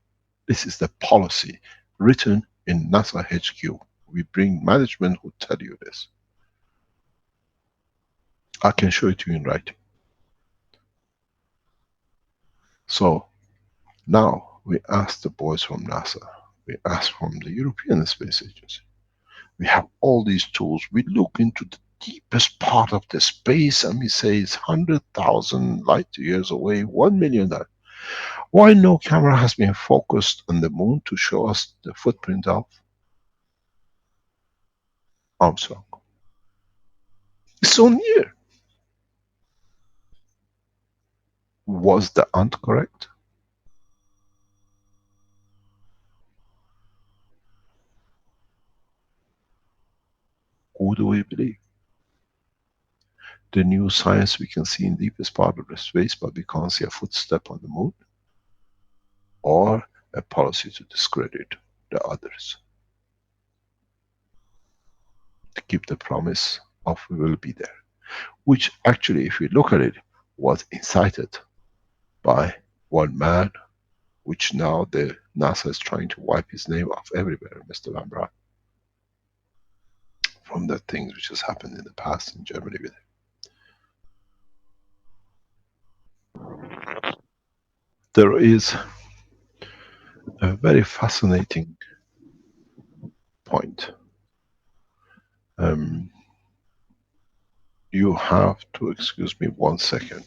Speaker 3: This is the policy written in NASA HQ. We bring management who tell you this. I can show it to you in writing. So now we ask the boys from NASA, we ask from the European Space Agency. We have all these tools. We look into the deepest part of the space and we say it's 100,000 light years away, 1 million light. Why no camera has been focused on the moon to show us the footprint of Armstrong? It's so near. Was the aunt correct? Who do we believe? The new science we can see in the deepest part of the space, but we can't see a footstep on the moon? Or a policy to discredit the others? To keep the promise of we will be there. Which actually, if you look at it, was incited by one man, which now the NASA is trying to wipe his name off everywhere, Mr. Van Braun. From the things which has happened in the past in Germany with him. There is a very fascinating point. You have to excuse me 1 second.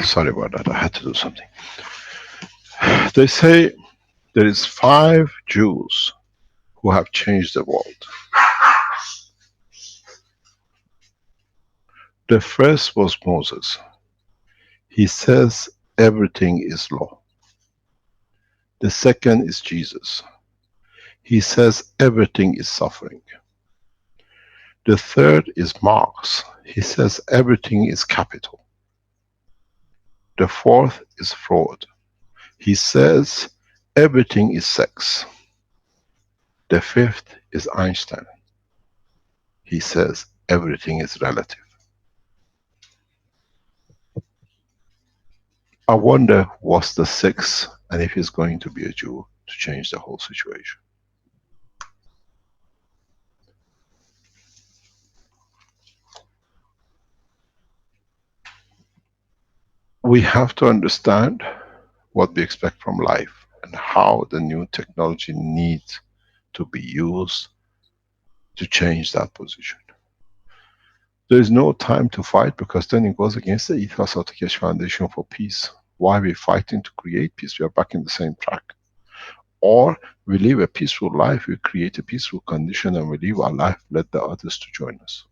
Speaker 3: Sorry about that, I had to do something. They say there is 5 Jews who have changed the world. The first was Moses. He says everything is law. The second is Jesus. He says everything is suffering. The third is Marx. He says everything is capital. The fourth is Freud. He says everything is sex. The fifth is Einstein. He says everything is relative. I wonder what's the sixth, and if he's going to be a Jew to change the whole situation. We have to understand what we expect from life and how the new technology needs to be used to change that position. There is no time to fight, because then it goes against the ethos of the Keshe Foundation for peace. Why are we fighting to create peace? We are back in the same track. Or we live a peaceful life, we create a peaceful condition and we live our life, let the others to join us.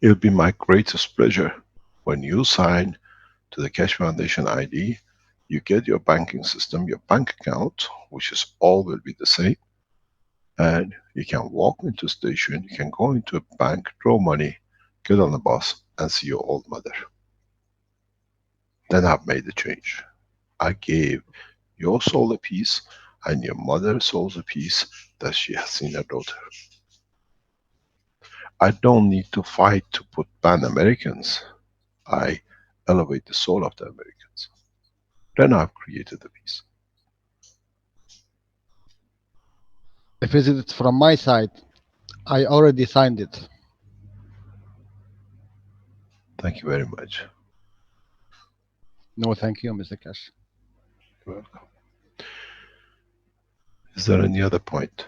Speaker 3: It will be my greatest pleasure when you sign to the Keshe Foundation ID, you get your banking system, your bank account, which is all will be the same, and you can walk into station, you can go into a bank, draw money, get on the bus and see your old mother. Then I've made the change. I gave your soul a peace and your mother's soul a peace that she has seen her daughter. I don't need to fight to put ban Americans. I elevate the soul of the Americans. Then I've created the peace.
Speaker 11: If it is from my side, I already signed it.
Speaker 3: Thank you very much.
Speaker 11: No, thank you, Mr. Keshe.
Speaker 3: You're welcome. Is there any other point?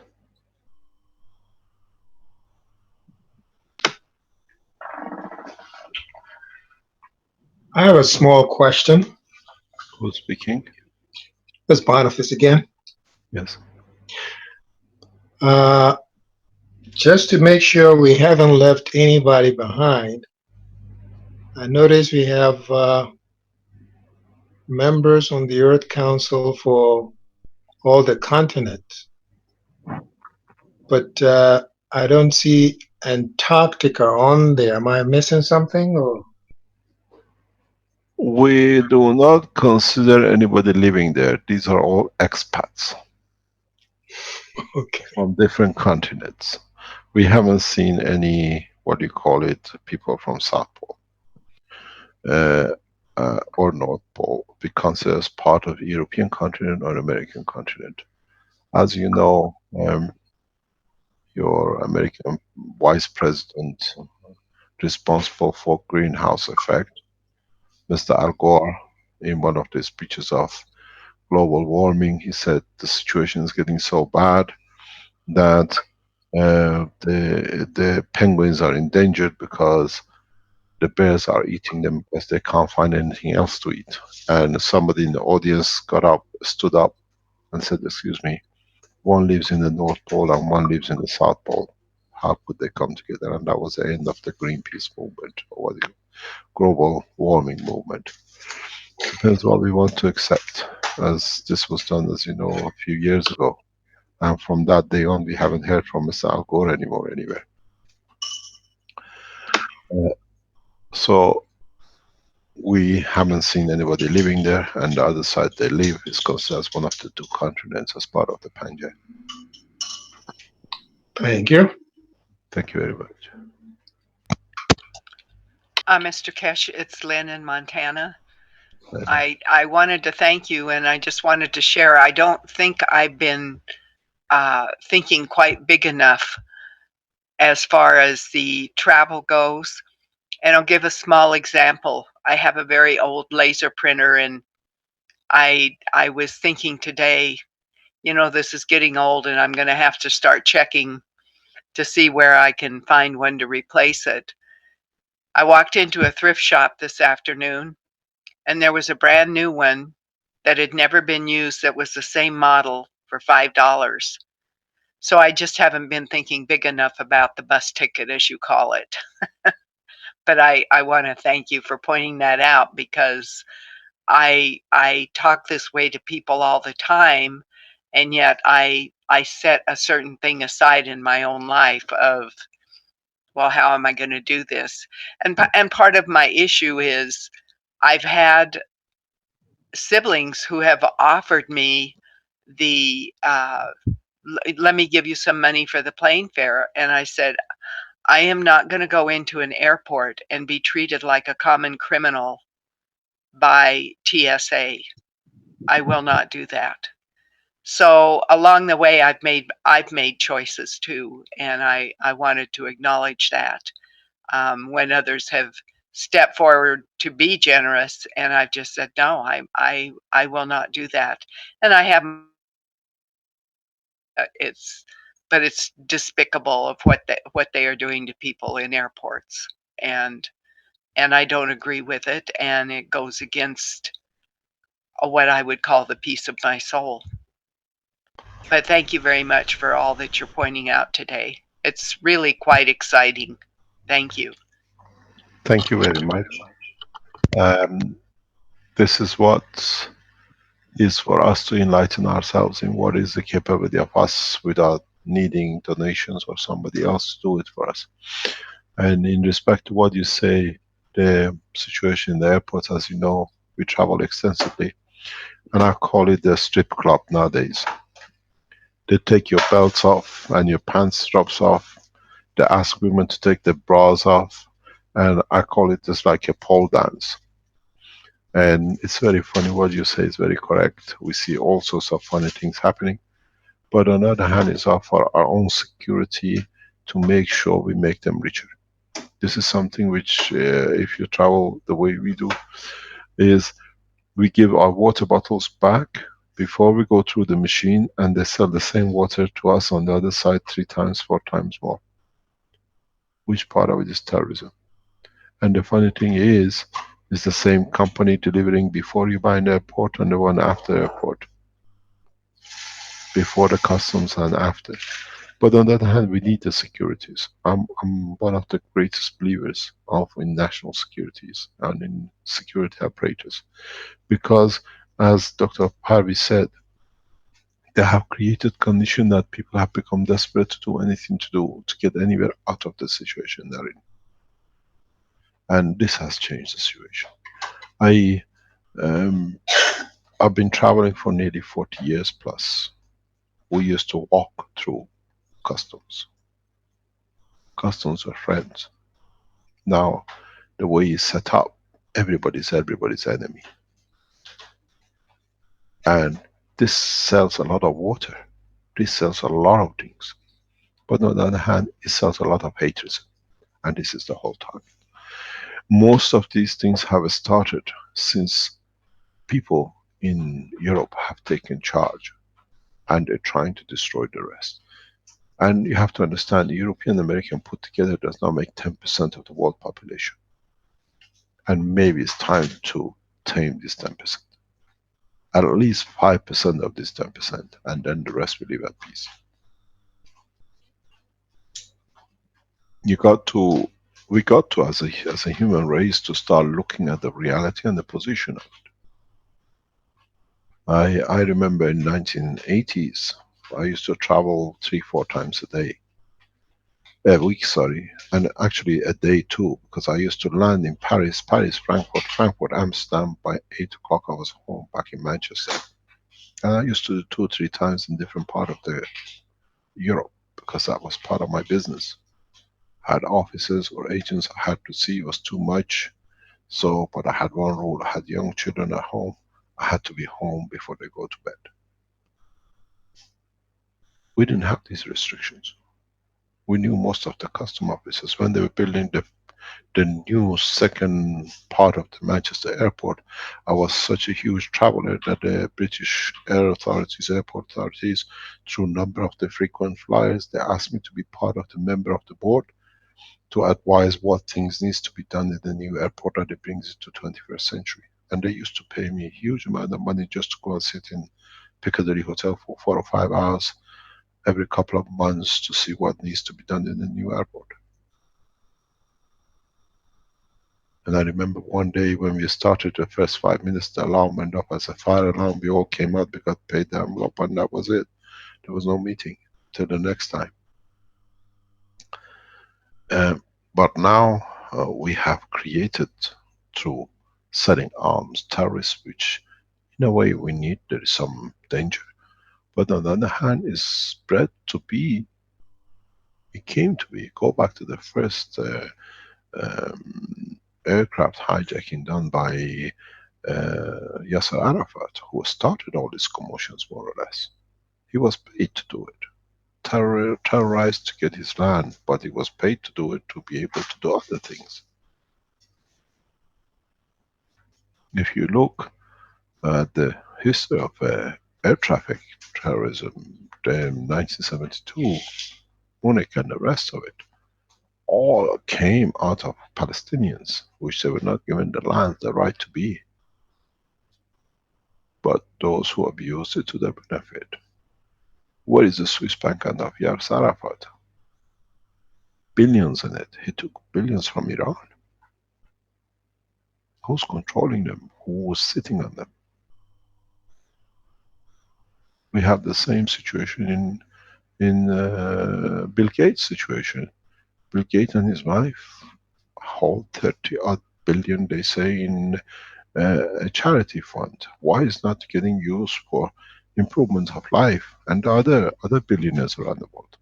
Speaker 9: I have a small question.
Speaker 3: Who's speaking?
Speaker 9: This is Boniface again.
Speaker 3: Yes.
Speaker 9: Just to make sure we haven't left anybody behind, I notice we have members on the Earth Council for all the continents, but I don't see Antarctica on there. Am I missing something? Or
Speaker 3: We do not consider anybody living there. These are all expats.
Speaker 9: okay.
Speaker 3: From different continents. We haven't seen any, what do you call it, people from South Pole or North Pole. We consider as part of the European continent or American continent. As you know, your American Vice President responsible for greenhouse effect, Mr. Al Gore, in one of the speeches of global warming, he said the situation is getting so bad that the penguins are endangered because the bears are eating them because they can't find anything else to eat. And somebody in the audience got up, stood up and said, excuse me, one lives in the North Pole and one lives in the South Pole. How could they come together? And that was the end of the Greenpeace movement, or the global warming movement. Depends what we want to accept, as this was done, as you know, a few years ago. And from that day on, we haven't heard from Mr. Al Gore anymore anywhere. So we haven't seen anybody living there, and the other side they live is considered as one of the two continents as part of the Pangaea.
Speaker 9: Thank you.
Speaker 3: Thank you very much.
Speaker 10: Mr. Keshe, it's Lynn in Montana. I wanted to thank you, and I just wanted to share. I don't think I've been thinking quite big enough as far as the travel goes. And I'll give a small example. I have a very old laser printer, and I was thinking today, you know, this is getting old, and I'm going to have to start checking to see where I can find one to replace it. I walked into a thrift shop this afternoon, and there was a brand new one that had never been used that was the same model for $5. So I just haven't been thinking big enough about the bus ticket, as you call it. But I want to thank you for pointing that out, because I talk this way to people all the time, and yet I set a certain thing aside in my own life of, well, how am I going to do this? And part of my issue is I've had siblings who have offered me the let me give you some money for the plane fare, and I said, I am not going to go into an airport and be treated like a common criminal by TSA. I will not do that. So along the way, I've made choices too, and I wanted to acknowledge that when others have stepped forward to be generous, and I've just said no, I will not do that, and I have it's but it's despicable of what they are doing to people in airports, and I don't agree with it, and it goes against what I would call the peace of my soul. But thank you very much for all that you're pointing out today. It's really quite exciting. Thank you.
Speaker 3: Thank you very much. This is what is for us to enlighten ourselves in what is the capability of us without needing donations or somebody else to do it for us. And in respect to what you say, the situation in the airports, as you know, we travel extensively, and I call it the strip club nowadays. They take your belts off and your pants drops off. They ask women to take their bras off, and I call it just like a pole dance. And it's very funny, what you say is very correct. We see all sorts of funny things happening, but on the other hand, it's for our own security to make sure we make them richer. This is something which, if you travel the way we do, is we give our water bottles back before we go through the machine, and they sell the same water to us on the other side 3 times, 4 times more. Which part of it is terrorism? And the funny thing is, It's the same company delivering before you buy in the airport and the one after the airport, before the customs and after. But on the other hand, we need the securities. I'm one of the greatest believers of in national securities and in security apparatus, because as Dr. Parvi said, they have created condition that people have become desperate to do anything to do to get anywhere out of the situation they're in. And this has changed the situation. I've been traveling for nearly 40 years plus. We used to walk through customs. Customs were friends. Now, the way it's set up, everybody's enemy. And this sells a lot of water. This sells a lot of things. But on the other hand, it sells a lot of hatred. And this is the whole target. Most of these things have started since people in Europe have taken charge and they're trying to destroy the rest. And you have to understand, the European American put together does not make 10% of the world population. And maybe it's time to tame this 10%. At least 5% of this 10%, and then the rest will live at peace. We got to, as a human race, to start looking at the reality and the position of it. I remember in 1980s, I used to travel 3-4 times a week, sorry, and actually a day too, because I used to land in Paris, Frankfurt, Amsterdam. By 8 o'clock I was home back in Manchester. And I used to do 2-3 times in different part of the Europe, because that was part of my business. I had offices or agents I had to see, it was too much. So, but I had one rule, I had young children at home, I had to be home before they go to bed. We didn't have these restrictions. We knew most of the custom officers when they were building the new second part of the Manchester airport. I was such a huge traveler that the British Air Authorities, airport authorities, through a number of the frequent flyers, they asked me to be part of the member of the board to advise what things needs to be done in the new airport that it brings it to 21st century. And they used to pay me a huge amount of money just to go and sit in Piccadilly Hotel for 4 or 5 hours every couple of months to see what needs to be done in the new airport. And I remember one day when we started, the first 5 minutes, the alarm went up as a fire alarm. We all came out, we got paid the envelope, and that was it. There was no meeting till the next time. But now we have created, through setting arms, terrorists, which in a way we need, there is some danger. But on the other hand, it's spread to be, it came to be, go back to the first aircraft hijacking done by Yasser Arafat, who started all these commotions more or less. He was paid to do it. Terrorized to get his land, but he was paid to do it to be able to do other things. If you look at the history of air traffic terrorism, in 1972, Munich and the rest of it, all came out of Palestinians, which they were not given the land, the right to be. But those who abused it to their benefit. What is the Swiss bank account of Yasser Arafat? Billions in it. He took billions from Iran. Who's controlling them? Who was sitting on them? We have the same situation in Bill Gates' situation. Bill Gates and his wife hold 30-odd billion, they say, in a charity fund. Why is not getting used for improvement of life and other billionaires around the world?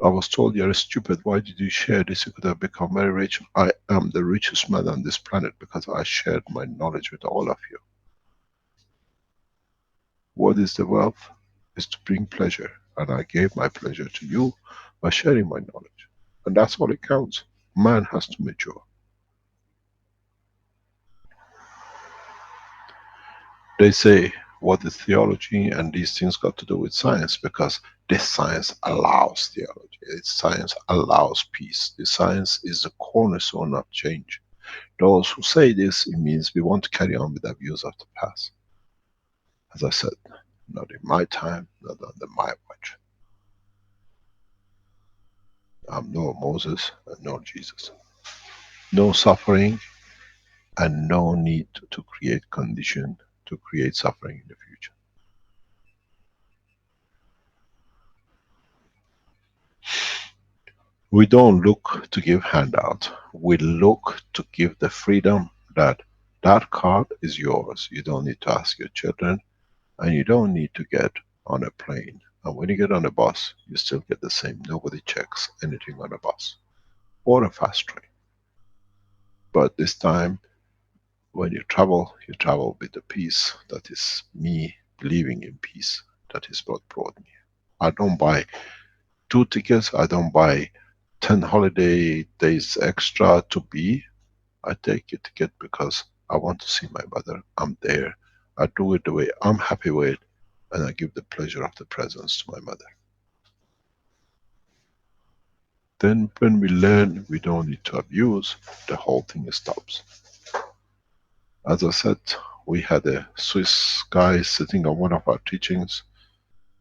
Speaker 3: I was told, you're stupid, why did you share this? You could have become very rich. I am the richest man on this planet because I shared my knowledge with all of you. What is the wealth? Is to bring pleasure. And I gave my pleasure to you by sharing my knowledge. And that's all it counts. Man has to mature. They say, what is theology and these things got to do with science? Because this science allows theology. Science allows peace. The science is the cornerstone of change. Those who say this, it means we want to carry on with the views of the past. As I said, not in my time, not under my watch. I'm no Moses and no Jesus. No suffering and no need to create condition to create suffering in the future. We don't look to give handout. We look to give the freedom that that card is yours. You don't need to ask your children, and you don't need to get on a plane. And when you get on a bus, you still get the same. Nobody checks anything on a bus or a fast train. But this time, when you travel with the peace that is me believing in peace. That is what brought me. I don't buy 2 tickets, I don't buy 10 holiday days extra to be. I take a ticket because I want to see my mother. I'm there. I do it the way I'm happy with, and I give the pleasure of the presence to my mother. Then when we learn we don't need to abuse, the whole thing stops. As I said, we had a Swiss guy sitting on one of our teachings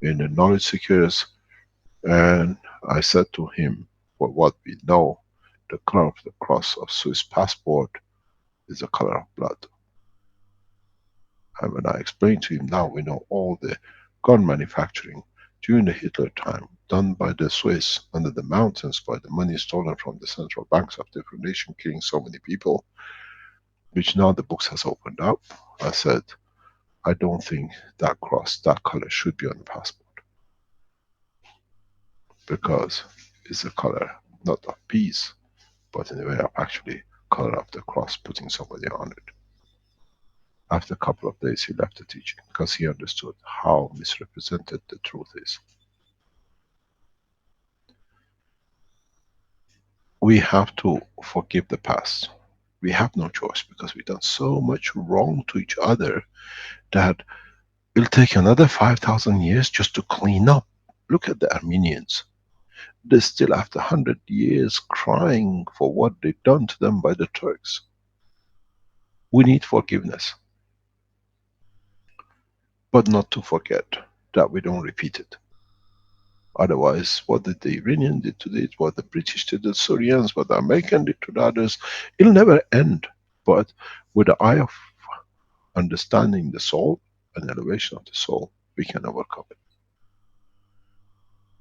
Speaker 3: in the knowledge seekers, and I said to him, for what we know, the color of the cross of Swiss passport is the color of blood. And when I explained to him, now we know all the gun manufacturing during the Hitler time, done by the Swiss under the mountains, by the money stolen from the central banks of different nations, killing so many people, which now the books has opened up. I said, I don't think that cross, that color should be on the passport. Because it's a color, not of peace, but in a way of actually color of the cross, putting somebody on it. After a couple of days he left the teaching, because he understood how misrepresented the truth is. We have to forgive the past. We have no choice, because we've done so much wrong to each other that it'll take another 5,000 years just to clean up. Look at the Armenians. They're still after 100 years crying for what they've done to them by the Turks. We need forgiveness. But not to forget that we don't repeat it. Otherwise, what did the Iranians did to it, what the British did to the Syrians, what the Americans did to the others, it'll never end. But with the eye of understanding the soul and elevation of the soul, we can overcome it.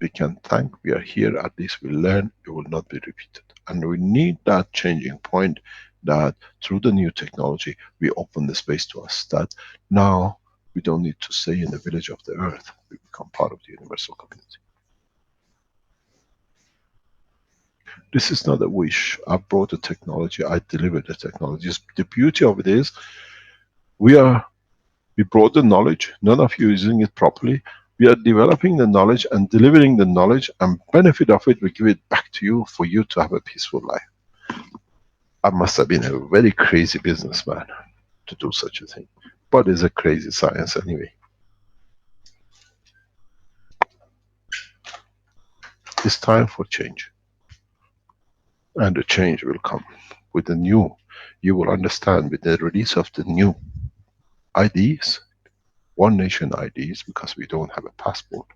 Speaker 3: We can thank, we are here, at least we learn, it will not be repeated. And we need that changing point, that through the new technology, we open the space to us, that now we don't need to stay in the village of the earth, we become part of the universal community. This is not a wish. I brought the technology, I delivered the technology. The beauty of it is, we brought the knowledge, none of you is using it properly. We are developing the knowledge and delivering the knowledge, and benefit of it, we give it back to you for you to have a peaceful life. I must have been a very crazy businessman to do such a thing. But it's a crazy science anyway. It's time for change. And the change will come with the new. You will understand with the release of the new IDs, one nation IDs, because we don't have a passport,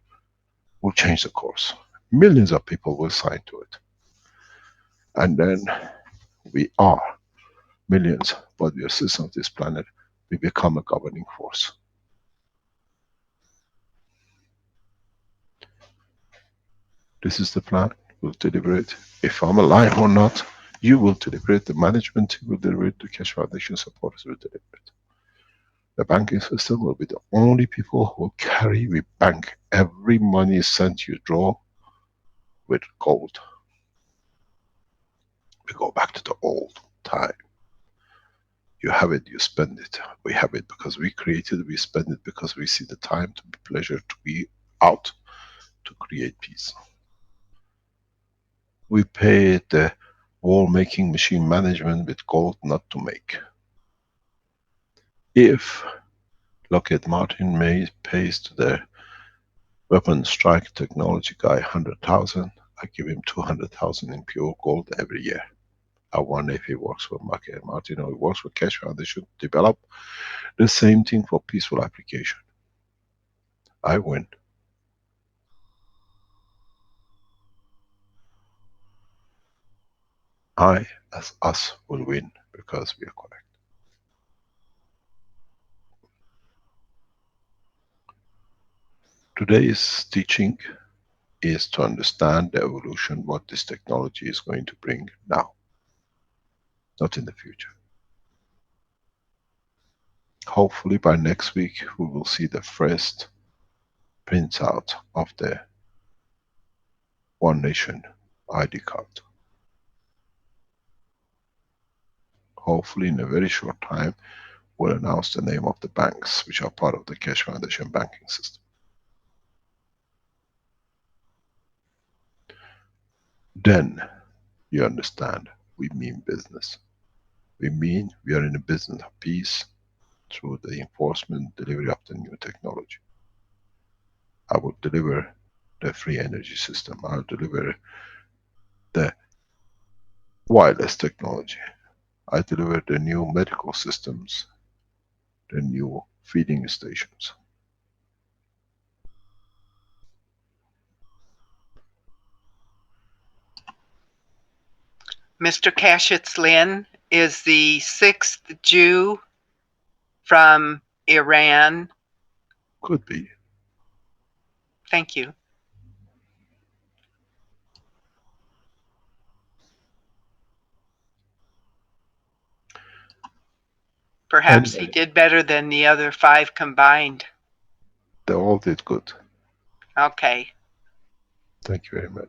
Speaker 3: will change the course. Millions of people will sign to it. And then we are millions, but we are citizens of this planet. We become a governing force. This is the plan. We'll deliver it. If I'm alive or not, you will deliver it. The management will deliver it. The Keshe Foundation supporters will deliver it. The banking system will be the only people who will carry, we bank every money cent you draw with gold. We go back to the old time. You have it, you spend it. We have it because we created it, we spend it because we see the time to be pleasure, to be out, to create peace. We pay the wall making machine management with gold not to make. If Lockheed Martin pays to the weapon strike technology guy 100,000, I give him 200,000 in pure gold every year. I wonder if he works for Martin or he works for Keshe Foundation to develop the same thing for peaceful application. I win. I, as us, will win because we are correct. Today's teaching is to understand the evolution, what this technology is going to bring now, not in the future. Hopefully by next week we will see the first prints out of the One Nation ID card. Hopefully in a very short time we'll announce the name of the banks which are part of the Keshe Foundation banking system. Then you understand we mean business. We mean we are in the business of peace through the enforcement, delivery of the new technology. I will deliver the free energy system. I'll deliver the wireless technology. I deliver the new medical systems, the new feeding stations.
Speaker 10: Mr. Kashitz Lin is the 6th Jew from Iran.
Speaker 3: Could be.
Speaker 10: Thank you. Perhaps he did better than the other 5 combined.
Speaker 3: They all did good.
Speaker 10: Okay.
Speaker 3: Thank you very much.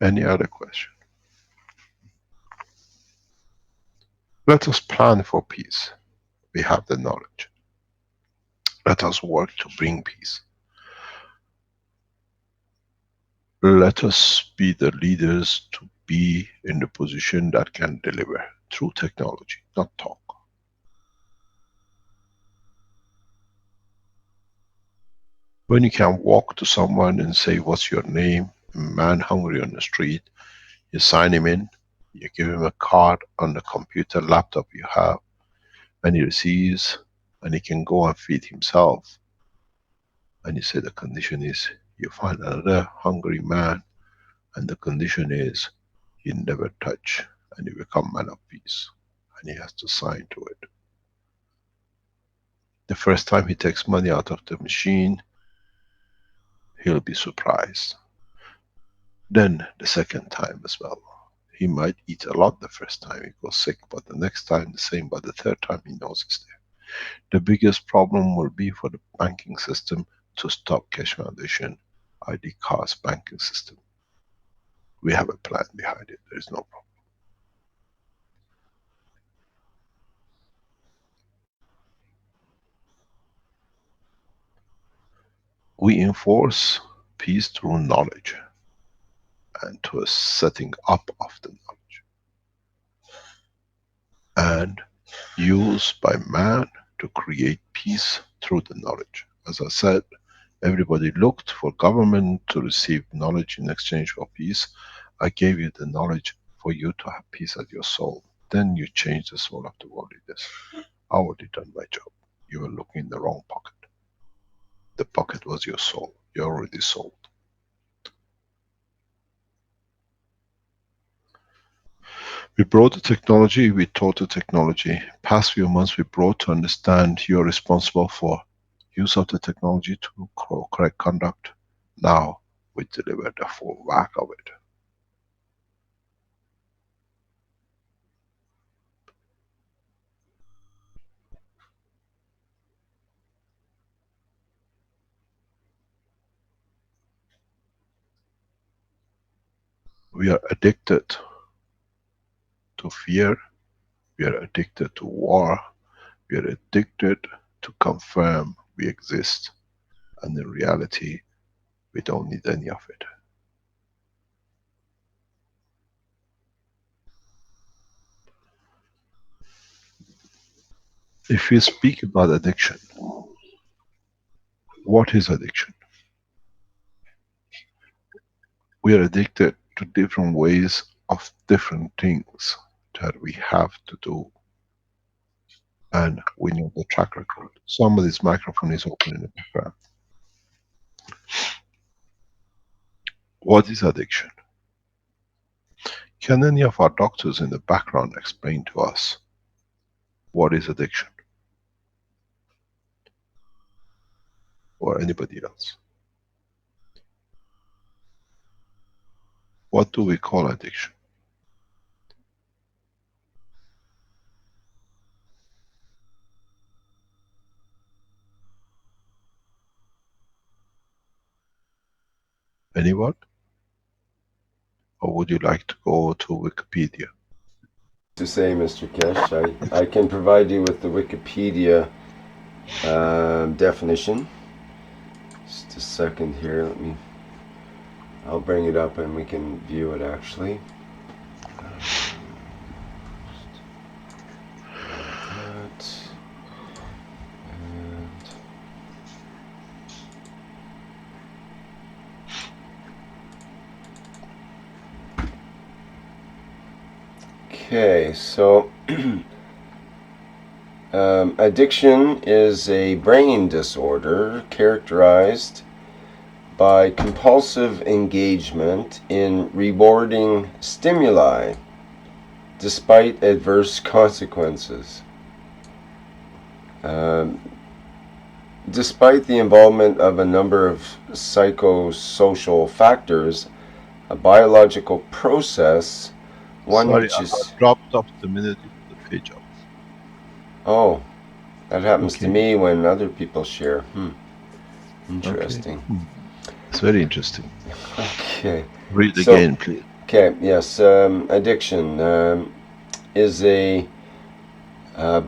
Speaker 3: Any other question? Let us plan for peace. We have the knowledge. Let us work to bring peace. Let us be the leaders to be in the position that can deliver through technology, not talk. When you can walk to someone and say, what's your name? A man hungry on the street, you sign him in, you give him a card on the computer, laptop you have, and he receives, and he can go and feed himself. And you say the condition is, you find another hungry man, and the condition is, you never touch, and you become man of peace. And he has to sign to it. The first time he takes money out of the machine, he'll be surprised. Then the second time as well. He might eat a lot the first time he goes sick, but the next time the same, but the third time he knows it's there. The biggest problem will be for the banking system to stop Keshe Foundation ID cards banking system. We have a plan behind it, there is no problem. We enforce peace through knowledge and to a setting up of the knowledge. And used by man to create peace through the knowledge. As I said, everybody looked for government to receive knowledge in exchange for peace. I gave you the knowledge for you to have peace at your soul. Then you change the soul of the world leaders. I already done my job. You were looking in the wrong pocket. The pocket was your soul. You're already sold. We brought the technology, we taught the technology. Past few months we brought to understand you're responsible for use of the technology to correct conduct. Now we deliver the full whack of it. We are addicted to fear, we are addicted to war, we are addicted to confirm we exist, and in reality we don't need any of it. If we speak about addiction, what is addiction? We are addicted to different ways of different things that we have to do, and we know the track record. Somebody's microphone is open in the background. What is addiction? Can any of our doctors in the background explain to us what is addiction? Or anybody else? What do we call addiction? Anyone? Or would you like to go to Wikipedia?
Speaker 2: To say, Mr. Keshe, I can provide you with the Wikipedia definition. Just a second here. I'll bring it up and we can view it actually. Okay, so addiction is a brain disorder characterized by compulsive engagement in rewarding stimuli despite adverse consequences. Despite the involvement of a number of psychosocial factors, a biological process, one
Speaker 3: Sorry,
Speaker 2: which
Speaker 3: I got
Speaker 2: is...
Speaker 3: dropped off the minute you put the page up.
Speaker 2: Oh, that happens to
Speaker 3: Okay.
Speaker 2: me when other people share. Interesting.
Speaker 3: Okay. It's very interesting.
Speaker 2: Okay.
Speaker 3: Read
Speaker 2: So,
Speaker 3: again, please.
Speaker 2: okay, yes. Addiction is a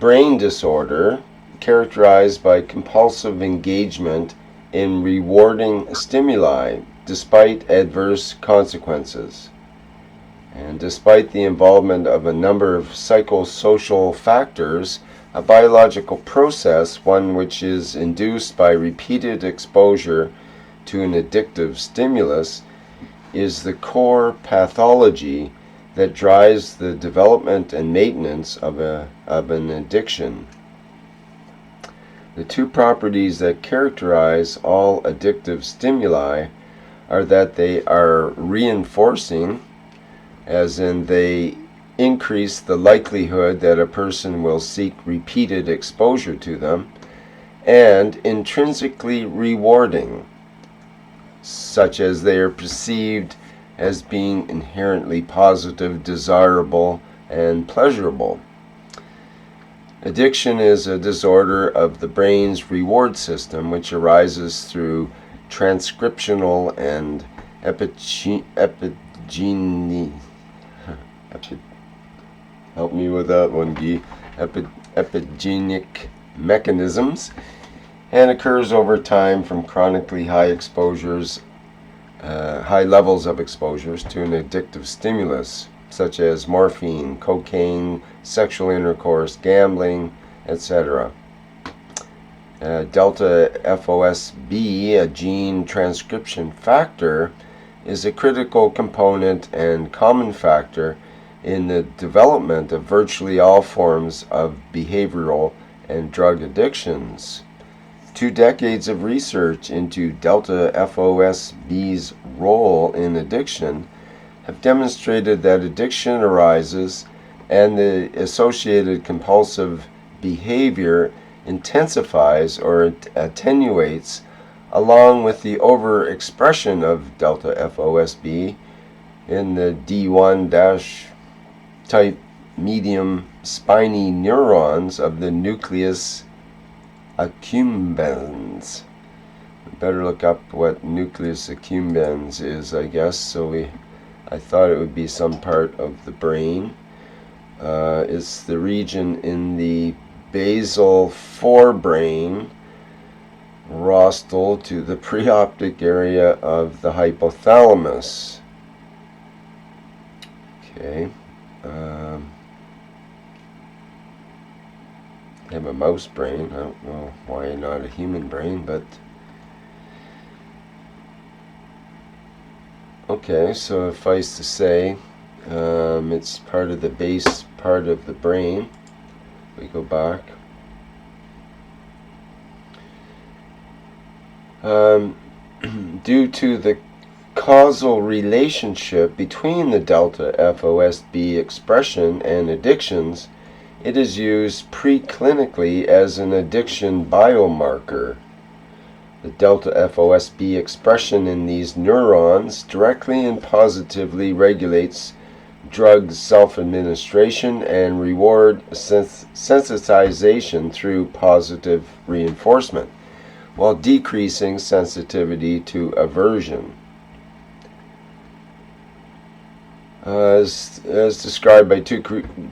Speaker 2: brain disorder characterized by compulsive engagement in rewarding stimuli despite adverse consequences. And despite the involvement of a number of psychosocial factors, a biological process, one which is induced by repeated exposure to an addictive stimulus, is the core pathology that drives the development and maintenance of an addiction. The two properties that characterize all addictive stimuli are that they are reinforcing, as in they increase the likelihood that a person will seek repeated exposure to them, and intrinsically rewarding, such as they are perceived as being inherently positive, desirable, and pleasurable. Addiction is a disorder of the brain's reward system, which arises through transcriptional and help me with that one, Guy. Epigenetic mechanisms, and occurs over time from chronically high exposures, high levels of exposures to an addictive stimulus, such as morphine, cocaine, sexual intercourse, gambling, etc. Delta FOSB, a gene transcription factor, is a critical component and common factor in the development of virtually all forms of behavioral and drug addictions. 2 decades of research into delta FOSB's role in addiction have demonstrated that addiction arises and the associated compulsive behavior intensifies or attenuates along with the overexpression of delta FOSB in the D1- type medium spiny neurons of the nucleus accumbens. We better look up what nucleus accumbens is, I guess. I thought it would be some part of the brain. It's the region in the basal forebrain, rostral to the preoptic area of the hypothalamus. Okay. I have a mouse brain. I don't know why not a human brain, but Okay, so suffice to say, it's part of the base part of the brain. We go back. Due to the causal relationship between the delta FOSB expression and addictions, it is used preclinically as an addiction biomarker. The delta FOSB expression in these neurons directly and positively regulates drug self-administration and reward sensitization through positive reinforcement, while decreasing sensitivity to aversion. As described by two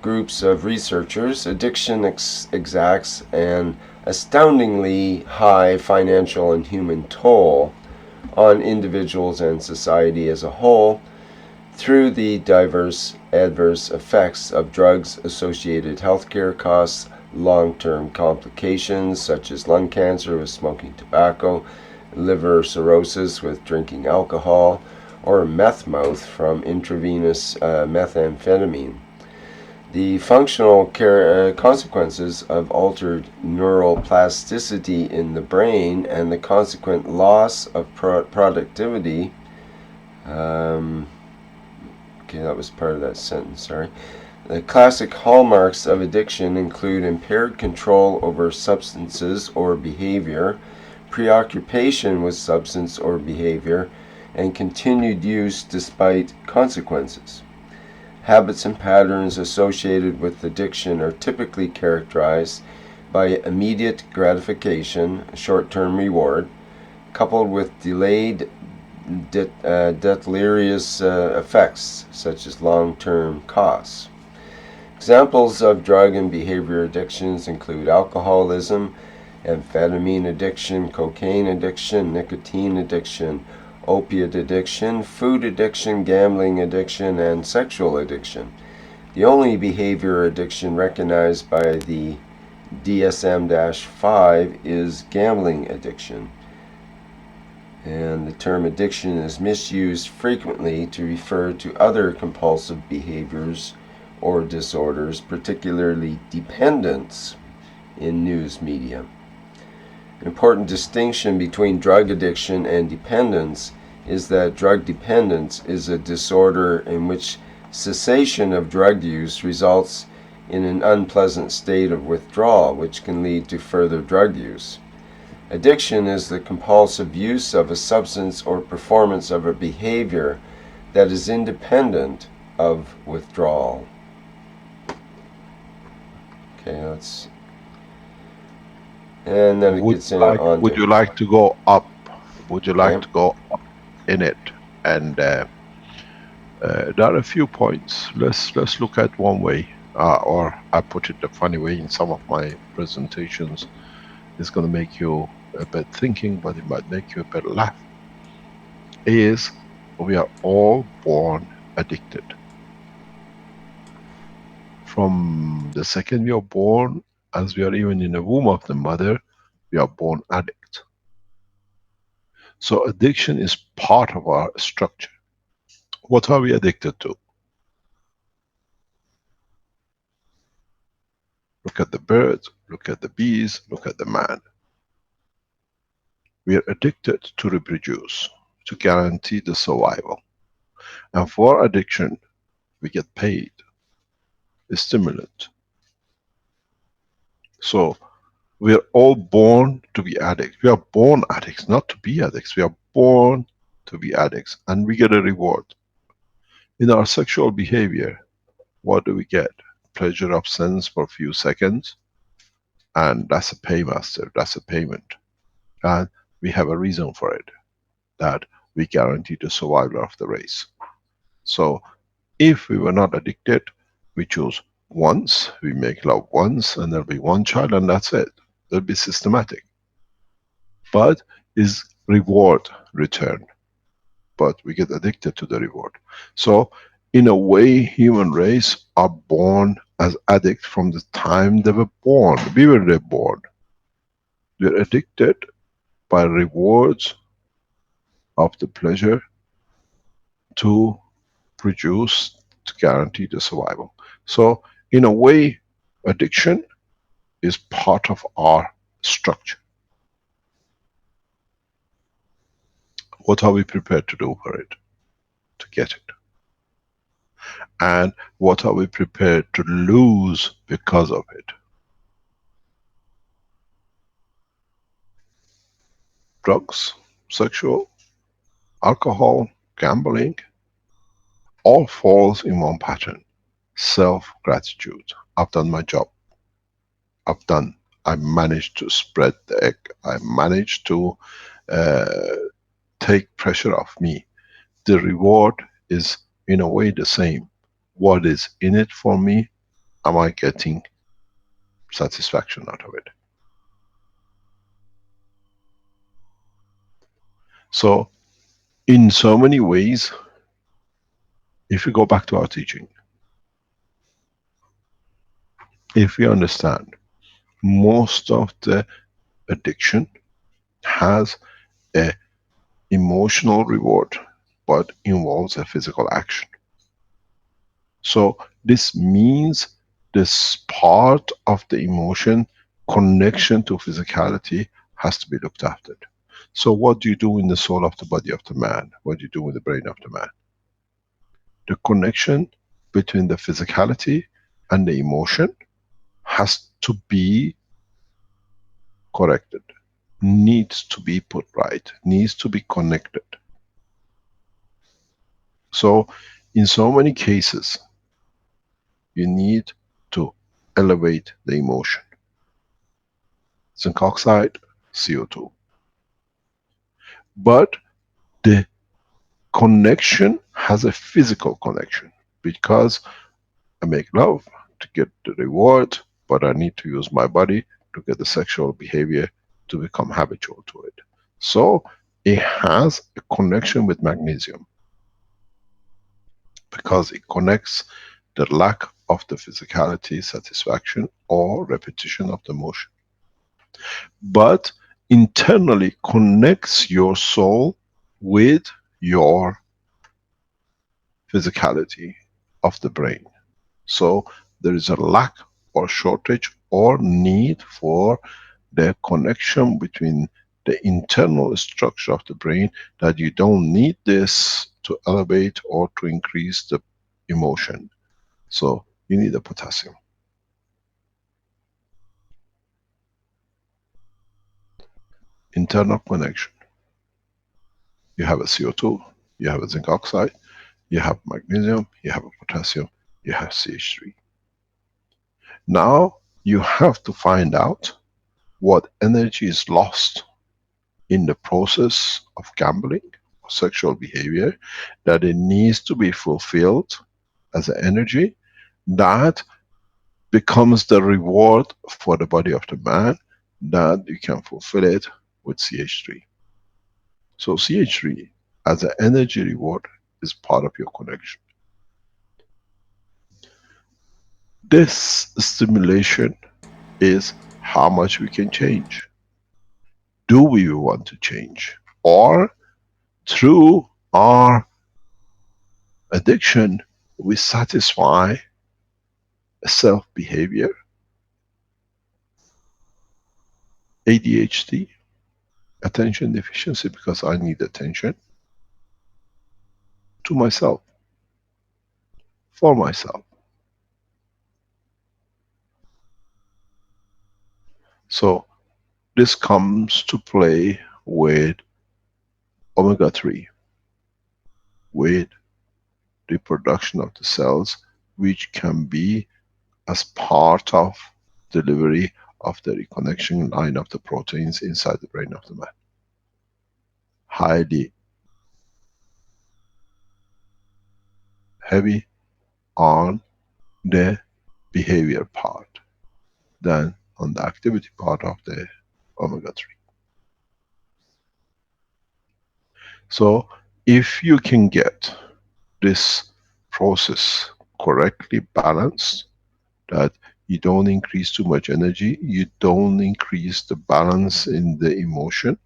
Speaker 2: groups of researchers, addiction exacts an astoundingly high financial and human toll on individuals and society as a whole through the diverse adverse effects of drugs-associated healthcare costs, long-term complications such as lung cancer with smoking tobacco, liver cirrhosis with drinking alcohol, or meth mouth from intravenous methamphetamine. The functional consequences of altered neural plasticity in the brain and the consequent loss of productivity. Okay, that was part of that sentence, sorry. The classic hallmarks of addiction include impaired control over substances or behavior, preoccupation with substance or behavior, and continued use despite consequences. Habits and patterns associated with addiction are typically characterized by immediate gratification, short-term reward, coupled with delayed deleterious effects such as long-term costs. Examples of drug and behavior addictions include alcoholism, amphetamine addiction, cocaine addiction, nicotine addiction, opiate addiction, food addiction, gambling addiction, and sexual addiction. The only behavior addiction recognized by the DSM-5 is gambling addiction. And the term addiction is misused frequently to refer to other compulsive behaviors or disorders, particularly dependence in news media. An important distinction between drug addiction and dependence is that drug dependence is a disorder in which cessation of drug use results in an unpleasant state of withdrawal, which can lead to further drug use. Addiction is the compulsive use of a substance or performance of a behavior that is independent of withdrawal. Okay, let's. And then it gets on.
Speaker 3: Would you like to go up? Would you like to go up in it? And there are a few points. Let's look at one way, or I put it a funny way in some of my presentations. It's going to make you a bit thinking, but it might make you a bit laugh. Is we are all born addicted. From the second we are born, as we are even in the womb of the mother, we are born addict. So addiction is part of our structure. What are we addicted to? Look at the birds, look at the bees, look at the man. We are addicted to reproduce, to guarantee the survival. And for addiction, we get paid, a stimulant. So we are all born to be addicts. We are born addicts, not to be addicts. We are born to be addicts, and we get a reward. In our sexual behavior, what do we get? Pleasure of sense for a few seconds, and that's a paymaster, that's a payment. And we have a reason for it, that we guarantee the survival of the race. So if we were not addicted, we choose once, we make love once, and there'll be one child, and that's it. It'll be systematic. But is reward return? But we get addicted to the reward. So in a way, human race are born as addicts from the time they were born. We were reborn. We're addicted by rewards of the pleasure to produce, to guarantee the survival. So in a way, addiction is part of our structure. What are we prepared to do for it, to get it? And what are we prepared to lose because of it? Drugs, sexual, alcohol, gambling, all falls in one pattern. Self-gratitude. I've done my job. I've done. I managed to spread the egg. I managed to uh, take pressure off me. The reward is in a way the same. What is in it for me? Am I getting satisfaction out of it? So, in so many ways, if we go back to our teaching, if we understand, most of the addiction has a emotional reward, but involves a physical action. So this means this part of the emotion, connection to physicality, has to be looked after. So what do you do in the soul of the body of the man? What do you do in the brain of the man? The connection between the physicality and the emotion has to be corrected, needs to be put right, needs to be connected. So in so many cases, you need to elevate the emotion. Zinc oxide, CO2. But the connection has a physical connection, because I make love to get the reward, but I need to use my body to get the sexual behavior to become habitual to it. So it has a connection with magnesium, because it connects the lack of the physicality satisfaction or repetition of the motion. But internally connects your soul with your physicality of the brain. So there is a lack or shortage or need for the connection between the internal structure of the brain, that you don't need this to elevate or to increase the emotion. So you need the potassium. Internal connection. You have a CO2, you have a zinc oxide, you have magnesium, you have a potassium, you have CH3. Now you have to find out what energy is lost in the process of gambling or sexual behavior, that it needs to be fulfilled as an energy that becomes the reward for the body of the man, that you can fulfill it with CH3. So CH3 as an energy reward is part of your connection. This stimulation is how much we can change. Do we want to change? Or through our addiction, we satisfy a self-behavior, ADHD, attention deficiency, because I need attention, to myself, for myself. So this comes to play with omega-3, with the production of the cells, which can be as part of delivery of the reconnection line of the proteins inside the brain of the man. Highly heavy on the behavior part than on the activity part of the omega-3. So if you can get this process correctly balanced, that you don't increase too much energy, you don't increase the balance in the emotion,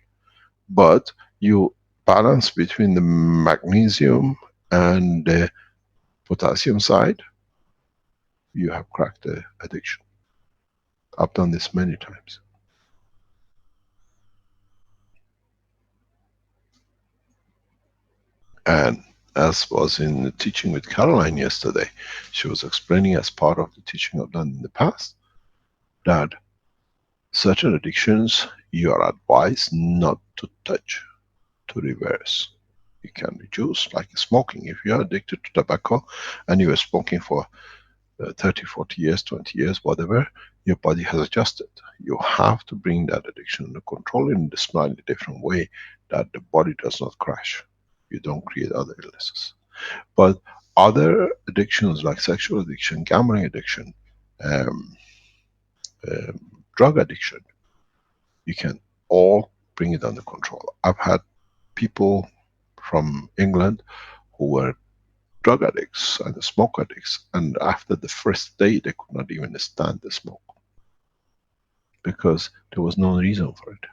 Speaker 3: but you balance between the magnesium and the potassium side, you have cracked the addiction. I've done this many times. And as was in the teaching with Caroline yesterday, she was explaining as part of the teaching I've done in the past, that certain addictions you are advised not to touch, to reverse. You can reduce, like smoking. If you are addicted to tobacco and you were smoking for 30, 40 years, 20 years, whatever, your body has adjusted. You have to bring that addiction under control in a slightly different way, that the body does not crash. You don't create other illnesses. But other addictions like sexual addiction, gambling addiction, um, drug addiction, you can all bring it under control. I've had people from England who were drug addicts and smoke addicts, and after the first day they could not even stand the smoke because there was no reason for it.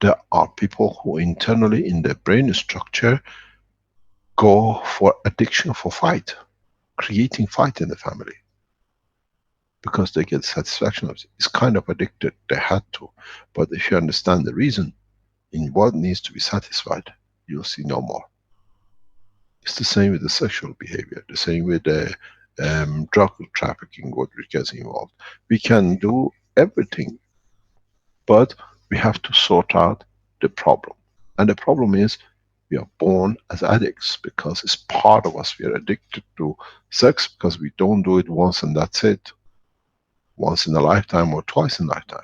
Speaker 3: There are people who internally in their brain structure go for addiction for fight, creating fight in the family, because they get satisfaction of it. It's kind of addicted, they had to. But if you understand the reason in what needs to be satisfied, you'll see no more. It's the same with the sexual behavior, the same with the drug trafficking, what gets involved. We can do everything, but we have to sort out the problem. And the problem is, we are born as addicts because it's part of us. We are addicted to sex because we don't do it once and that's it. Once in a lifetime or twice in a lifetime.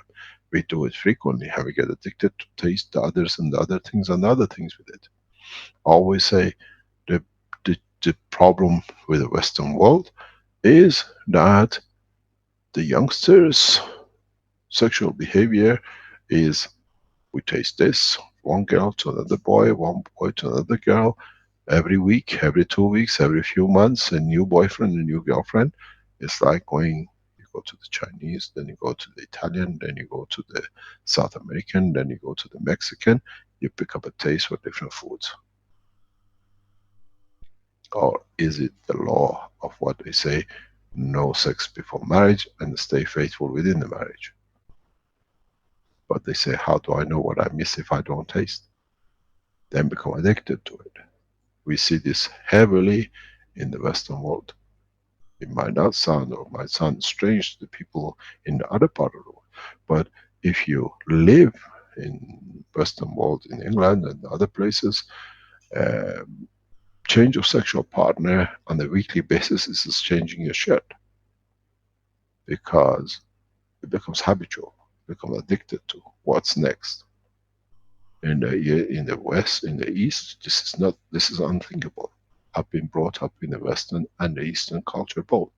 Speaker 3: We do it frequently and we get addicted to taste the others and the other things and the other things with it. I always say the problem with the Western world is that the youngsters' sexual behavior is, we taste this, one girl to another boy, one boy to another girl, every week, every 2 weeks, every few months, a new boyfriend, a new girlfriend. It's like going, you go to the Chinese, then you go to the Italian, then you go to the South American, then you go to the Mexican, you pick up a taste for different foods. Or is it the law of what they say, no sex before marriage and stay faithful within the marriage? But they say, how do I know what I miss if I don't taste? Then become addicted to it. We see this heavily in the Western world. It might not sound, or might sound strange to the people in the other part of the world, but if you live in Western world, in England and other places, change of sexual partner on a weekly basis is changing your shirt, because it becomes habitual, become addicted to what's next. In the West, in the East, this is unthinkable. I've been brought up in the Western and the Eastern culture both.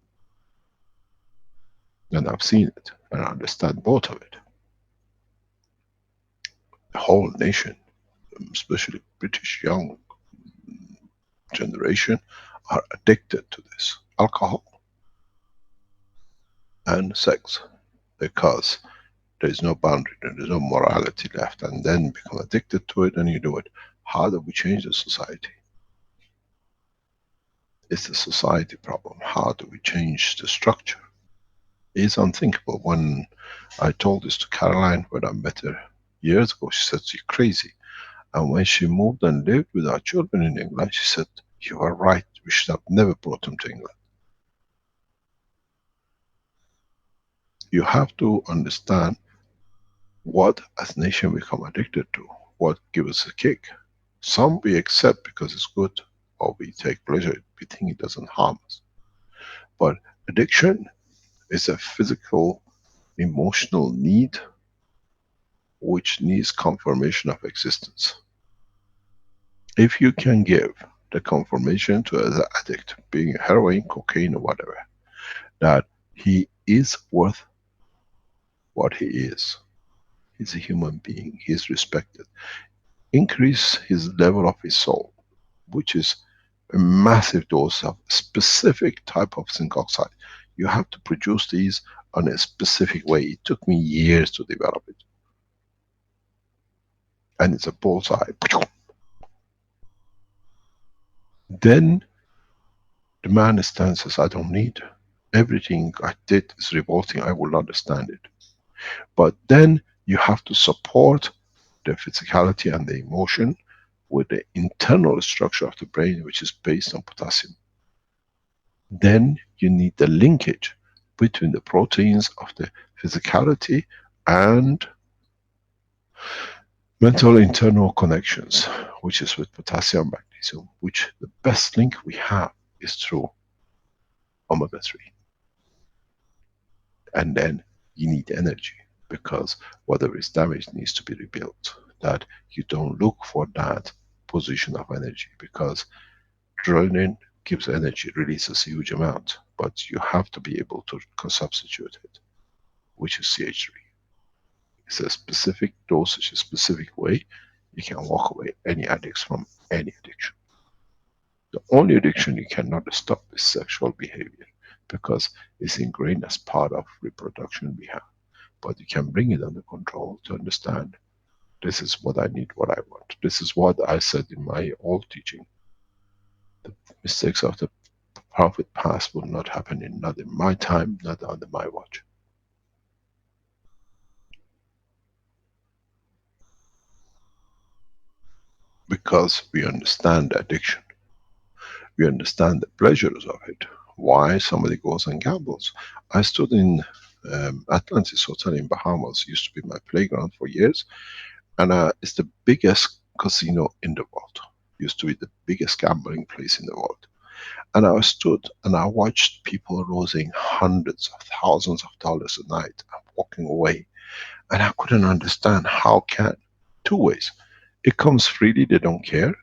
Speaker 3: And I've seen it, and I understand both of it. The whole nation, especially British young generation, are addicted to this. Alcohol and sex. Because there is no boundary, there is no morality left, and then become addicted to it and you do it. How do we change the society? It's the society problem. How do we change the structure? It's unthinkable. When I told this to Caroline, when I met her years ago, she said, you're crazy. And when she moved and lived with our children in England, she said, you are right, we should have never brought them to England. You have to understand what as a nation we become addicted to, what gives us a kick. Some we accept because it's good, or we take pleasure, we think it doesn't harm us. But addiction is a physical, emotional need which needs confirmation of existence. If you can give the confirmation to an addict, being heroin, cocaine or whatever, that he is worth what he is. He's a human being, he is respected. Increase his level of his soul, which is a massive dose of specific type of zinc oxide. You have to produce these on a specific way. It took me years to develop it. And it's a bullseye. Then the man stands and says, I don't need. Everything I did is revolting, I will not understand it. But then you have to support the physicality and the emotion with the internal structure of the brain, which is based on potassium. Then you need the linkage between the proteins of the physicality and mental internal connections, which is with potassium, magnesium, which the best link we have is through omega-3. And then you need energy, because whatever is damaged needs to be rebuilt. That you don't look for that position of energy, because adrenaline gives energy, releases a huge amount, but you have to be able to substitute it, which is CH3. It's a specific dosage, a specific way. You can walk away any addicts from any addiction. The only addiction you cannot stop is sexual behavior, because it's ingrained as part of reproduction we have. But you can bring it under control to understand, this is what I need, what I want. This is what I said in my old teaching. The mistakes of the Prophet past will not happen not in my time, not under my watch. Because we understand the addiction. We understand the pleasures of it. Why somebody goes and gambles. I stood in Atlantis Hotel in Bahamas, used to be my playground for years, and it's the biggest casino in the world. Used to be the biggest gambling place in the world. And I stood and I watched people losing hundreds of thousands of dollars a night and walking away. And I couldn't understand how can. Two ways. It comes freely, they don't care.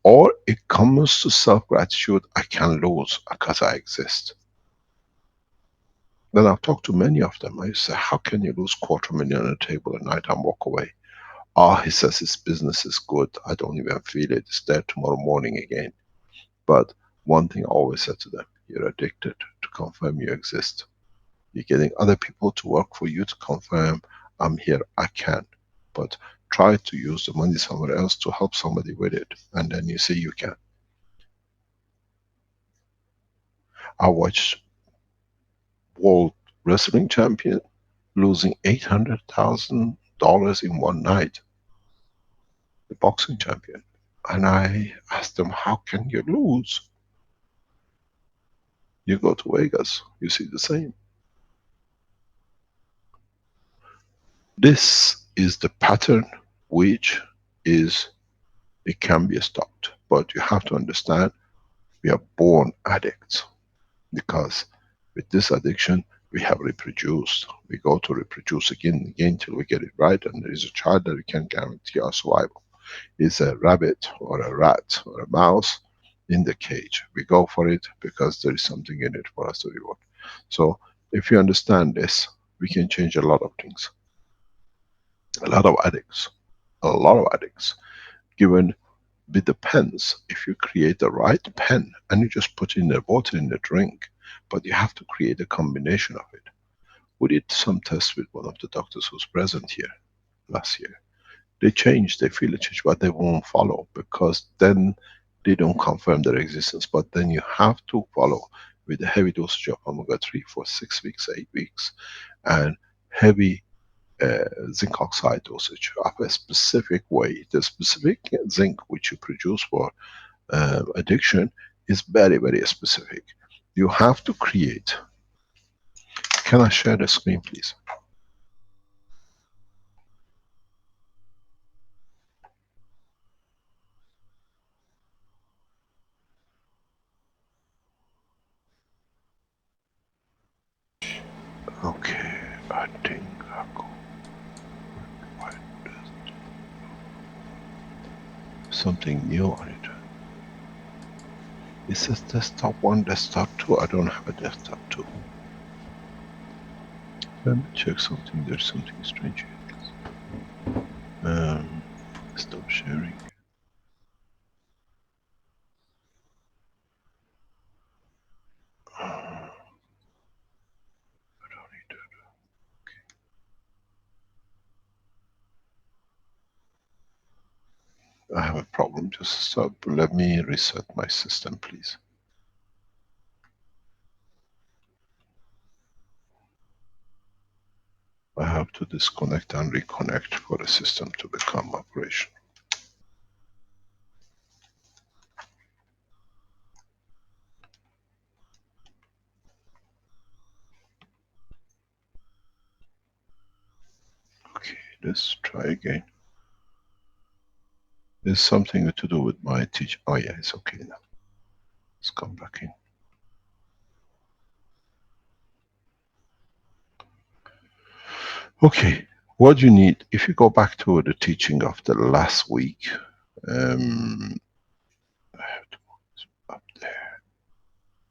Speaker 3: Or it comes to self-gratitude, I can lose because I exist. Then I've talked to many of them. I say, how can you lose $250,000 on a table at night and walk away? Ah, he says his business is good. I don't even feel it. It's there tomorrow morning again. But one thing I always said to them, you're addicted to confirm you exist. You're getting other people to work for you to confirm I'm here, I can. But try to use the money somewhere else to help somebody with it. And then you say you can. I watched world wrestling champion losing $800,000 in one night. The boxing champion. And I asked them, how can you lose? You go to Vegas, you see the same. This is the pattern which is, it can be stopped. But you have to understand, we are born addicts. Because with this addiction, we have reproduced. We go to reproduce again and again till we get it right, and there is a child that we can guarantee our survival. It's a rabbit or a rat or a mouse in the cage. We go for it because there is something in it for us to reward. So if you understand this, we can change a lot of things. A lot of addicts, given with the pens, if you create the right pen and you just put in the water in the drink, but you have to create a combination of it. We did some tests with one of the doctors who's present here last year. They change, they feel a change, but they won't follow, because then they don't confirm their existence. But then you have to follow with a heavy dosage of omega-3 for 6 weeks, 8 weeks, and heavy zinc oxide dosage of a specific way. The specific zinc which you produce for addiction is very, very specific. You have to create. Can I share the screen, please? Okay, I think I'll go. Something new on it. It says desktop 1, desktop 2. I don't have a desktop 2. Let me check something. There's something strange here. Stop sharing. I don't need that. I have a problem. Just stop. Let me reset my system, please. I have to disconnect and reconnect for the system to become operational. Okay, let's try again. There's something to do with my teach. Oh yeah, it's okay now. Let's come back in. Okay, what you need, if you go back to the teaching of the last week, I have to move this up there.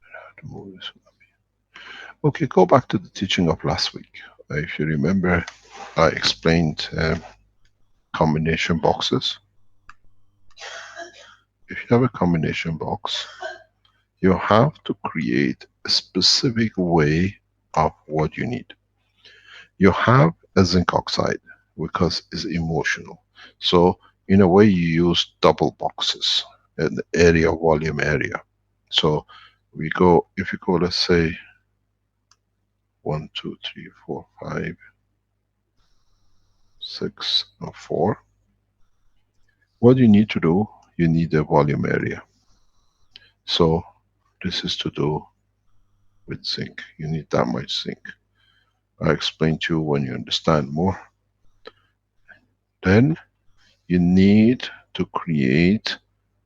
Speaker 3: I have to move this up here. Okay, go back to the teaching of last week. If you remember, I explained combination boxes. If you have a combination box, you have to create a specific way of what you need. You have a zinc oxide because it's emotional. So in a way you use double boxes, an area, volume area. So we go, if you go, let's say 1, 2, 3, 4, 5, 6, and 4. What you need to do, you need a volume area. So this is to do with zinc. You need that much zinc. I explain to you when you understand more. Then you need to create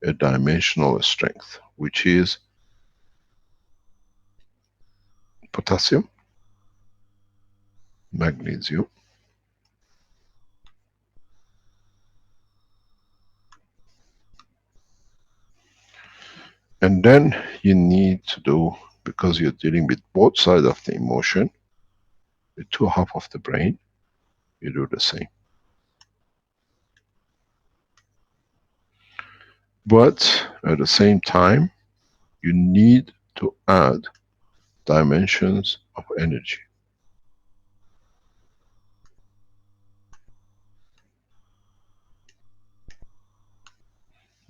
Speaker 3: a dimensional strength, which is potassium, magnesium, and then you need to do, because you're dealing with both sides of the emotion, the two half of the brain, you do the same. But at the same time, you need to add dimensions of energy.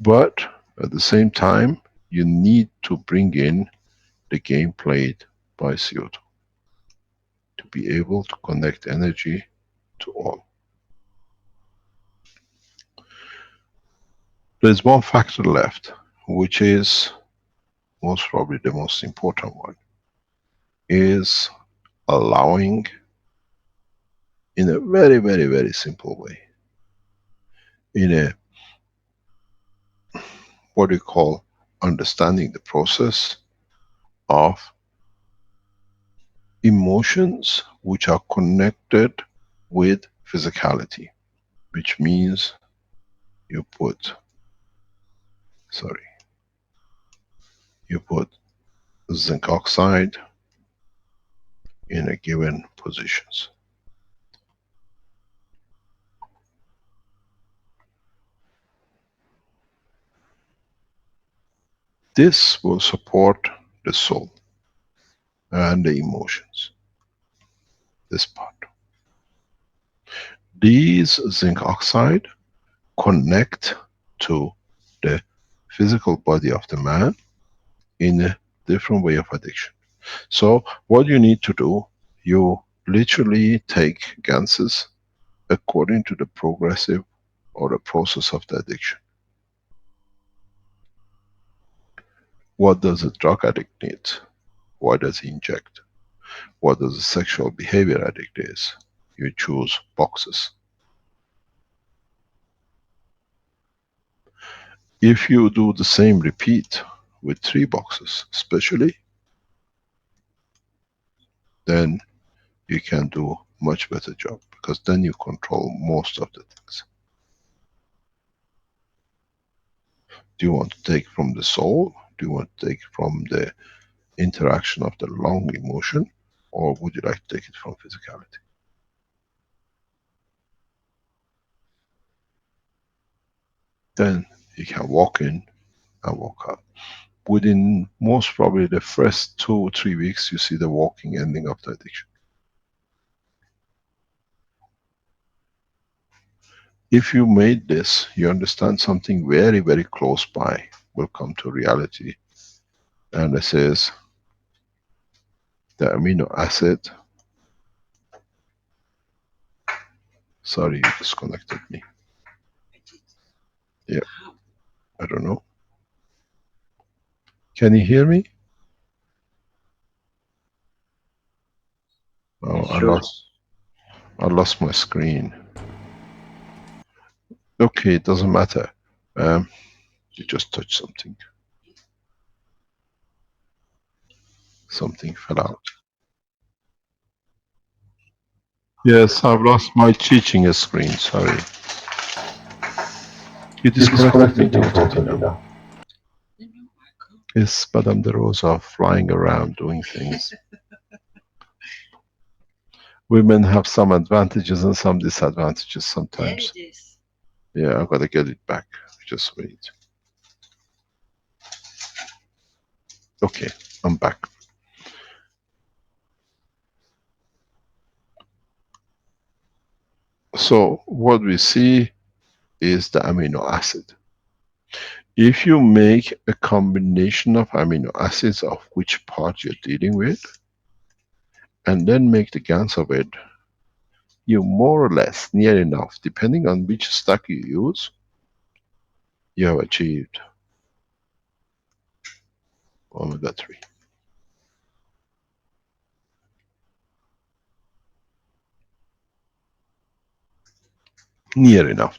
Speaker 3: But at the same time, you need to bring in the game played by CO2 to be able to connect energy to all. There's one factor left, which is most probably the most important one, is allowing, in a very, very, very simple way, in a, what do you call, understanding the process of emotions which are connected with physicality, which means you put, sorry, you put zinc oxide in a given positions. This will support the soul and the emotions, this part. These zinc oxide connect to the physical body of the man in a different way of addiction. So what you need to do, you literally take ganses according to the progressive or the process of the addiction. What does a drug addict need? Why does he inject? What does a sexual behavior addict is? You choose boxes. If you do the same repeat with 3 boxes especially, then you can do much better job, because then you control most of the things. Do you want to take from the soul? Do you want to take from the interaction of the long emotion? Or would you like to take it from physicality? Then you can walk in and walk out. Within most probably the first 2 or 3 weeks, you see the walking ending of the addiction. If you made this, you understand something very, very close by will come to reality. And this is the amino acid. Sorry, you disconnected me. Yeah, I don't know. Can you hear me? Oh, I lost my screen. Okay, it doesn't matter. You just touched something. Something fell out. Yes, I've lost my teaching screen, sorry. You disconnected me totally now. Yes, Madame de Rosa flying around doing things. Women have some advantages and some disadvantages sometimes. Yeah, I've got to get it back. Just wait. Okay, I'm back. So what we see is the amino acid. If you make a combination of amino acids of which part you're dealing with, and then make the GANs of it, you more or less, near enough, depending on which stack you use, you have achieved omega-3. Near enough.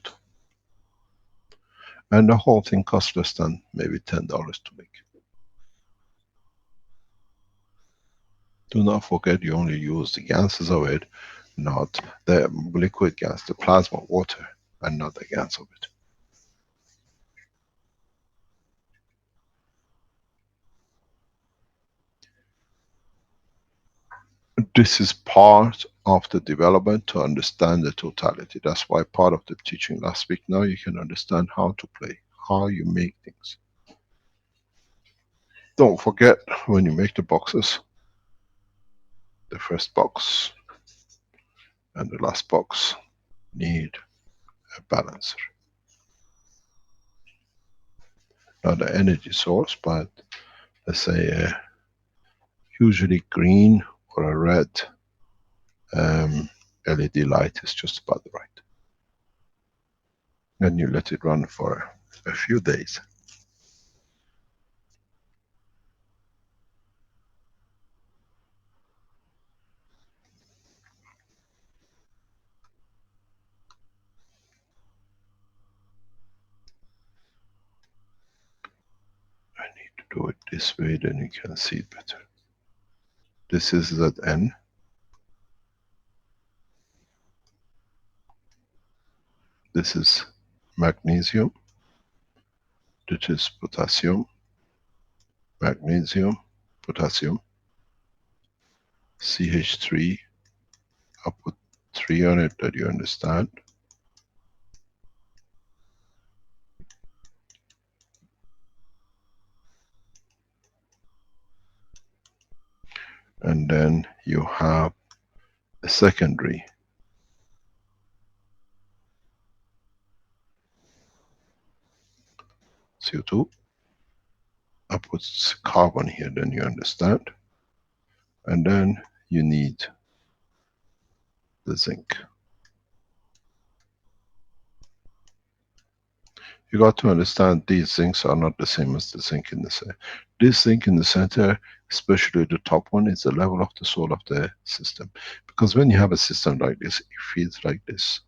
Speaker 3: And the whole thing costs less than maybe $10 to make. Do not forget you only use the gases of it, not the liquid gas, the plasma water, and not the gas of it. This is part of the development to understand the totality. That's why part of the teaching last week, now you can understand how to play, how you make things. Don't forget, when you make the boxes, the first box and the last box need a balancer. Not an energy source, but let's say usually green or a red LED light is just about right. And you let it run for a few days. I need to do it this way, then you can see it better. This is Zn. This is magnesium. This is potassium. Magnesium, potassium. CH3. I'll put 3 on it that you understand. And then you have a secondary CO2. I put carbon here, then you understand. And then you need the zinc. You got to understand these zincs are not the same as the zinc in the center. This zinc in the center, especially the top one, is the level of the soul of the system. Because when you have a system like this, it feels like this.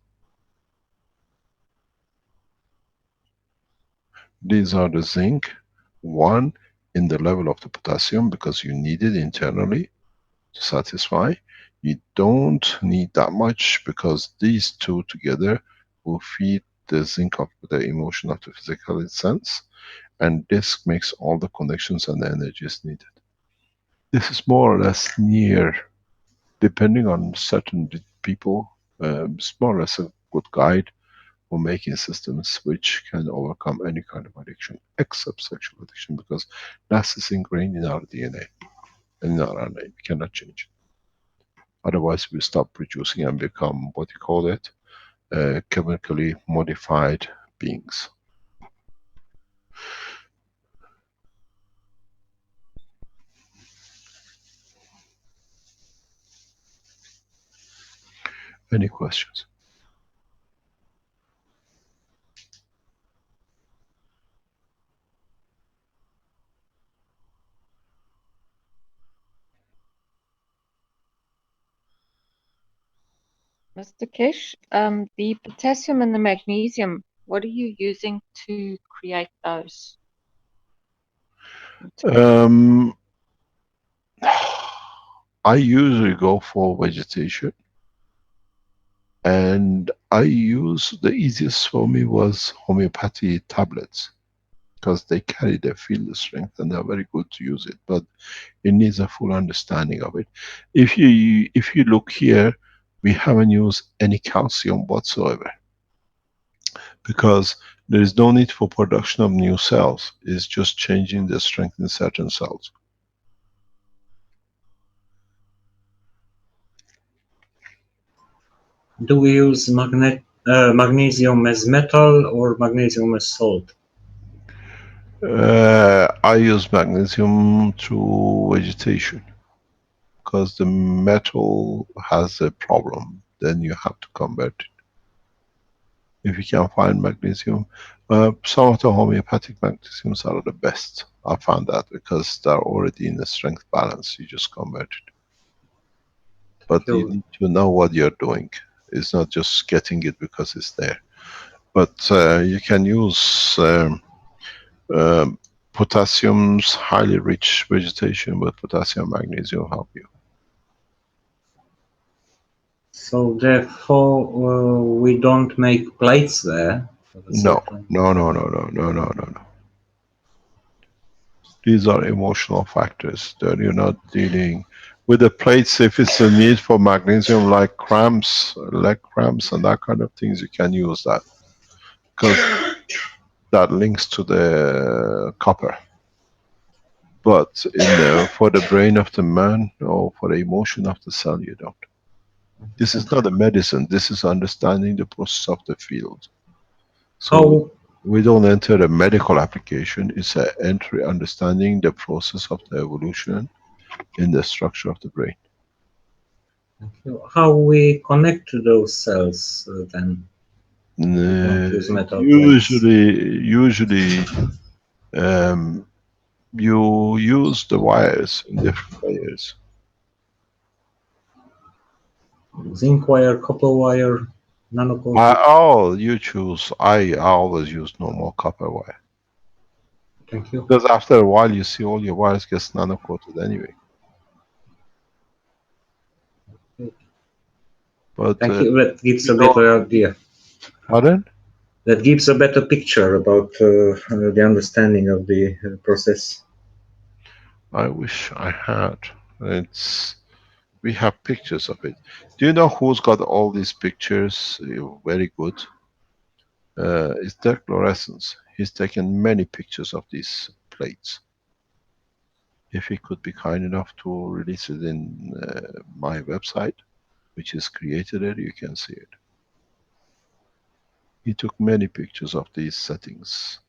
Speaker 3: These are the zinc, one in the level of the potassium because you need it internally to satisfy. You don't need that much because these two together will feed the zinc of the emotion of the physical sense, and this makes all the connections and the energies needed. This is more or less near, depending on certain people, it's more or less a good guide for making systems which can overcome any kind of addiction, except sexual addiction, because that is ingrained in our DNA and in our RNA. We cannot change it. Otherwise we stop producing and become, what you call it, chemically modified beings. Any questions?
Speaker 4: Mr. Keshe, the potassium and the magnesium, what are you using to create those?
Speaker 3: I usually go for vegetation, and I use, the easiest for me was homeopathy tablets, because they carry the field strength and they're very good to use it, but it needs a full understanding of it. If you look here, we haven't used any calcium whatsoever, because there is no need for production of new cells. It's just changing the strength in certain cells.
Speaker 12: Do we use magnesium as metal or magnesium as salt?
Speaker 3: I use magnesium through vegetation, because the metal has a problem, then you have to convert it. If you can find magnesium, some of the homeopathic magnesiums are the best. I found that because they're already in the strength balance, you just convert it. But you need to know what you're doing. It's not just getting it because it's there. But you can use potassium's highly rich vegetation with potassium magnesium help you.
Speaker 12: So therefore, we don't make plates there?
Speaker 3: No. These are emotional factors that you're not dealing with. The plates, if it's a need for magnesium, like cramps, leg cramps and that kind of things, you can use that, because that links to the copper. But for the brain of the man, or for the emotion of the cell, you don't. This is not a medicine, this is understanding the process of the field. So we don't enter a medical application, it's an entry understanding the process of the evolution in the structure of the brain.
Speaker 12: How we connect to those cells then?
Speaker 3: Usually you use the wires in different layers.
Speaker 12: Zinc wire, copper wire, nano-coated?
Speaker 3: You choose. I always use normal copper wire.
Speaker 12: Thank you.
Speaker 3: Because after a while you see all your wires get nano-coated anyway. But
Speaker 12: thank you, that gives a better idea.
Speaker 3: Pardon?
Speaker 12: That gives a better picture about the understanding of the process.
Speaker 3: I wish I had. We have pictures of it. Do you know who's got all these pictures? Very good. It's Dirk Lorenz. He's taken many pictures of these plates. If he could be kind enough to release it in my website, which is created there, you can see it. He took many pictures of these settings.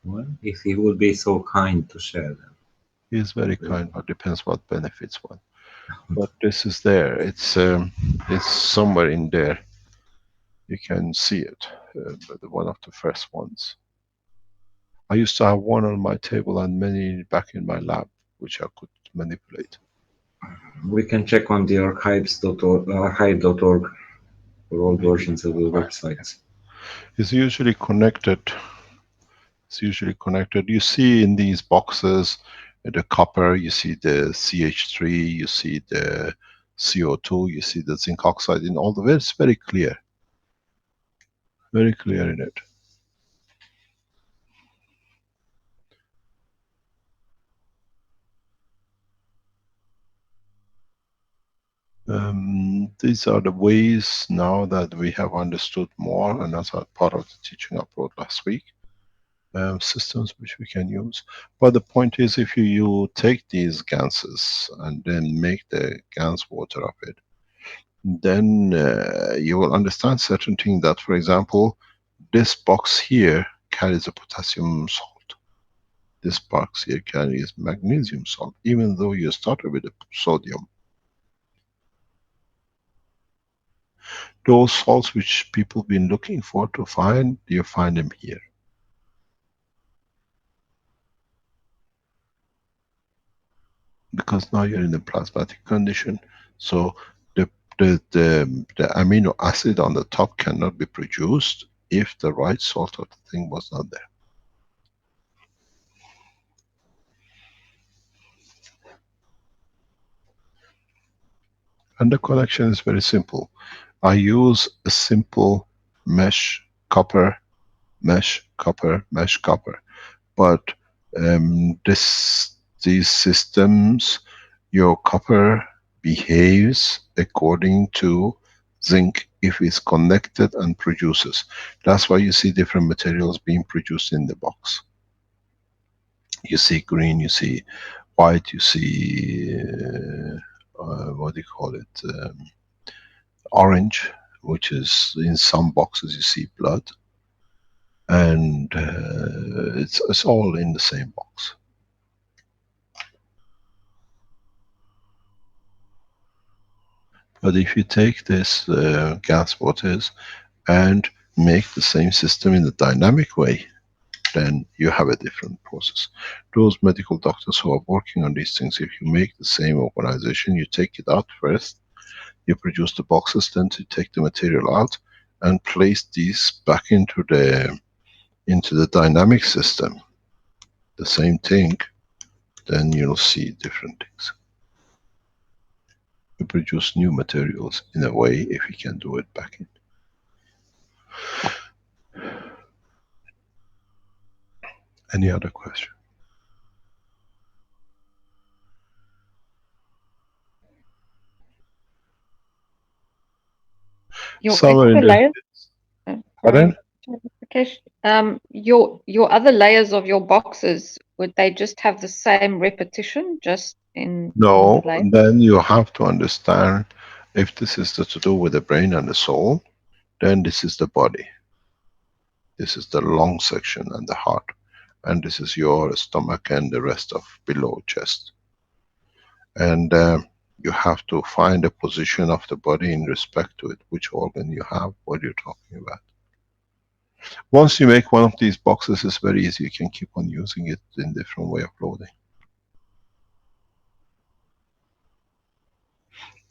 Speaker 12: Well, if he would be so kind to share them.
Speaker 3: He is very kind, but depends what benefits one. But this is there. It's somewhere in there. You can see it. One of the first ones. I used to have one on my table and many back in my lab, which I could manipulate.
Speaker 12: We can check on the archive.org for all versions of the websites.
Speaker 3: It's usually connected. You see in these boxes the copper, you see the CH3, you see the CO2, you see the zinc oxide in all the way. It's very clear. Very clear in it. These are the ways now that we have understood more, and that's part of the teaching I brought last week. Systems which we can use. But the point is, if you take these ganses and then make the gans water of it, then you will understand certain things that, for example, this box here carries a potassium salt. This box here carries magnesium salt, even though you started with a sodium. Those salts which people been looking for to find, you find them here. Because now you're in the plasmatic condition, so the amino acid on the top cannot be produced if the right salt of the thing was not there. And the connection is very simple. I use a simple mesh copper, mesh copper, mesh copper. But these systems, your copper behaves according to zinc if it's connected and produces. That's why you see different materials being produced in the box. You see green, you see white, you see what do you call it, orange, which is in some boxes you see blood, and it's all in the same box. But if you take this gas waters and make the same system in the dynamic way, then you have a different process. Those medical doctors who are working on these things, if you make the same organization, you take it out first, you produce the boxes, then to take the material out and place these back into the dynamic system, the same thing, then you'll see different things. You produce new materials in a way if you can do it back in. Any other question?
Speaker 4: Your
Speaker 3: Somewhere
Speaker 4: other
Speaker 3: in
Speaker 4: layers,
Speaker 3: Pardon?
Speaker 4: your other layers of your boxes, would they just have the same repetition, just in
Speaker 3: No,
Speaker 4: the layer?
Speaker 3: and then you have to understand if this is to do with the brain and the soul, then this is the body. This is the lung section and the heart. And this is your stomach and the rest of below chest. And you have to find a position of the body in respect to it, which organ you have, what you're talking about. Once you make one of these boxes, it's very easy. You can keep on using it in different way of loading.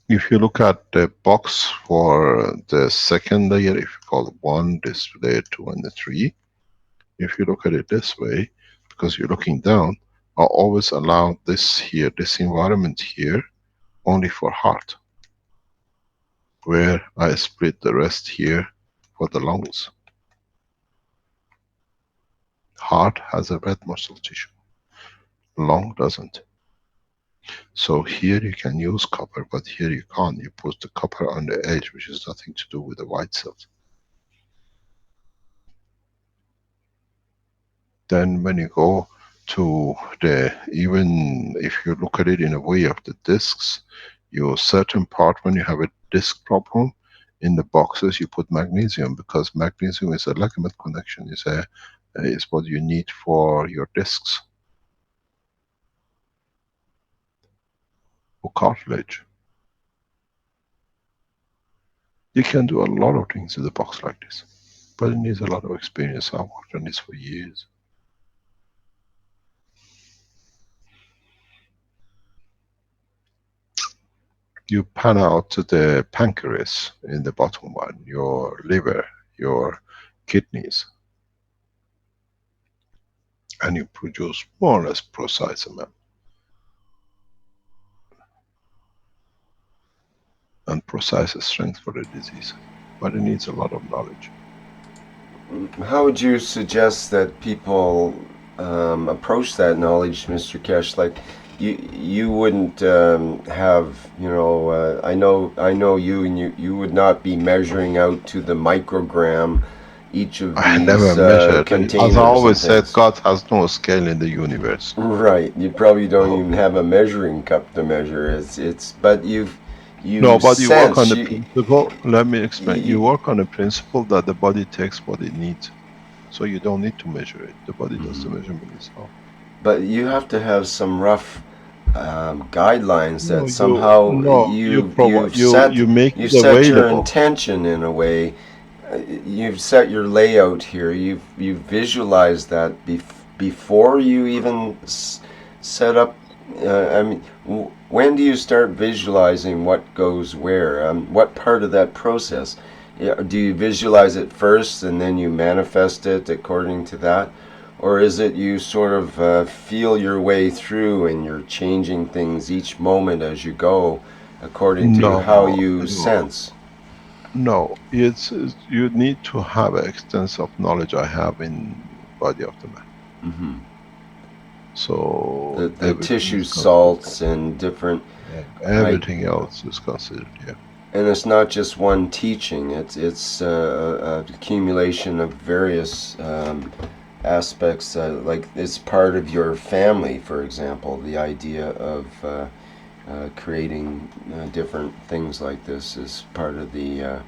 Speaker 3: If you look at the box for the second layer, if you call it 1, this layer 2 and the 3, if you look at it this way, because you're looking down, I always allow this here, this environment here, only for heart, where I split the rest here for the lungs. Heart has a red muscle tissue, lung doesn't. So here you can use copper, but here you can't. You put the copper on the edge, which has nothing to do with the white cells. Then when you go to the, even if you look at it in a way of the discs, your certain part, when you have a disc problem, in the boxes you put magnesium, because magnesium is a ligament connection, is what you need for your discs. Or cartilage. You can do a lot of things with a box like this, but it needs a lot of experience. I've worked on this for years. You pan out the pancreas in the bottom one, your liver, your kidneys, and you produce more or less precise amount. And precise strength for the disease, but it needs a lot of knowledge.
Speaker 2: How would you suggest that people approach that knowledge, Mr. Keshe? Like, you wouldn't have, you know, I know you, and you would not be measuring out to the microgram each of
Speaker 3: I
Speaker 2: these
Speaker 3: never measured.
Speaker 2: containers.
Speaker 3: As I always
Speaker 2: and
Speaker 3: said, God has no scale in the universe.
Speaker 2: right. You probably don't even have a measuring cup to measure. But you
Speaker 3: but you work on
Speaker 2: sense.
Speaker 3: the principle. Let me explain. You
Speaker 2: You,
Speaker 3: work on the principle that the body takes what it needs, so you don't need to measure it. The body does the measurement itself.
Speaker 2: but you have to have some rough guidelines
Speaker 3: No,
Speaker 2: that somehow
Speaker 3: you provide you make
Speaker 2: you
Speaker 3: it
Speaker 2: set your
Speaker 3: available.
Speaker 2: intention in a way. You've set your layout here. You've visualized that before you even set up. I mean, when do you start visualizing what goes where? What part of that process? Do you visualize it first and then you manifest it according to that? Or is it you sort of feel your way through and you're changing things each moment as you go according to how
Speaker 3: No,
Speaker 2: you
Speaker 3: no,
Speaker 2: sense?
Speaker 3: no. You need to have an extensive knowledge I have in body of the man.
Speaker 2: Mm-hmm.
Speaker 3: So
Speaker 2: The
Speaker 3: everything
Speaker 2: tissue
Speaker 3: is considered.
Speaker 2: salts and different, right?
Speaker 3: Everything else is considered here.
Speaker 2: And it's not just one teaching. It's a accumulation of various aspects. Like it's part of your family, for example. The idea of creating different things like this is part of the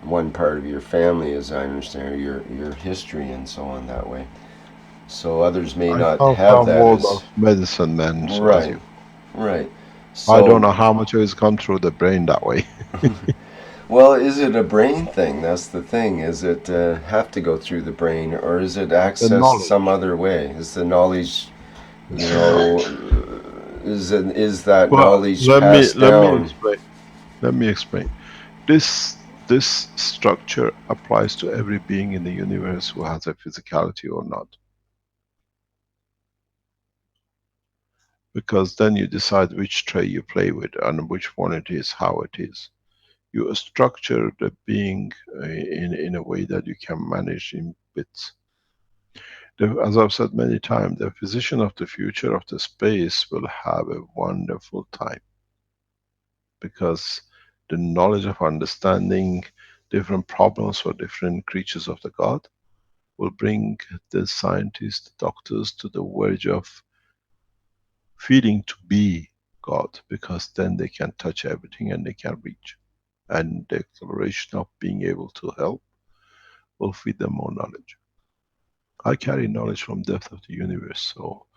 Speaker 2: one part of your family, as I understand, your history and so on that way. So others may
Speaker 3: I
Speaker 2: not
Speaker 3: come
Speaker 2: have
Speaker 3: from
Speaker 2: that
Speaker 3: world
Speaker 2: as
Speaker 3: of medicine, man. So as
Speaker 2: right,
Speaker 3: you,
Speaker 2: right.
Speaker 3: I don't
Speaker 2: So,
Speaker 3: know how much has gone through the brain that way.
Speaker 2: well, is it a brain thing? That's the thing. Is it have to go through the brain, or is it
Speaker 3: The
Speaker 2: accessed some
Speaker 3: knowledge.
Speaker 2: other way? Is the knowledge, you
Speaker 3: It's the
Speaker 2: know,
Speaker 3: knowledge.
Speaker 2: is that
Speaker 3: Well,
Speaker 2: knowledge
Speaker 3: let me
Speaker 2: passed
Speaker 3: let me
Speaker 2: down?
Speaker 3: explain. Let me explain. This structure applies to every being in the universe who has a physicality or not. Because then you decide which tray you play with and which one it is, how it is. You structure the being in a way that you can manage in bits. As I've said many times, the physician of the future of the space will have a wonderful time, because the knowledge of understanding different problems for different creatures of the God will bring the scientists, the doctors to the verge of feeling to be God, because then they can touch everything and they can reach. And the exploration of being able to help will feed them more knowledge. I carry knowledge from depth of the universe, so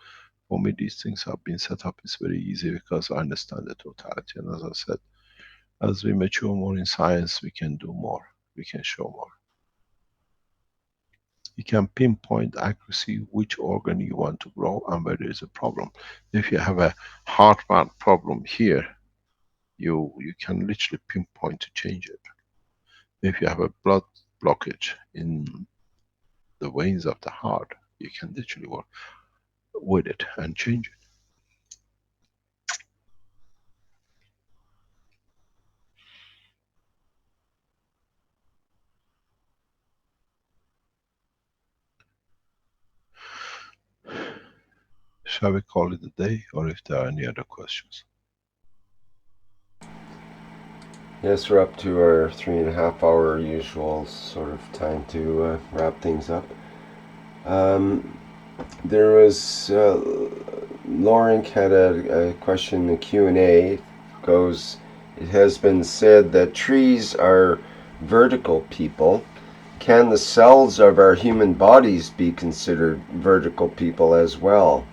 Speaker 3: for me these things have been set up. It's very easy because I understand the totality, and as I said, as we mature more in science, we can do more, we can show more. You can pinpoint accuracy which organ you want to grow and where there is a problem. If you have a heart valve problem here, you can literally pinpoint to change it. If you have a blood blockage in the veins of the heart, you can literally work with it and change it. Shall we call it a day, or if there are any other questions?
Speaker 2: Yes, we're up to our 3.5 hour usual sort of time to wrap things up. There was Lauren had a question in the Q&A. It goes, it has been said that trees are vertical people. Can the cells of our human bodies be considered vertical people as well?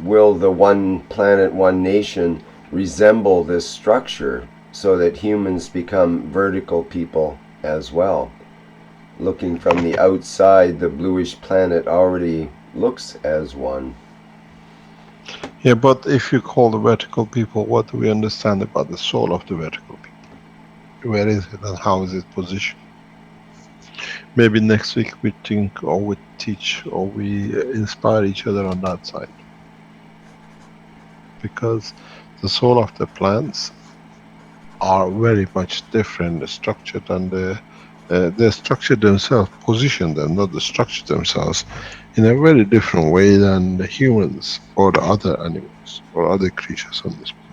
Speaker 2: Will the one planet, one nation resemble this structure so that humans become vertical people as well? Looking from the outside, the bluish planet already looks as one.
Speaker 3: Yeah, but if you call the vertical people, what do we understand about the soul of the vertical people? Where is it and how is it positioned? Maybe next week we think or we teach or we inspire each other on that side. Because the soul of the plants are very much different structure than the structure themselves, position them, not the structure themselves, in a very different way than the humans or the other animals or other creatures on this planet.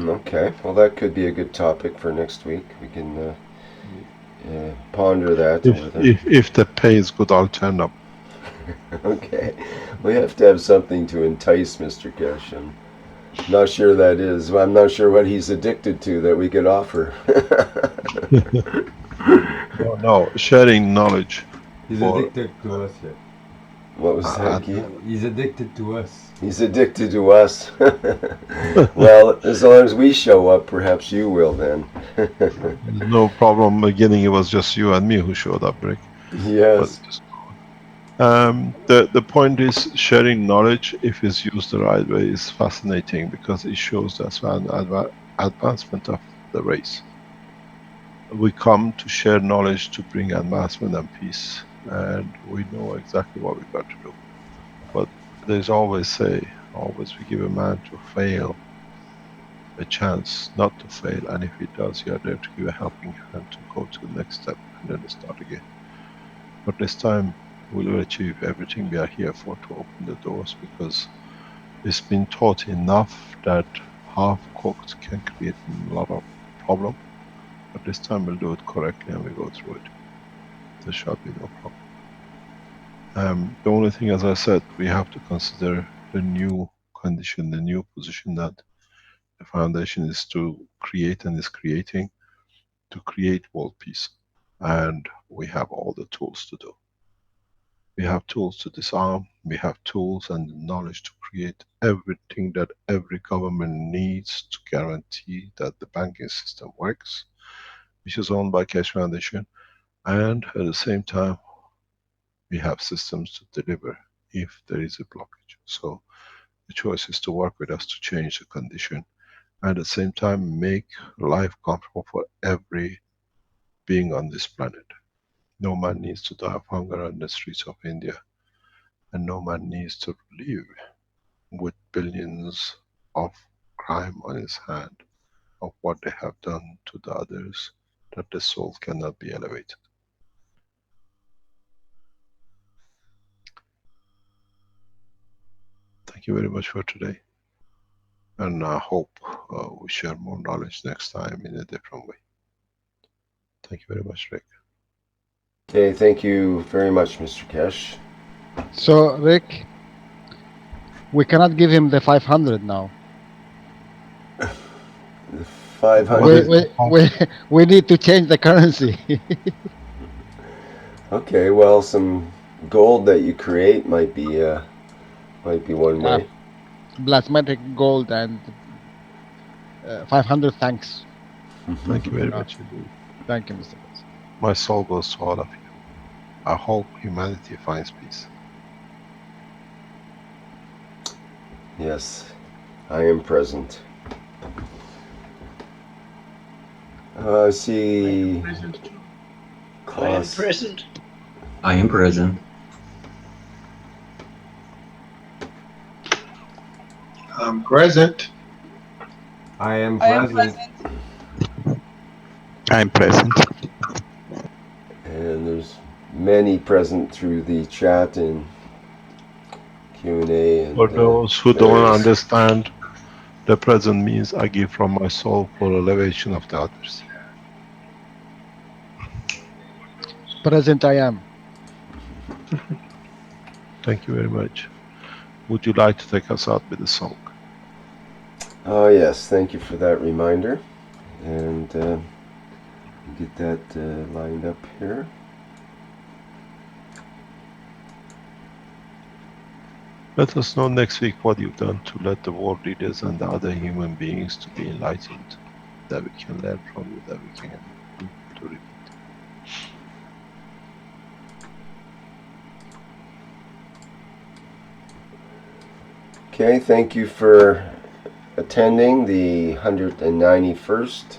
Speaker 2: Okay, well that could be a good topic for next week. We can ponder that.
Speaker 3: If the pay is good, I'll turn up.
Speaker 2: Okay. We have to have something to entice Mr. Keshe. I'm not sure that is. I'm not sure what he's addicted to that we could offer.
Speaker 3: No, sharing knowledge.
Speaker 13: He's
Speaker 3: For
Speaker 13: addicted to us, yeah.
Speaker 2: What was that, Guy?
Speaker 13: He's addicted to us.
Speaker 2: He's addicted to us. Well, as long as we show up, perhaps you will then.
Speaker 3: no problem. Beginning, it was just you and me who showed up, Rick.
Speaker 2: Yes.
Speaker 3: The point is, sharing knowledge, if it's used the right way, is fascinating because it shows the advancement of the race. We come to share knowledge to bring advancement and peace, and we know exactly what we got to do. But there's always we give a man to fail a chance not to fail, and if he does, you are there to give a helping hand to go to the next step and then start again. But this time we will achieve everything we are here for, to open the doors, because it's been taught enough that half-cooked can create a lot of problem. But this time we'll do it correctly and we go through it. There shall be no problem. The only thing, as I said, we have to consider the new condition, the new position that the foundation is to create and is creating, to create world peace. And we have all the tools to do. We have tools to disarm, we have tools and knowledge to create everything that every government needs to guarantee that the banking system works, which is owned by Keshe Foundation. And at the same time, we have systems to deliver if there is a blockage. So the choice is to work with us to change the condition, and at the same time make life comfortable for every being on this planet. No man needs to die of hunger on the streets of India, and no man needs to live with billions of crime on his hand of what they have done to the others, that the soul cannot be elevated. Thank you very much for today, and I hope we share more knowledge next time in a different way. Thank you very much, Rick.
Speaker 2: Okay, thank you very much, Mr. Keshe.
Speaker 11: So, Rick, we cannot give him the 500 now.
Speaker 2: The 500?
Speaker 11: We need to change the currency.
Speaker 2: Okay, well, some gold that you create might be one way.
Speaker 11: Plasmatic gold and 500 thanks.
Speaker 3: Thank you very much indeed.
Speaker 11: Thank you, Mr. President.
Speaker 3: My soul goes to all of you. I hope humanity finds peace.
Speaker 2: Yes, I am present. I see.
Speaker 14: I am present too.
Speaker 2: Klaus.
Speaker 14: I am present.
Speaker 15: I am present.
Speaker 9: I'm present.
Speaker 13: I am present.
Speaker 5: I am present.
Speaker 2: And there's many present through the chat and Q&A. And,
Speaker 3: for those who don't understand, the present means I give from my soul for elevation of the others.
Speaker 11: Present I am.
Speaker 3: Thank you very much. Would you like to take us out with a song?
Speaker 2: Oh yes, thank you for that reminder. And get that lined up here.
Speaker 3: Let us know next week what you've done to let the world leaders and the other human beings to be enlightened, that we can learn from you, that we can do to repeat.
Speaker 2: Okay, thank you for attending the 191st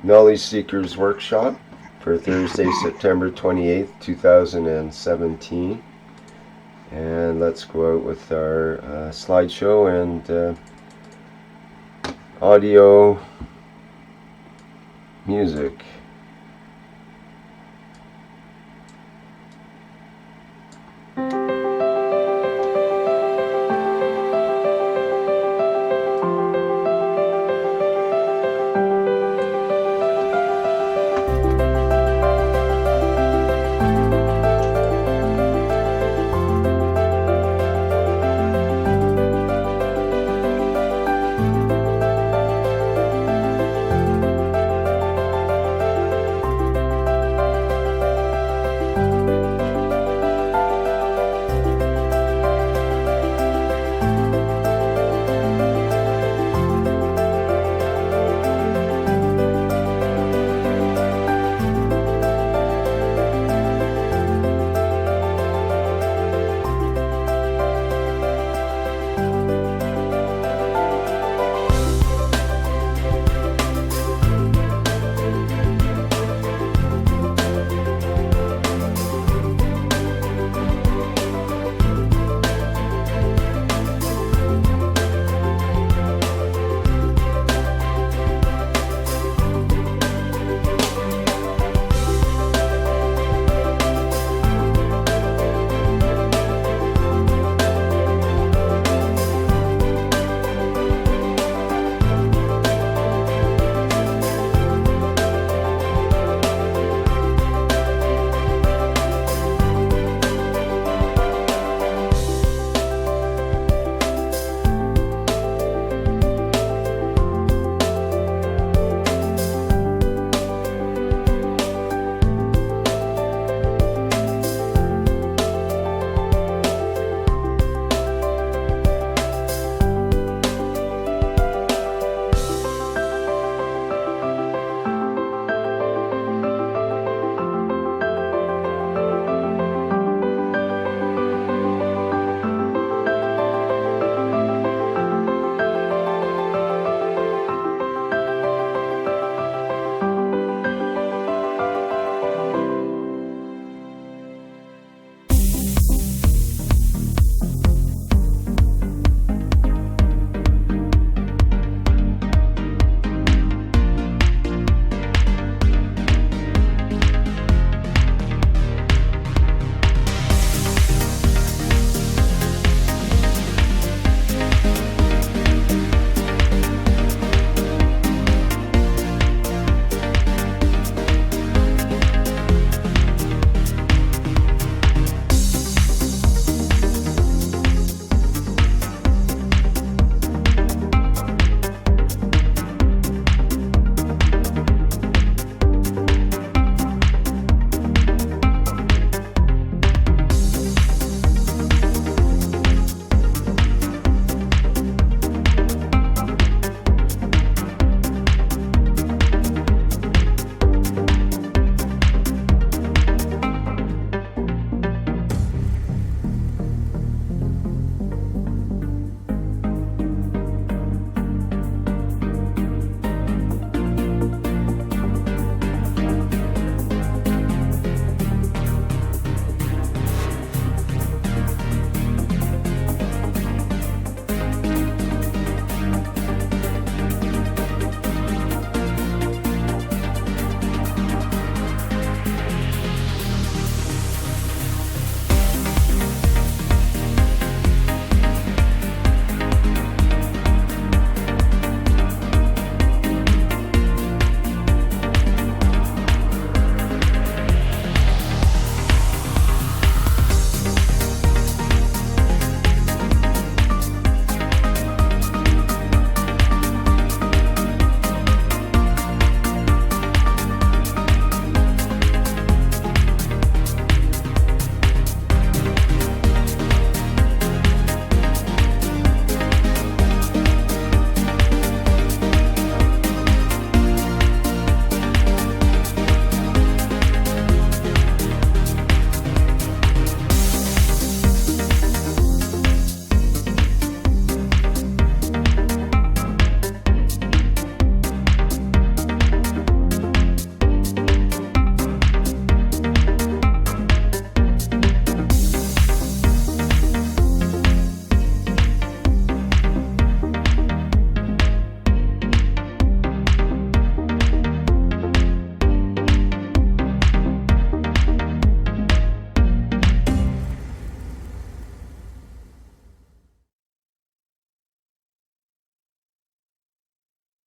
Speaker 2: Knowledge Seekers Workshop for Thursday, September 28th, 2017. And let's go out with our slideshow and audio music.